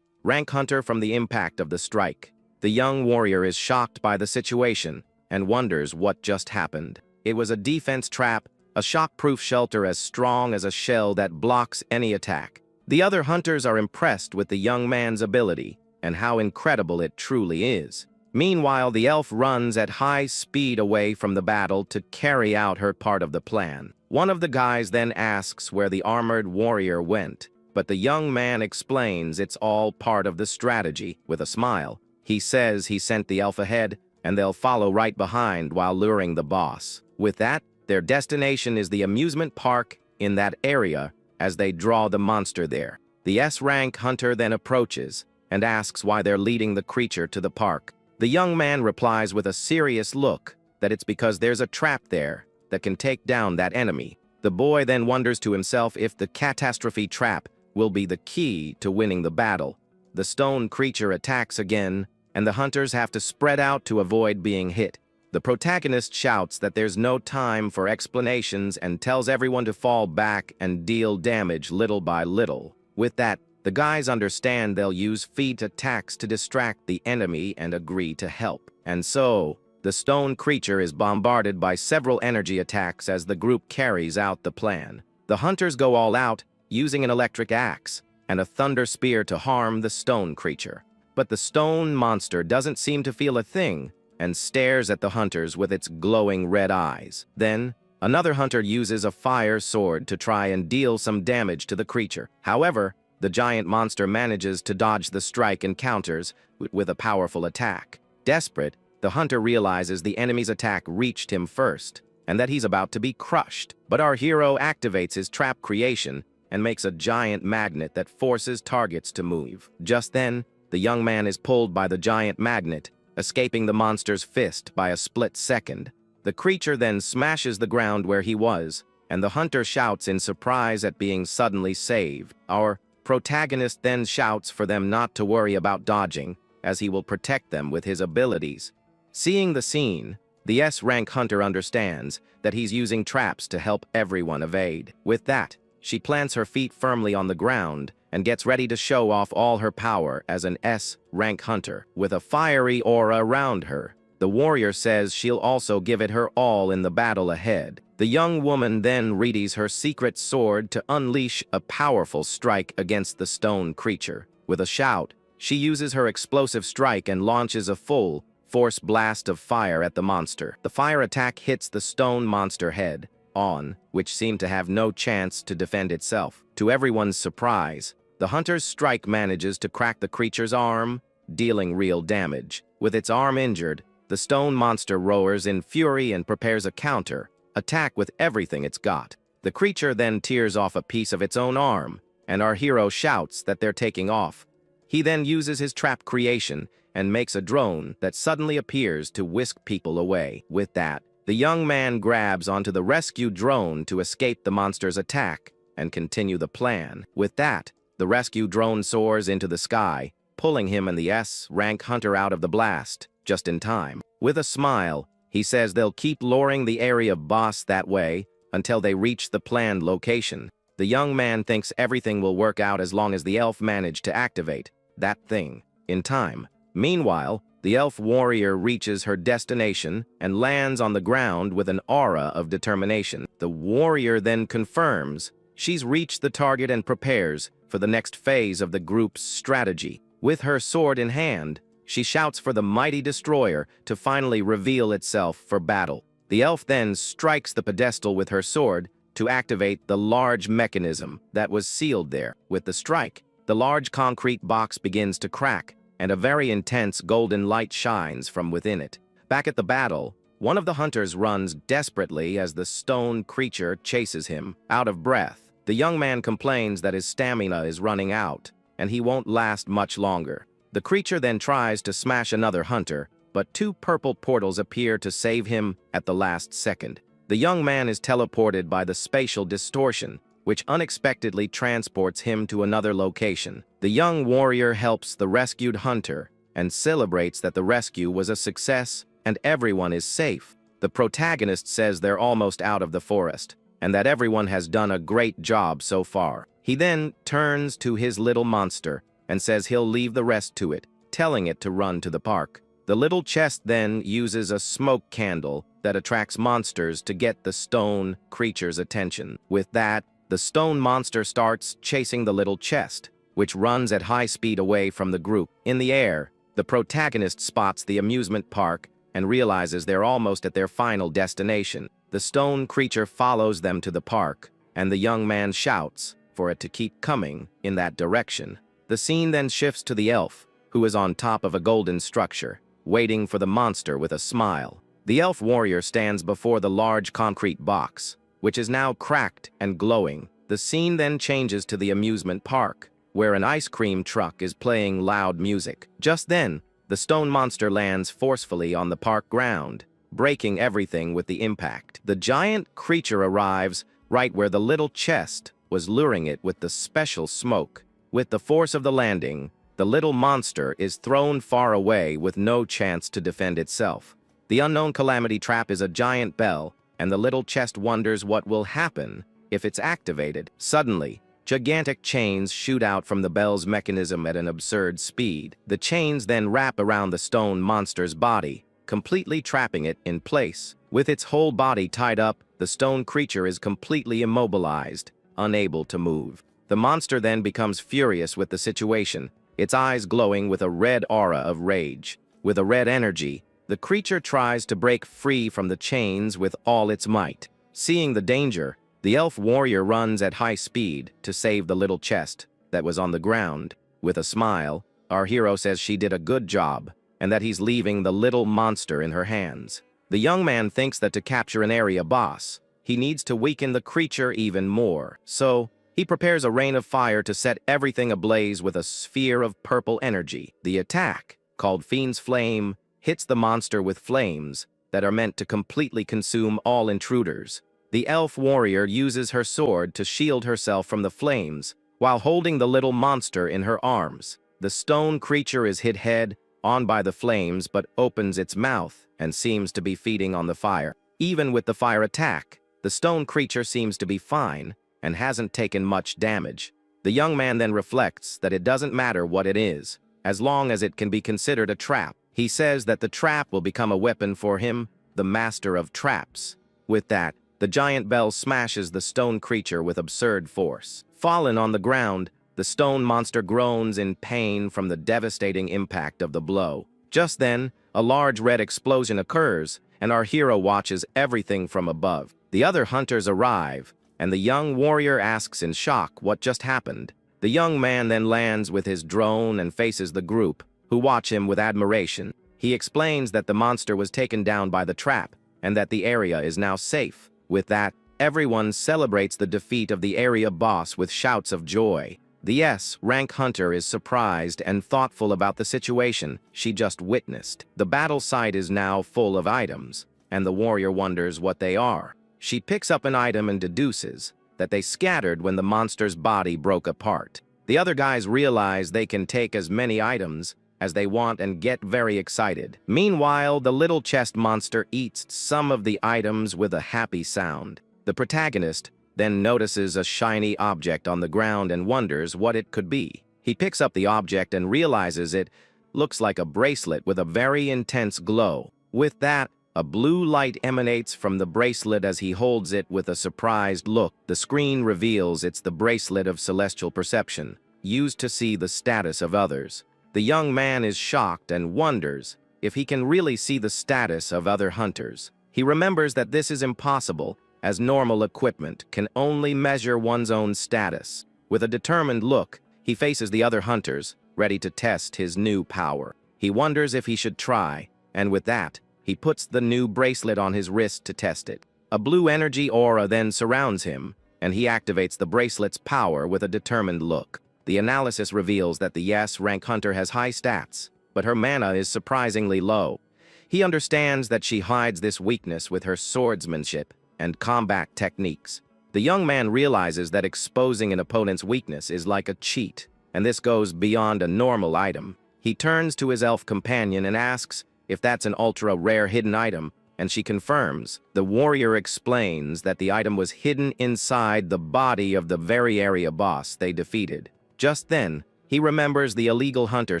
rank hunter from the impact of the strike. The young warrior is shocked by the situation and wonders what just happened. It was a defense trap, a shock-proof shelter as strong as a shell that blocks any attack. The other hunters are impressed with the young man's ability and how incredible it truly is. Meanwhile, the elf runs at high speed away from the battle to carry out her part of the plan. One of the guys then asks where the armored warrior went, but the young man explains it's all part of the strategy. With a smile, he says he sent the elf ahead, and they'll follow right behind while luring the boss. With that, their destination is the amusement park in that area as they draw the monster there. The S-rank hunter then approaches and asks why they're leading the creature to the park. The young man replies with a serious look that it's because there's a trap there that can take down that enemy. The boy then wonders to himself if the catastrophe trap will be the key to winning the battle. The stone creature attacks again, and the hunters have to spread out to avoid being hit. The protagonist shouts that there's no time for explanations and tells everyone to fall back and deal damage little by little. With that, the guys understand they'll use feet attacks to distract the enemy and agree to help. And so, the stone creature is bombarded by several energy attacks as the group carries out the plan. The hunters go all out, using an electric axe and a thunder spear to harm the stone creature. But the stone monster doesn't seem to feel a thing and stares at the hunters with its glowing red eyes. Then, another hunter uses a fire sword to try and deal some damage to the creature. However, the giant monster manages to dodge the strike and counters with a powerful attack. Desperate, the hunter realizes the enemy's attack reached him first, and that he's about to be crushed. But our hero activates his trap creation and makes a giant magnet that forces targets to move. Just then, the young man is pulled by the giant magnet, escaping the monster's fist by a split second. The creature then smashes the ground where he was, and the hunter shouts in surprise at being suddenly saved. Our protagonist then shouts for them not to worry about dodging, as he will protect them with his abilities. Seeing the scene, the S-rank hunter understands that he's using traps to help everyone evade. With that, she plants her feet firmly on the ground and gets ready to show off all her power as an S-rank hunter. With a fiery aura around her, the warrior says she'll also give it her all in the battle ahead. The young woman then readies her secret sword to unleash a powerful strike against the stone creature. With a shout, she uses her explosive strike and launches a full force blast of fire at the monster. The fire attack hits the stone monster head on, which seemed to have no chance to defend itself. To everyone's surprise, the hunter's strike manages to crack the creature's arm, dealing real damage. With its arm injured, the stone monster roars in fury and prepares a counter attack with everything it's got. The creature then tears off a piece of its own arm, and our hero shouts that they're taking off. He then uses his trap creation and makes a drone that suddenly appears to whisk people away. With that, the young man grabs onto the rescue drone to escape the monster's attack and continue the plan. With that, the rescue drone soars into the sky, pulling him and the S-rank hunter out of the blast, just in time. With a smile, he says they'll keep luring the area boss that way until they reach the planned location. The young man thinks everything will work out as long as the elf managed to activate that thing in time. Meanwhile, the elf warrior reaches her destination and lands on the ground with an aura of determination. The warrior then confirms she's reached the target and prepares for the next phase of the group's strategy. With her sword in hand, she shouts for the mighty destroyer to finally reveal itself for battle. The elf then strikes the pedestal with her sword to activate the large mechanism that was sealed there. With the strike, the large concrete box begins to crack, and a very intense golden light shines from within it. Back at the battle, one of the hunters runs desperately as the stone creature chases him. Out of breath, the young man complains that his stamina is running out, and he won't last much longer. The creature then tries to smash another hunter, but two purple portals appear to save him at the last second. The young man is teleported by the spatial distortion, which unexpectedly transports him to another location. The young warrior helps the rescued hunter and celebrates that the rescue was a success and everyone is safe. The protagonist says they're almost out of the forest and that everyone has done a great job so far. He then turns to his little monster and says he'll leave the rest to it, telling it to run to the park. The little chest then uses a smoke candle that attracts monsters to get the stone creature's attention. With that, the stone monster starts chasing the little chest, which runs at high speed away from the group. In the air, the protagonist spots the amusement park and realizes they're almost at their final destination. The stone creature follows them to the park, and the young man shouts for it to keep coming in that direction. The scene then shifts to the elf, who is on top of a golden structure, waiting for the monster with a smile. The elf warrior stands before the large concrete box, which is now cracked and glowing. The scene then changes to the amusement park, where an ice cream truck is playing loud music. Just then, the stone monster lands forcefully on the park ground, breaking everything with the impact. The giant creature arrives right where the little chest was luring it with the special smoke. With the force of the landing, the little monster is thrown far away with no chance to defend itself. The unknown calamity trap is a giant bell, and the little chest wonders what will happen if it's activated. Suddenly, gigantic chains shoot out from the bell's mechanism at an absurd speed. The chains then wrap around the stone monster's body, completely trapping it in place. With its whole body tied up, the stone creature is completely immobilized, unable to move. The monster then becomes furious with the situation, its eyes glowing with a red aura of rage. With a red energy, the creature tries to break free from the chains with all its might. Seeing the danger, the elf warrior runs at high speed to save the little chest that was on the ground. With a smile, our hero says she did a good job, and that he's leaving the little monster in her hands. The young man thinks that to capture an area boss, he needs to weaken the creature even more. So, he prepares a rain of fire to set everything ablaze with a sphere of purple energy. The attack, called Fiend's Flame, hits the monster with flames that are meant to completely consume all intruders. The elf warrior uses her sword to shield herself from the flames while holding the little monster in her arms. The stone creature is hit head on by the flames but opens its mouth and seems to be feeding on the fire. Even with the fire attack, the stone creature seems to be fine and hasn't taken much damage. The young man then reflects that it doesn't matter what it is, as long as it can be considered a trap. He says that the trap will become a weapon for him, the master of traps. With that, the giant bell smashes the stone creature with absurd force. Fallen on the ground, the stone monster groans in pain from the devastating impact of the blow. Just then, a large red explosion occurs, and our hero watches everything from above. The other hunters arrive, and the young warrior asks in shock what just happened. The young man then lands with his drone and faces the group, who watch him with admiration. He explains that the monster was taken down by the trap, and that the area is now safe. With that, everyone celebrates the defeat of the area boss with shouts of joy. The S-rank hunter is surprised and thoughtful about the situation she just witnessed. The battle site is now full of items, and the warrior wonders what they are. She picks up an item and deduces that they scattered when the monster's body broke apart. The other guys realize they can take as many items as they want and get very excited. Meanwhile, the little chest monster eats some of the items with a happy sound. The protagonist then notices a shiny object on the ground and wonders what it could be. He picks up the object and realizes it looks like a bracelet with a very intense glow. With that, a blue light emanates from the bracelet as he holds it with a surprised look. The screen reveals it's the bracelet of celestial perception, used to see the status of others. The young man is shocked and wonders if he can really see the status of other hunters. He remembers that this is impossible, as normal equipment can only measure one's own status. With a determined look, he faces the other hunters, ready to test his new power. He wonders if he should try, and with that, he puts the new bracelet on his wrist to test it. A blue energy aura then surrounds him, and he activates the bracelet's power with a determined look. The analysis reveals that the S-rank hunter has high stats, but her mana is surprisingly low. He understands that she hides this weakness with her swordsmanship and combat techniques. The young man realizes that exposing an opponent's weakness is like a cheat, and this goes beyond a normal item. He turns to his elf companion and asks if that's an ultra-rare hidden item, and she confirms. The warrior explains that the item was hidden inside the body of the very area boss they defeated. Just then, he remembers the illegal hunter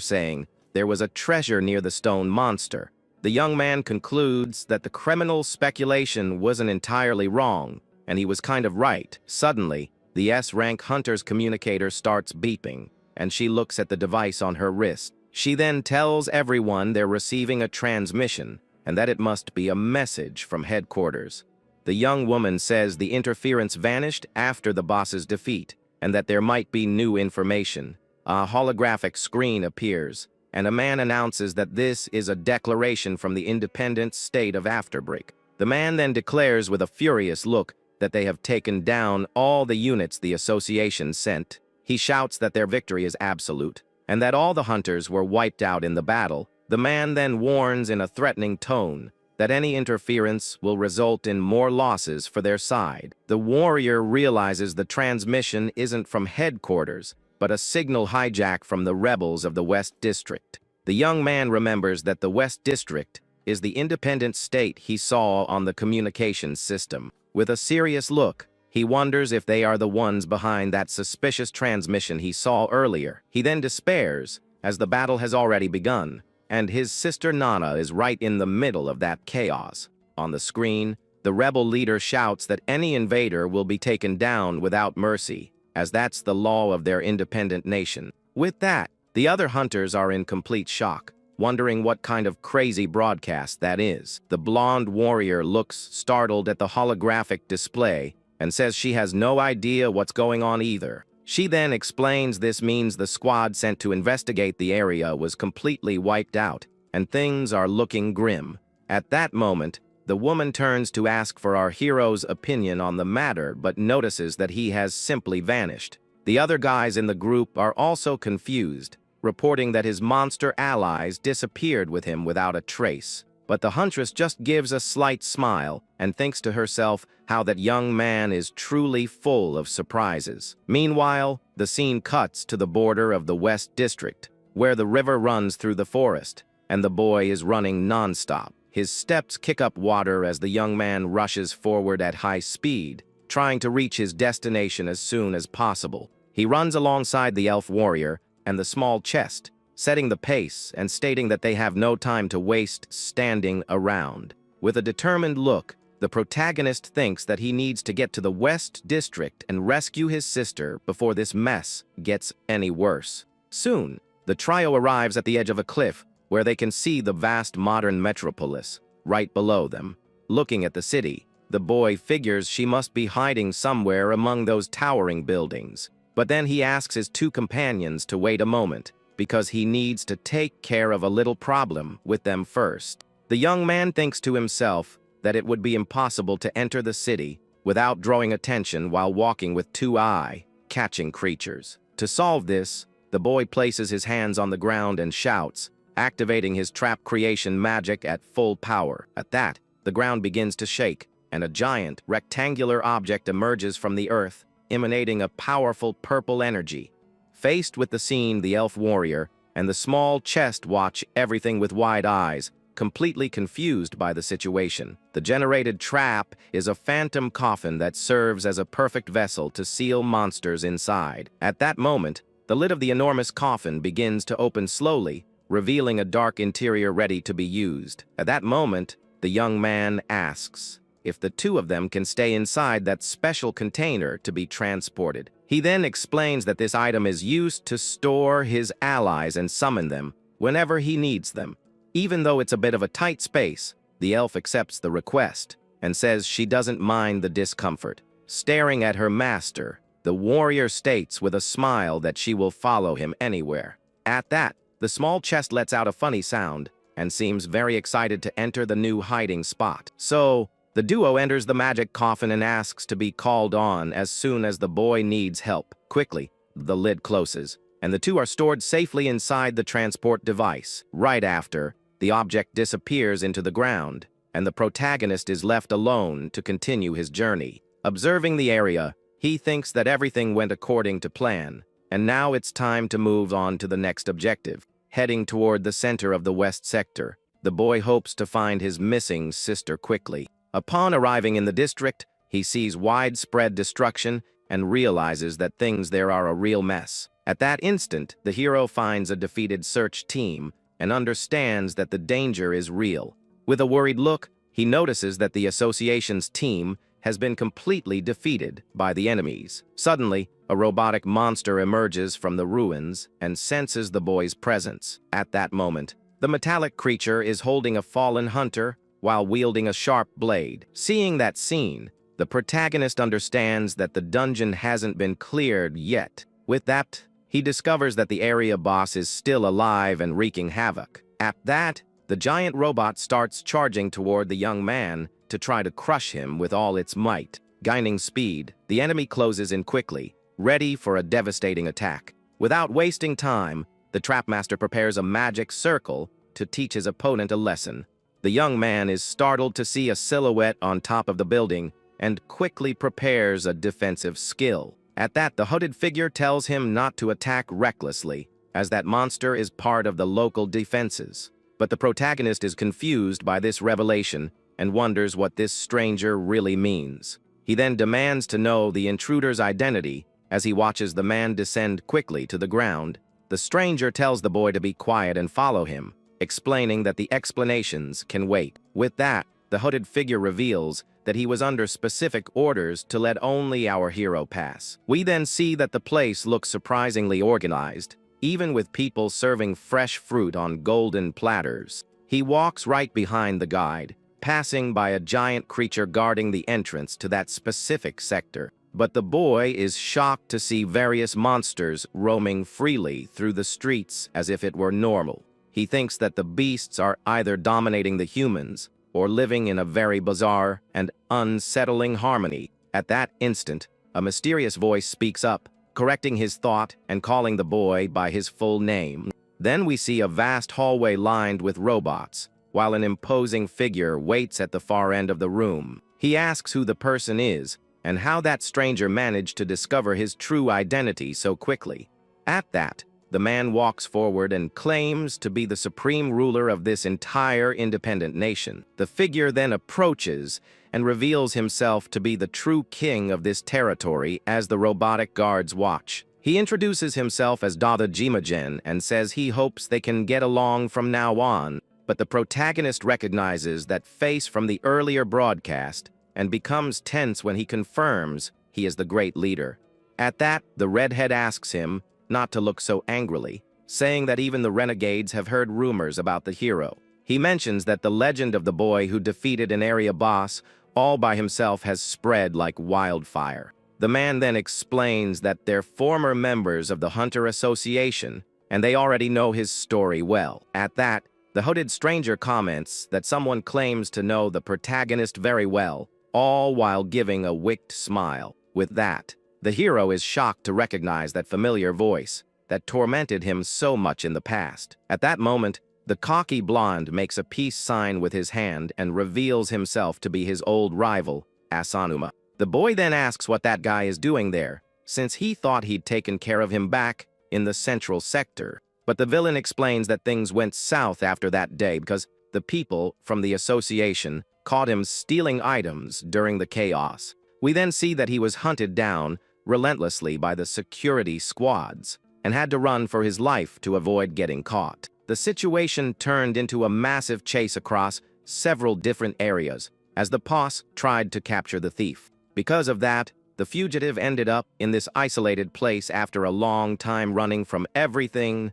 saying there was a treasure near the stone monster. The young man concludes that the criminal's speculation wasn't entirely wrong, and he was kind of right. Suddenly, the S-rank hunter's communicator starts beeping, and she looks at the device on her wrist. She then tells everyone they're receiving a transmission, and that it must be a message from headquarters. The young woman says the interference vanished after the boss's defeat, and that there might be new information. A holographic screen appears, and a man announces that this is a declaration from the independent state of Afterbreak. The man then declares with a furious look that they have taken down all the units the association sent. He shouts that their victory is absolute, and that all the hunters were wiped out in the battle, The man then warns in a threatening tone that any interference will result in more losses for their side. The warrior realizes the transmission isn't from headquarters, but a signal hijack from the rebels of the West District. The young man remembers that the West District is the independent state he saw on the communications system. With a serious look, he wonders if they are the ones behind that suspicious transmission he saw earlier. He then despairs, as the battle has already begun, and his sister Nana is right in the middle of that chaos. On the screen, the rebel leader shouts that any invader will be taken down without mercy, as that's the law of their independent nation. With that, the other hunters are in complete shock, wondering what kind of crazy broadcast that is. The blonde warrior looks startled at the holographic display and says she has no idea what's going on either. She then explains this means the squad sent to investigate the area was completely wiped out, and things are looking grim. At that moment, the woman turns to ask for our hero's opinion on the matter, but notices that he has simply vanished. The other guys in the group are also confused, reporting that his monster allies disappeared with him without a trace. But the huntress just gives a slight smile and thinks to herself how that young man is truly full of surprises. Meanwhile, the scene cuts to the border of the West District, where the river runs through the forest, and the boy is running non-stop. His steps kick up water as the young man rushes forward at high speed, trying to reach his destination as soon as possible. He runs alongside the elf warrior and the small chest, setting the pace and stating that they have no time to waste standing around. With a determined look, the protagonist thinks that he needs to get to the West District and rescue his sister before this mess gets any worse. Soon, the trio arrives at the edge of a cliff where they can see the vast modern metropolis right below them. Looking at the city, the boy figures she must be hiding somewhere among those towering buildings. But then he asks his two companions to wait a moment, because he needs to take care of a little problem with them first. The young man thinks to himself that it would be impossible to enter the city without drawing attention while walking with two eye-catching creatures. To solve this, the boy places his hands on the ground and shouts, activating his trap creation magic at full power. At that, the ground begins to shake, and a giant, rectangular object emerges from the earth, emanating a powerful purple energy. Faced with the scene, the elf warrior and the small chest watch everything with wide eyes, completely confused by the situation. The generated trap is a phantom coffin that serves as a perfect vessel to seal monsters inside. At that moment, the lid of the enormous coffin begins to open slowly, revealing a dark interior ready to be used. At that moment, the young man asks if the two of them can stay inside that special container to be transported. He then explains that this item is used to store his allies and summon them whenever he needs them. Even though it's a bit of a tight space, the elf accepts the request and says she doesn't mind the discomfort. Staring at her master, the warrior states with a smile that she will follow him anywhere. At that, the small chest lets out a funny sound and seems very excited to enter the new hiding spot. So, the duo enters the magic coffin and asks to be called on as soon as the boy needs help. Quickly, the lid closes, and the two are stored safely inside the transport device. Right after, the object disappears into the ground, and the protagonist is left alone to continue his journey. Observing the area, he thinks that everything went according to plan, and now it's time to move on to the next objective. Heading toward the center of the West Sector, the boy hopes to find his missing sister quickly. Upon arriving in the district, he sees widespread destruction and realizes that things there are a real mess. At that instant, the hero finds a defeated search team and understands that the danger is real. With a worried look, he notices that the association's team has been completely defeated by the enemies. Suddenly, a robotic monster emerges from the ruins and senses the boy's presence. At that moment, the metallic creature is holding a fallen hunter while wielding a sharp blade. Seeing that scene, the protagonist understands that the dungeon hasn't been cleared yet. With that, he discovers that the area boss is still alive and wreaking havoc. At that, the giant robot starts charging toward the young man to try to crush him with all its might. Gaining speed, the enemy closes in quickly, ready for a devastating attack. Without wasting time, the Trapmaster prepares a magic circle to teach his opponent a lesson. The young man is startled to see a silhouette on top of the building and quickly prepares a defensive skill. At that, the hooded figure tells him not to attack recklessly, as that monster is part of the local defenses. But the protagonist is confused by this revelation and wonders what this stranger really means. He then demands to know the intruder's identity as he watches the man descend quickly to the ground. The stranger tells the boy to be quiet and follow him, explaining that the explanations can wait. With that, the hooded figure reveals that he was under specific orders to let only our hero pass. We then see that the place looks surprisingly organized, even with people serving fresh fruit on golden platters. He walks right behind the guide, passing by a giant creature guarding the entrance to that specific sector. But the boy is shocked to see various monsters roaming freely through the streets as if it were normal. He thinks that the beasts are either dominating the humans or living in a very bizarre and unsettling harmony. At that instant, a mysterious voice speaks up, correcting his thought and calling the boy by his full name. Then we see a vast hallway lined with robots, while an imposing figure waits at the far end of the room. He asks who the person is and how that stranger managed to discover his true identity so quickly. At that, the man walks forward and claims to be the supreme ruler of this entire independent nation. The figure then approaches and reveals himself to be the true king of this territory as the robotic guards watch. He introduces himself as Dada Jimagen and says he hopes they can get along from now on, but the protagonist recognizes that face from the earlier broadcast and becomes tense when he confirms he is the great leader. At that, the redhead asks him not to look so angrily, saying that even the renegades have heard rumors about the hero. He mentions that the legend of the boy who defeated an area boss all by himself has spread like wildfire. The man then explains that they're former members of the Hunter Association, and they already know his story well. At that, the hooded stranger comments that someone claims to know the protagonist very well, all while giving a wicked smile. With that, the hero is shocked to recognize that familiar voice that tormented him so much in the past. At that moment, the cocky blonde makes a peace sign with his hand and reveals himself to be his old rival, Asanuma. The boy then asks what that guy is doing there, since he thought he'd taken care of him back in the central sector. But the villain explains that things went south after that day because the people from the association caught him stealing items during the chaos. We then see that he was hunted down relentlessly by the security squads and had to run for his life to avoid getting caught. The situation turned into a massive chase across several different areas as the posse tried to capture the thief. Because of that, the fugitive ended up in this isolated place after a long time running from everyone.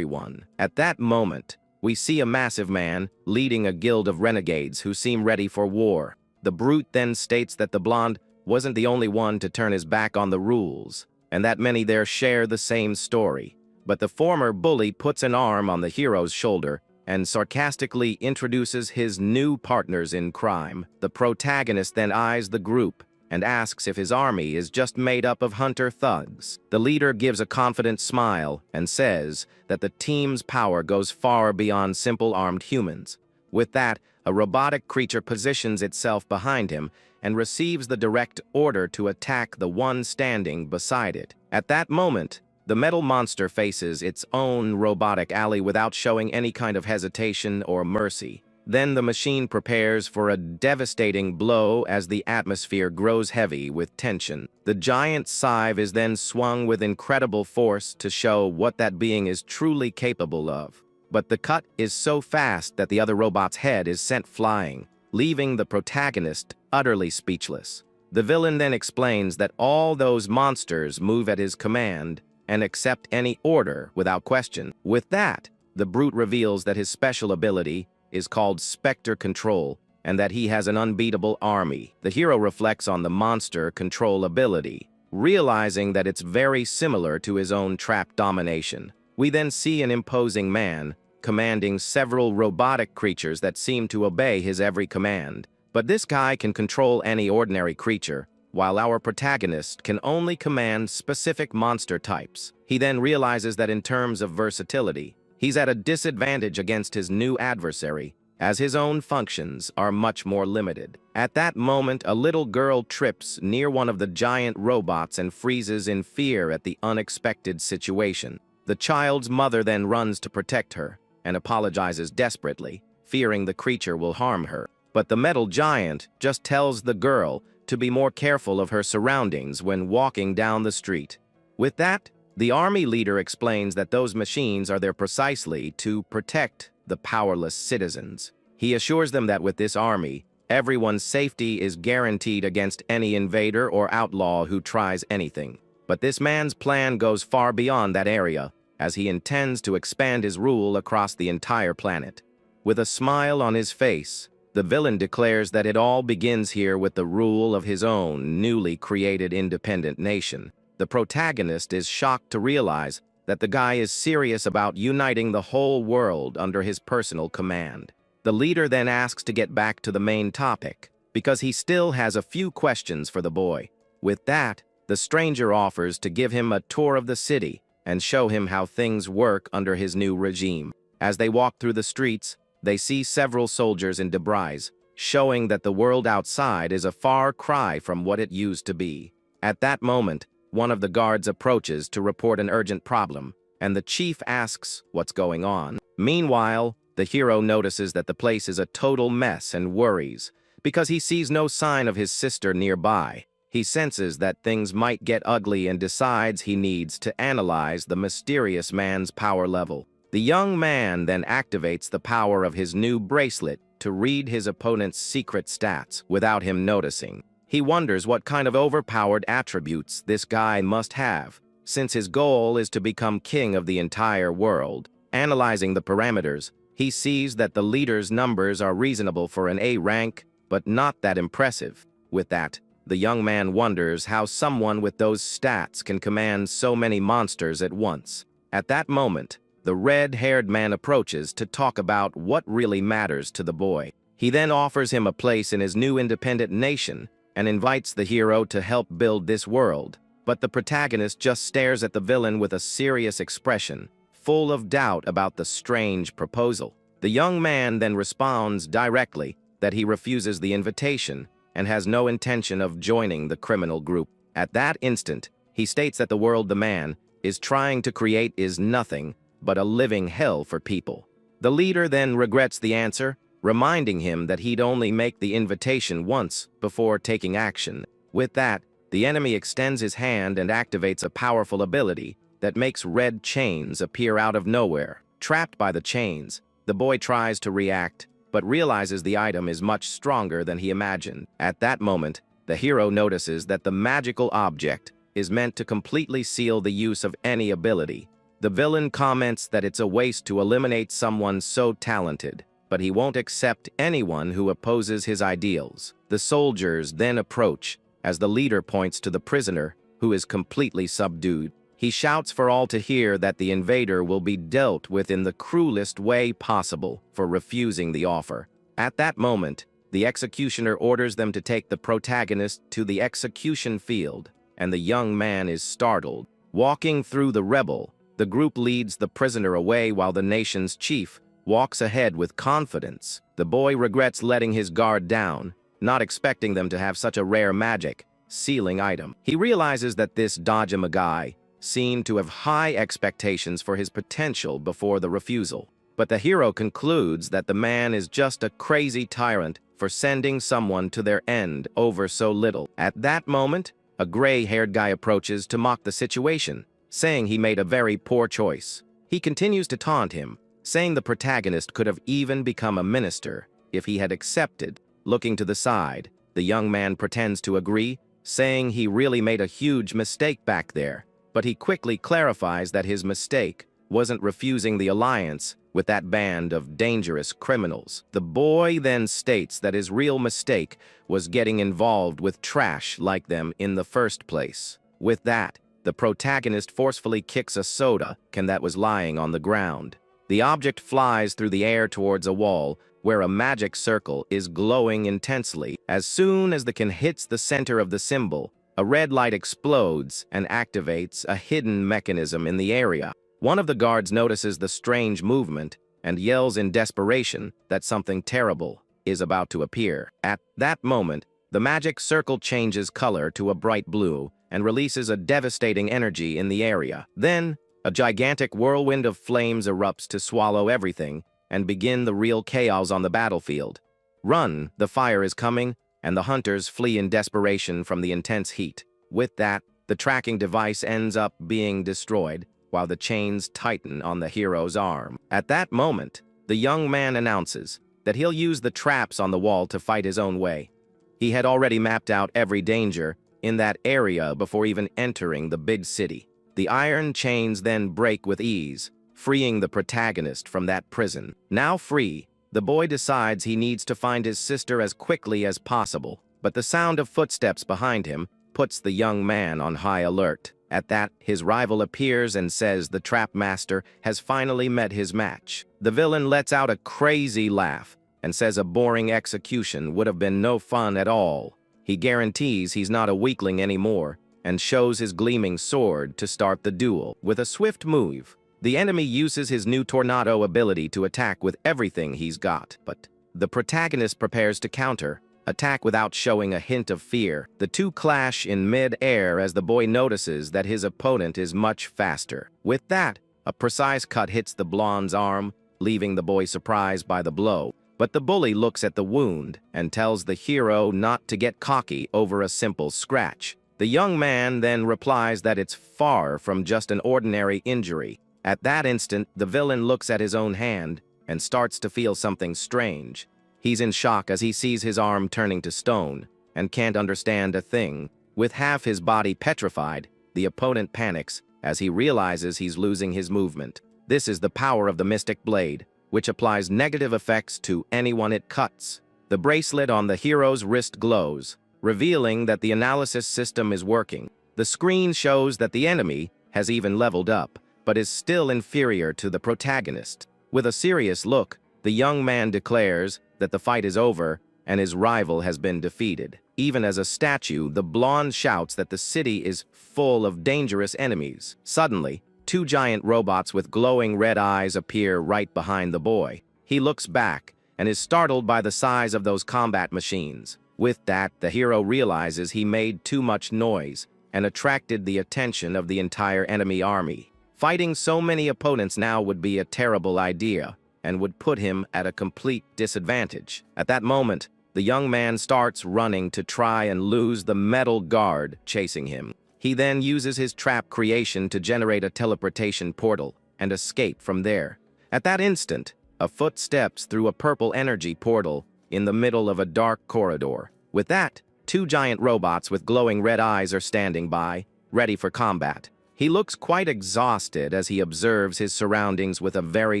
At that moment, we see a massive man leading a guild of renegades who seem ready for war. The brute then states that the blonde wasn't the only one to turn his back on the rules, and that many there share the same story. But the former bully puts an arm on the hero's shoulder and sarcastically introduces his new partners in crime. The protagonist then eyes the group and asks if his army is just made up of hunter thugs. The leader gives a confident smile and says that the team's power goes far beyond simple armed humans. With that, a robotic creature positions itself behind him and receives the direct order to attack the one standing beside it. At that moment, the metal monster faces its own robotic ally without showing any kind of hesitation or mercy. Then the machine prepares for a devastating blow as the atmosphere grows heavy with tension. The giant scythe is then swung with incredible force to show what that being is truly capable of. But the cut is so fast that the other robot's head is sent flying, leaving the protagonist utterly speechless. The villain then explains that all those monsters move at his command and accept any order without question. With that, the brute reveals that his special ability is called Spectre Control and that he has an unbeatable army. The hero reflects on the monster control ability, realizing that it's very similar to his own trap domination. We then see an imposing man commanding several robotic creatures that seem to obey his every command. But this guy can control any ordinary creature, while our protagonist can only command specific monster types. He then realizes that in terms of versatility, He's at a disadvantage against his new adversary, as his own functions are much more limited. At that moment, a little girl trips near one of the giant robots and freezes in fear at the unexpected situation. The child's mother then runs to protect her and apologizes desperately, fearing the creature will harm her. But the metal giant just tells the girl to be more careful of her surroundings when walking down the street. With that, the army leader explains that those machines are there precisely to protect the powerless citizens. He assures them that with this army, everyone's safety is guaranteed against any invader or outlaw who tries anything. But this man's plan goes far beyond that area, as he intends to expand his rule across the entire planet. With a smile on his face, the villain declares that it all begins here with the rule of his own newly created independent nation. The protagonist is shocked to realize that the guy is serious about uniting the whole world under his personal command. The leader then asks to get back to the main topic, because he still has a few questions for the boy. With that, the stranger offers to give him a tour of the city and show him how things work under his new regime. As they walk through the streets, they see several soldiers in debris, showing that the world outside is a far cry from what it used to be. At that moment, one of the guards approaches to report an urgent problem, and the chief asks what's going on. Meanwhile, the hero notices that the place is a total mess and worries, because he sees no sign of his sister nearby. He senses that things might get ugly and decides he needs to analyze the mysterious man's power level. The young man then activates the power of his new bracelet to read his opponent's secret stats without him noticing. He wonders what kind of overpowered attributes this guy must have, since his goal is to become king of the entire world. Analyzing the parameters, he sees that the leader's numbers are reasonable for an A rank, but not that impressive. With that, the young man wonders how someone with those stats can command so many monsters at once. At that moment, the red-haired man approaches to talk about what really matters to the boy. He then offers him a place in his new independent nation and invites the hero to help build this world. But the protagonist just stares at the villain with a serious expression, full of doubt about the strange proposal. The young man then responds directly that he refuses the invitation and has no intention of joining the criminal group. At that instant, he states that the world the man is trying to create is nothing but a living hell for people. The leader then regrets the answer, reminding him that he'd only make the invitation once before taking action. With that, the enemy extends his hand and activates a powerful ability that makes red chains appear out of nowhere. Trapped by the chains, the boy tries to react, but realizes the item is much stronger than he imagined. At that moment, the hero notices that the magical object is meant to completely seal the use of any ability. The villain comments that it's a waste to eliminate someone so talented, but he won't accept anyone who opposes his ideals. The soldiers then approach, as the leader points to the prisoner, who is completely subdued. He shouts for all to hear that the invader will be dealt with in the cruelest way possible for refusing the offer. At that moment, the executioner orders them to take the protagonist to the execution field, and the young man is startled. Walking through the rebel, the group leads the prisoner away while the nation's chief walks ahead with confidence. The boy regrets letting his guard down, not expecting them to have such a rare magic sealing item. He realizes that this Dojima guy seemed to have high expectations for his potential before the refusal. But the hero concludes that the man is just a crazy tyrant for sending someone to their end over so little. At that moment, a gray-haired guy approaches to mock the situation, saying he made a very poor choice. He continues to taunt him, saying the protagonist could have even become a minister if he had accepted. Looking to the side, the young man pretends to agree, saying he really made a huge mistake back there, but he quickly clarifies that his mistake wasn't refusing the alliance with that band of dangerous criminals. The boy then states that his real mistake was getting involved with trash like them in the first place. With that, the protagonist forcefully kicks a soda can that was lying on the ground. The object flies through the air towards a wall where a magic circle is glowing intensely. As soon as the can hits the center of the symbol, a red light explodes and activates a hidden mechanism in the area. One of the guards notices the strange movement and yells in desperation that something terrible is about to appear. At that moment, the magic circle changes color to a bright blue and releases a devastating energy in the area. Then, a gigantic whirlwind of flames erupts to swallow everything and begin the real chaos on the battlefield. Run, the fire is coming, and the hunters flee in desperation from the intense heat. With that, the tracking device ends up being destroyed, while the chains tighten on the hero's arm. At that moment, the young man announces that he'll use the traps on the wall to fight his own way. He had already mapped out every danger in that area before even entering the big city. The iron chains then break with ease, freeing the protagonist from that prison. Now free, the boy decides he needs to find his sister as quickly as possible, but the sound of footsteps behind him puts the young man on high alert. At that, his rival appears and says the trap master has finally met his match. The villain lets out a crazy laugh and says a boring execution would have been no fun at all. He guarantees he's not a weakling anymore and shows his gleaming sword to start the duel. With a swift move, the enemy uses his new tornado ability to attack with everything he's got, but the protagonist prepares to counter, attack without showing a hint of fear. The two clash in mid-air as the boy notices that his opponent is much faster. With that, a precise cut hits the blonde's arm, leaving the boy surprised by the blow. But the bully looks at the wound and tells the hero not to get cocky over a simple scratch. The young man then replies that it's far from just an ordinary injury. At that instant, the villain looks at his own hand and starts to feel something strange. He's in shock as he sees his arm turning to stone and can't understand a thing. With half his body petrified, the opponent panics as he realizes he's losing his movement. This is the power of the Mystic Blade, which applies negative effects to anyone it cuts. The bracelet on the hero's wrist glows, revealing that the analysis system is working. The screen shows that the enemy has even leveled up, but is still inferior to the protagonist. With a serious look, the young man declares that the fight is over and his rival has been defeated. Even as a statue, the blonde shouts that the city is full of dangerous enemies. Suddenly, two giant robots with glowing red eyes appear right behind the boy. He looks back and is startled by the size of those combat machines. With that, the hero realizes he made too much noise and attracted the attention of the entire enemy army. Fighting so many opponents now would be a terrible idea and would put him at a complete disadvantage. At that moment, the young man starts running to try and lose the metal guard chasing him. He then uses his trap creation to generate a teleportation portal and escape from there. At that instant, a foot steps through a purple energy portal in the middle of a dark corridor. With that, two giant robots with glowing red eyes are standing by, ready for combat. He looks quite exhausted as he observes his surroundings with a very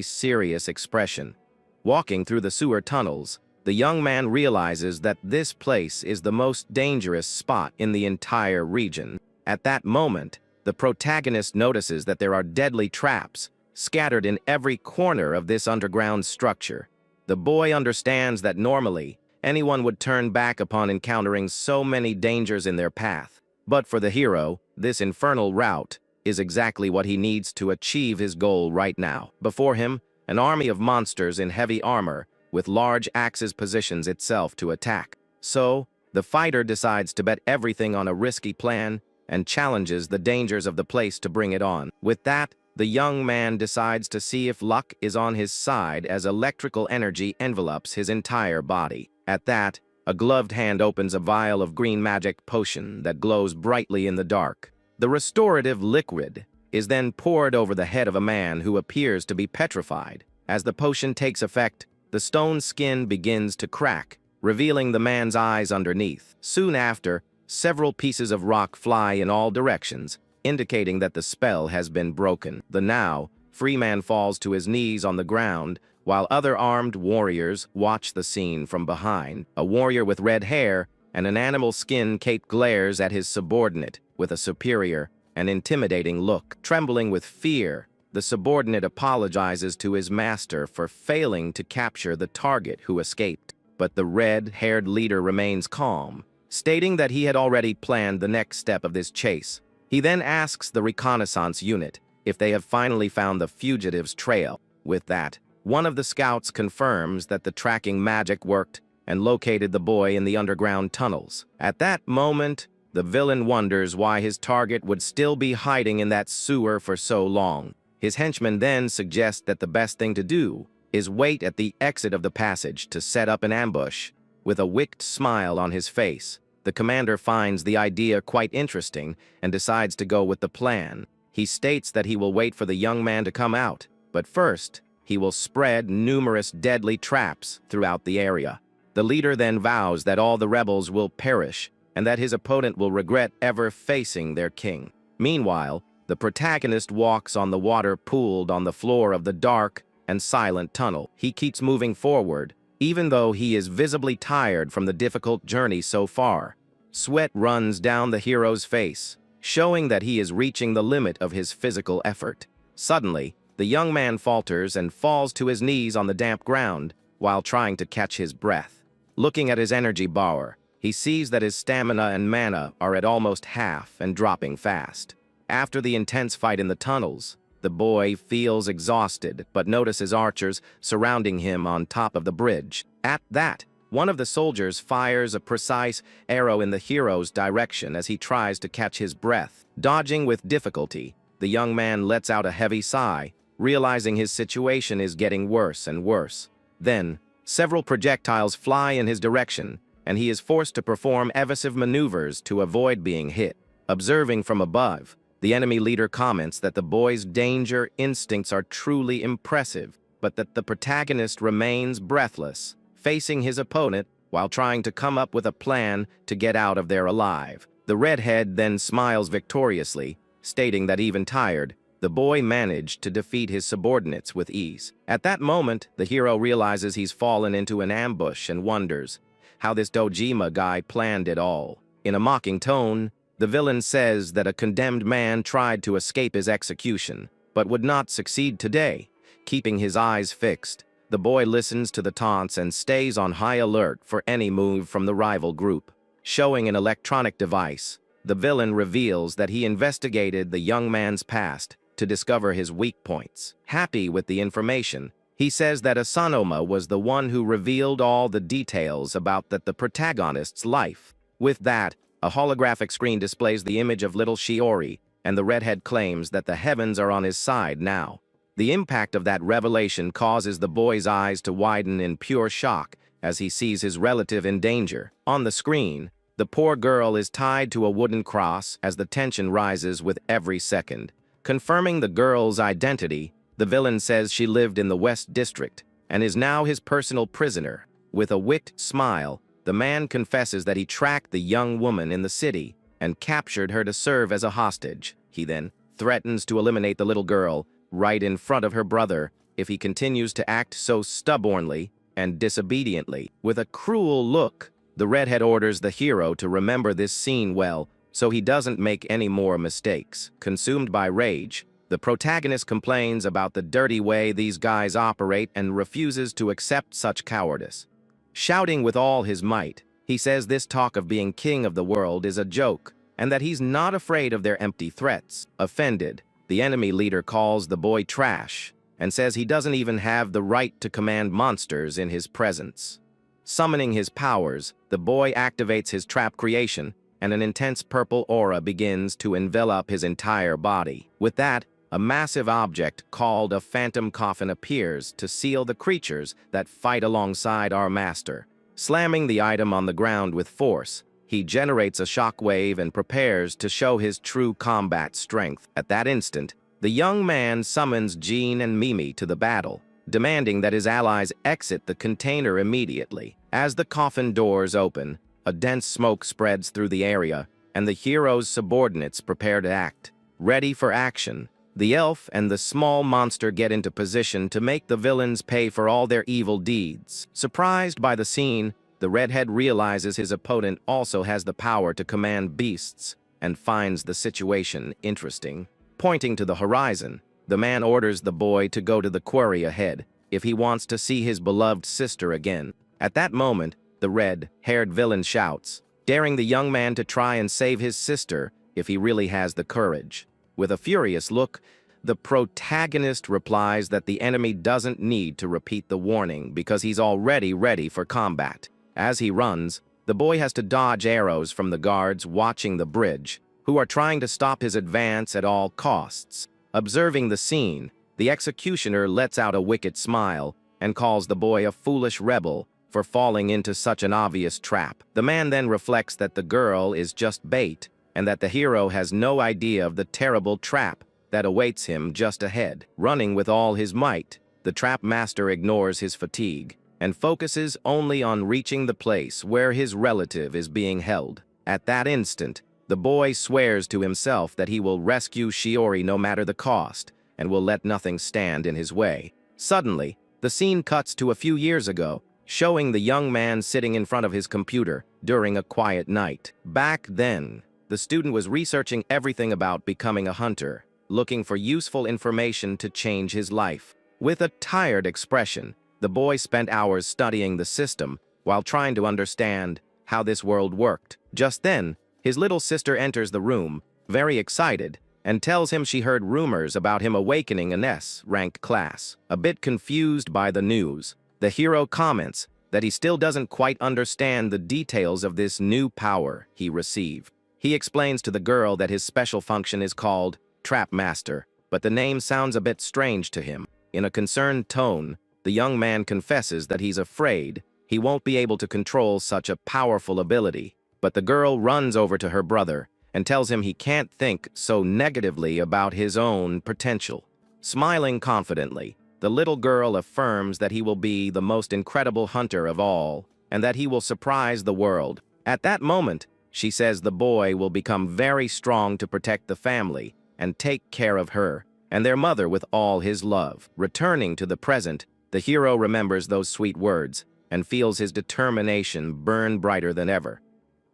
serious expression. Walking through the sewer tunnels, the young man realizes that this place is the most dangerous spot in the entire region. At that moment, the protagonist notices that there are deadly traps scattered in every corner of this underground structure. The boy understands that normally, anyone would turn back upon encountering so many dangers in their path. But for the hero, this infernal route is exactly what he needs to achieve his goal right now. Before him, an army of monsters in heavy armor with large axes positions itself to attack. So, the fighter decides to bet everything on a risky plan and challenges the dangers of the place to bring it on. With that, the young man decides to see if luck is on his side as electrical energy envelops his entire body. At that, a gloved hand opens a vial of green magic potion that glows brightly in the dark. The restorative liquid is then poured over the head of a man who appears to be petrified. As the potion takes effect, the stone skin begins to crack, revealing the man's eyes underneath. Soon after, several pieces of rock fly in all directions, indicating that the spell has been broken. The now free man falls to his knees on the ground, while other armed warriors watch the scene from behind. A warrior with red hair and an animal skin cape glares at his subordinate with a superior and intimidating look. Trembling with fear, the subordinate apologizes to his master for failing to capture the target who escaped. But the red-haired leader remains calm, stating that he had already planned the next step of this chase. He then asks the reconnaissance unit if they have finally found the fugitive's trail. With that, one of the scouts confirms that the tracking magic worked and located the boy in the underground tunnels. At that moment, the villain wonders why his target would still be hiding in that sewer for so long. His henchman then suggests that the best thing to do is wait at the exit of the passage to set up an ambush. With a wicked smile on his face, the commander finds the idea quite interesting and decides to go with the plan. He states that he will wait for the young man to come out, but first, he will spread numerous deadly traps throughout the area. The leader then vows that all the rebels will perish and that his opponent will regret ever facing their king. Meanwhile, the protagonist walks on the water pooled on the floor of the dark and silent tunnel. He keeps moving forward, even though he is visibly tired from the difficult journey so far. Sweat runs down the hero's face, showing that he is reaching the limit of his physical effort. Suddenly, the young man falters and falls to his knees on the damp ground while trying to catch his breath. Looking at his energy bar, he sees that his stamina and mana are at almost half and dropping fast. After the intense fight in the tunnels, the boy feels exhausted but notices archers surrounding him on top of the bridge. At that, one of the soldiers fires a precise arrow in the hero's direction as he tries to catch his breath. Dodging with difficulty, the young man lets out a heavy sigh, realizing his situation is getting worse and worse. Then, several projectiles fly in his direction, and he is forced to perform evasive maneuvers to avoid being hit. Observing from above, the enemy leader comments that the boy's danger instincts are truly impressive, but that the protagonist remains breathless, facing his opponent while trying to come up with a plan to get out of there alive. The redhead then smiles victoriously, stating that even tired, the boy managed to defeat his subordinates with ease. At that moment, the hero realizes he's fallen into an ambush and wonders how this Dojima guy planned it all. In a mocking tone, the villain says that a condemned man tried to escape his execution, but would not succeed today. Keeping his eyes fixed, the boy listens to the taunts and stays on high alert for any move from the rival group. Showing an electronic device, the villain reveals that he investigated the young man's past to discover his weak points. Happy with the information, he says that Asanoma was the one who revealed all the details about the protagonist's life. With that, a holographic screen displays the image of little Shiori, and the redhead claims that the heavens are on his side now. The impact of that revelation causes the boy's eyes to widen in pure shock as he sees his relative in danger. On the screen, the poor girl is tied to a wooden cross as the tension rises with every second. Confirming the girl's identity, the villain says she lived in the West District and is now his personal prisoner. With a wicked smile, the man confesses that he tracked the young woman in the city and captured her to serve as a hostage. He then threatens to eliminate the little girl right in front of her brother if he continues to act so stubbornly and disobediently. With a cruel look, the redhead orders the hero to remember this scene well so he doesn't make any more mistakes. Consumed by rage, the protagonist complains about the dirty way these guys operate and refuses to accept such cowardice. Shouting with all his might, he says this talk of being king of the world is a joke, and that he's not afraid of their empty threats. Offended, the enemy leader calls the boy trash, and says he doesn't even have the right to command monsters in his presence. Summoning his powers, the boy activates his trap creation, and an intense purple aura begins to envelop his entire body. With that, a massive object called a phantom coffin appears to seal the creatures that fight alongside our master. Slamming the item on the ground with force, he generates a shockwave and prepares to show his true combat strength. At that instant, the young man summons Jean and Mimi to the battle, demanding that his allies exit the container immediately. As the coffin doors open, a dense smoke spreads through the area, and the hero's subordinates prepare to act. Ready for action, the elf and the small monster get into position to make the villains pay for all their evil deeds. Surprised by the scene, the redhead realizes his opponent also has the power to command beasts and finds the situation interesting. Pointing to the horizon, the man orders the boy to go to the quarry ahead if he wants to see his beloved sister again. At that moment, the red-haired villain shouts, daring the young man to try and save his sister if he really has the courage. With a furious look, The protagonist replies that the enemy doesn't need to repeat the warning because he's already ready for combat. As he runs, the boy has to dodge arrows from the guards watching the bridge, who are trying to stop his advance at all costs. Observing the scene, the executioner lets out a wicked smile and calls the boy a foolish rebel for falling into such an obvious trap. The man then reflects that the girl is just bait and that the hero has no idea of the terrible trap that awaits him just ahead. Running with all his might, the trap master ignores his fatigue and focuses only on reaching the place where his relative is being held. At that instant, the boy swears to himself that he will rescue Shiori no matter the cost and will let nothing stand in his way. Suddenly, the scene cuts to a few years ago, showing the young man sitting in front of his computer during a quiet night. Back then, the student was researching everything about becoming a hunter, looking for useful information to change his life. With a tired expression, the boy spent hours studying the system while trying to understand how this world worked. Just then, his little sister enters the room, very excited, and tells him she heard rumors about him awakening an S-rank class. A bit confused by the news, the hero comments that he still doesn't quite understand the details of this new power he received. He explains to the girl that his special function is called Trap Master, but the name sounds a bit strange to him. In a concerned tone, the young man confesses that he's afraid he won't be able to control such a powerful ability, but the girl runs over to her brother and tells him he can't think so negatively about his own potential. Smiling confidently, the little girl affirms that he will be the most incredible hunter of all and that he will surprise the world. At that moment, she says the boy will become very strong to protect the family and take care of her and their mother with all his love. Returning to the present, the hero remembers those sweet words and feels his determination burn brighter than ever.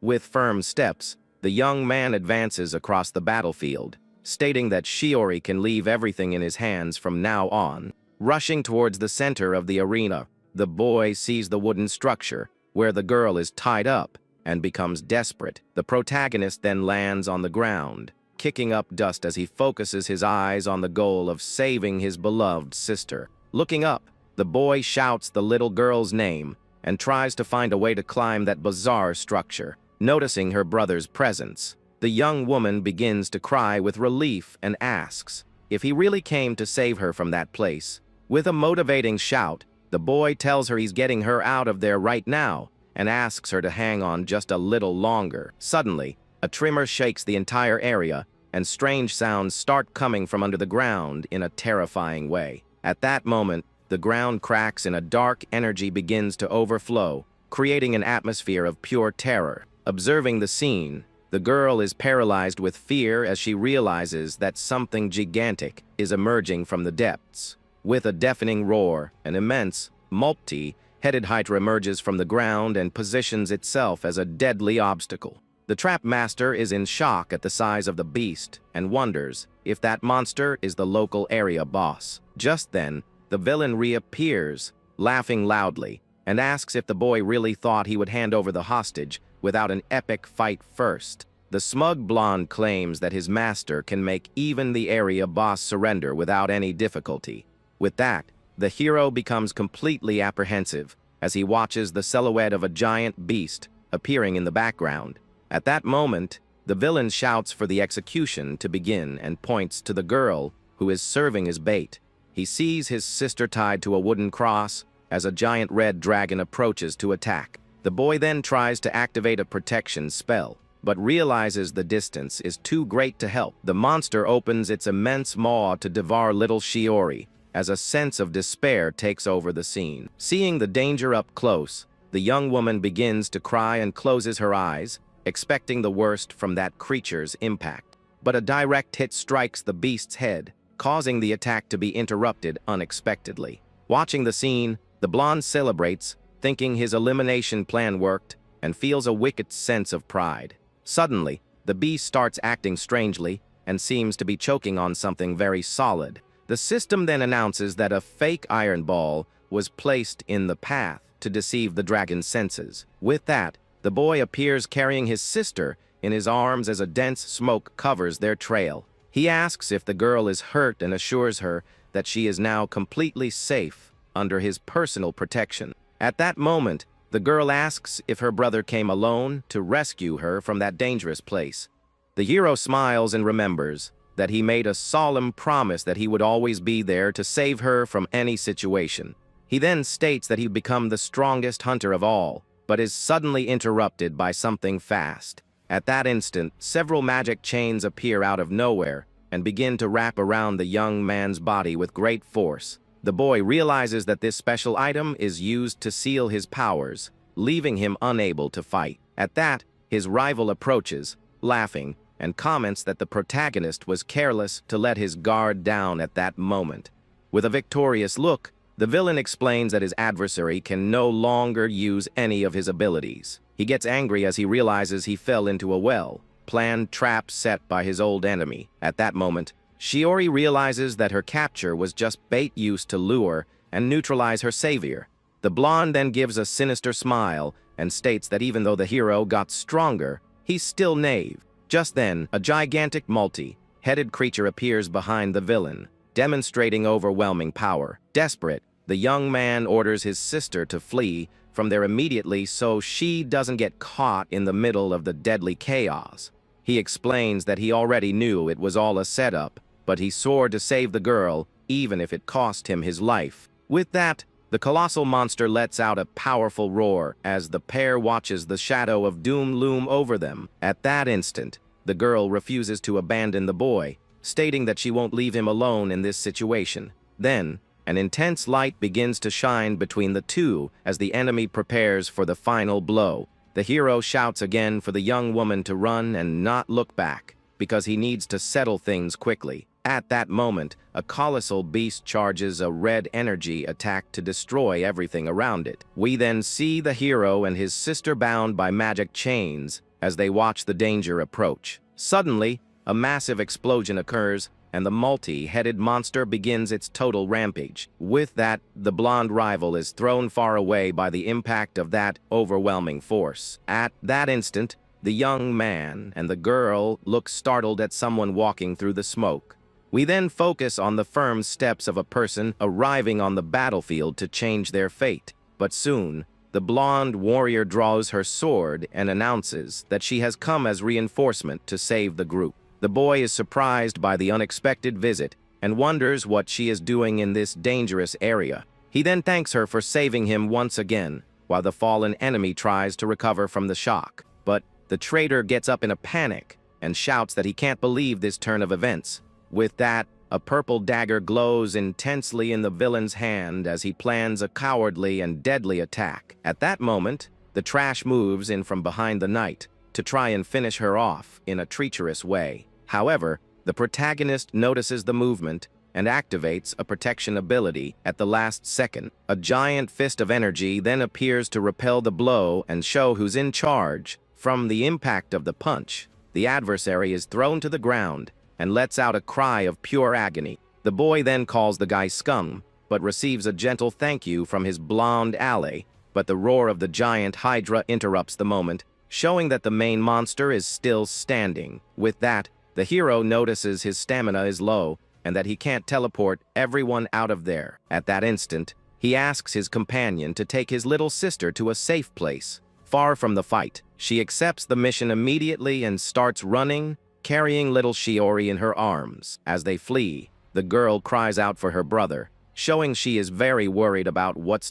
With firm steps, the young man advances across the battlefield, stating that Shiori can leave everything in his hands from now on. Rushing towards the center of the arena, the boy sees the wooden structure where the girl is tied up and becomes desperate. The protagonist then lands on the ground, kicking up dust as he focuses his eyes on the goal of saving his beloved sister. Looking up, the boy shouts the little girl's name and tries to find a way to climb that bizarre structure. Noticing her brother's presence, the young woman begins to cry with relief and asks if he really came to save her from that place. With a motivating shout, the boy tells her he's getting her out of there right now and asks her to hang on just a little longer. Suddenly, a tremor shakes the entire area and strange sounds start coming from under the ground in a terrifying way. At that moment, the ground cracks and a dark energy begins to overflow, creating an atmosphere of pure terror. Observing the scene, the girl is paralyzed with fear as she realizes that something gigantic is emerging from the depths. With a deafening roar, an immense, multi-headed hydra emerges from the ground and positions itself as a deadly obstacle. The trap master is in shock at the size of the beast and wonders if that monster is the local area boss. Just then, the villain reappears, laughing loudly, and asks if the boy really thought he would hand over the hostage without an epic fight first. The smug blonde claims that his master can make even the area boss surrender without any difficulty. With that, the hero becomes completely apprehensive as he watches the silhouette of a giant beast appearing in the background. At that moment, the villain shouts for the execution to begin and points to the girl who is serving as bait. He sees his sister tied to a wooden cross as a giant red dragon approaches to attack. The boy then tries to activate a protection spell, but realizes the distance is too great to help. The monster opens its immense maw to devour little Shiori, as a sense of despair takes over the scene. Seeing the danger up close, the young woman begins to cry and closes her eyes, expecting the worst from that creature's impact. But a direct hit strikes the beast's head, causing the attack to be interrupted unexpectedly. Watching the scene, the blonde celebrates, thinking his elimination plan worked, and feels a wicked sense of pride. Suddenly, the beast starts acting strangely and seems to be choking on something very solid. The system then announces that a fake iron ball was placed in the path to deceive the dragon's senses. With that, the boy appears carrying his sister in his arms as a dense smoke covers their trail. He asks if the girl is hurt and assures her that she is now completely safe under his personal protection. At that moment, the girl asks if her brother came alone to rescue her from that dangerous place. The hero smiles and remembers that he made a solemn promise that he would always be there to save her from any situation. He then states that he'd become the strongest hunter of all, but is suddenly interrupted by something fast. At that instant, several magic chains appear out of nowhere and begin to wrap around the young man's body with great force. The boy realizes that this special item is used to seal his powers, leaving him unable to fight. At that, his rival approaches, laughing, and comments that the protagonist was careless to let his guard down at that moment. With a victorious look, the villain explains that his adversary can no longer use any of his abilities. He gets angry as he realizes he fell into a well-planned trap set by his old enemy. At that moment, Shiori realizes that her capture was just bait used to lure and neutralize her savior. The blonde then gives a sinister smile and states that even though the hero got stronger, he's still knave. Just then, a gigantic multi-headed creature appears behind the villain, demonstrating overwhelming power. Desperate, the young man orders his sister to flee from there immediately so she doesn't get caught in the middle of the deadly chaos. He explains that he already knew it was all a setup, but he swore to save the girl even if it cost him his life. With that, the colossal monster lets out a powerful roar as the pair watches the shadow of doom loom over them. At that instant, the girl refuses to abandon the boy, stating that she won't leave him alone in this situation. Then, an intense light begins to shine between the two as the enemy prepares for the final blow. The hero shouts again for the young woman to run and not look back, because he needs to settle things quickly. At that moment, a colossal beast charges a red energy attack to destroy everything around it. We then see the hero and his sister bound by magic chains as they watch the danger approach. Suddenly, a massive explosion occurs, and the multi-headed monster begins its total rampage. With that, the blonde rival is thrown far away by the impact of that overwhelming force. At that instant, the young man and the girl look startled at someone walking through the smoke. We then focus on the firm steps of a person arriving on the battlefield to change their fate. But soon, the blonde warrior draws her sword and announces that she has come as reinforcement to save the group. The boy is surprised by the unexpected visit and wonders what she is doing in this dangerous area. He then thanks her for saving him once again, while the fallen enemy tries to recover from the shock. But the traitor gets up in a panic and shouts that he can't believe this turn of events. With that, a purple dagger glows intensely in the villain's hand as he plans a cowardly and deadly attack. At that moment, the trash moves in from behind the knight to try and finish her off in a treacherous way. However, the protagonist notices the movement and activates a protection ability at the last second. A giant fist of energy then appears to repel the blow and show who's in charge. From the impact of the punch, the adversary is thrown to the ground and lets out a cry of pure agony. The boy then calls the guy scum, but receives a gentle thank you from his blonde ally, but the roar of the giant hydra interrupts the moment, showing that the main monster is still standing. With that, the hero notices his stamina is low and that he can't teleport everyone out of there. At that instant, he asks his companion to take his little sister to a safe place, far from the fight. She accepts the mission immediately and starts running, carrying little Shiori in her arms. As they flee, the girl cries out for her brother, showing she is very worried about what's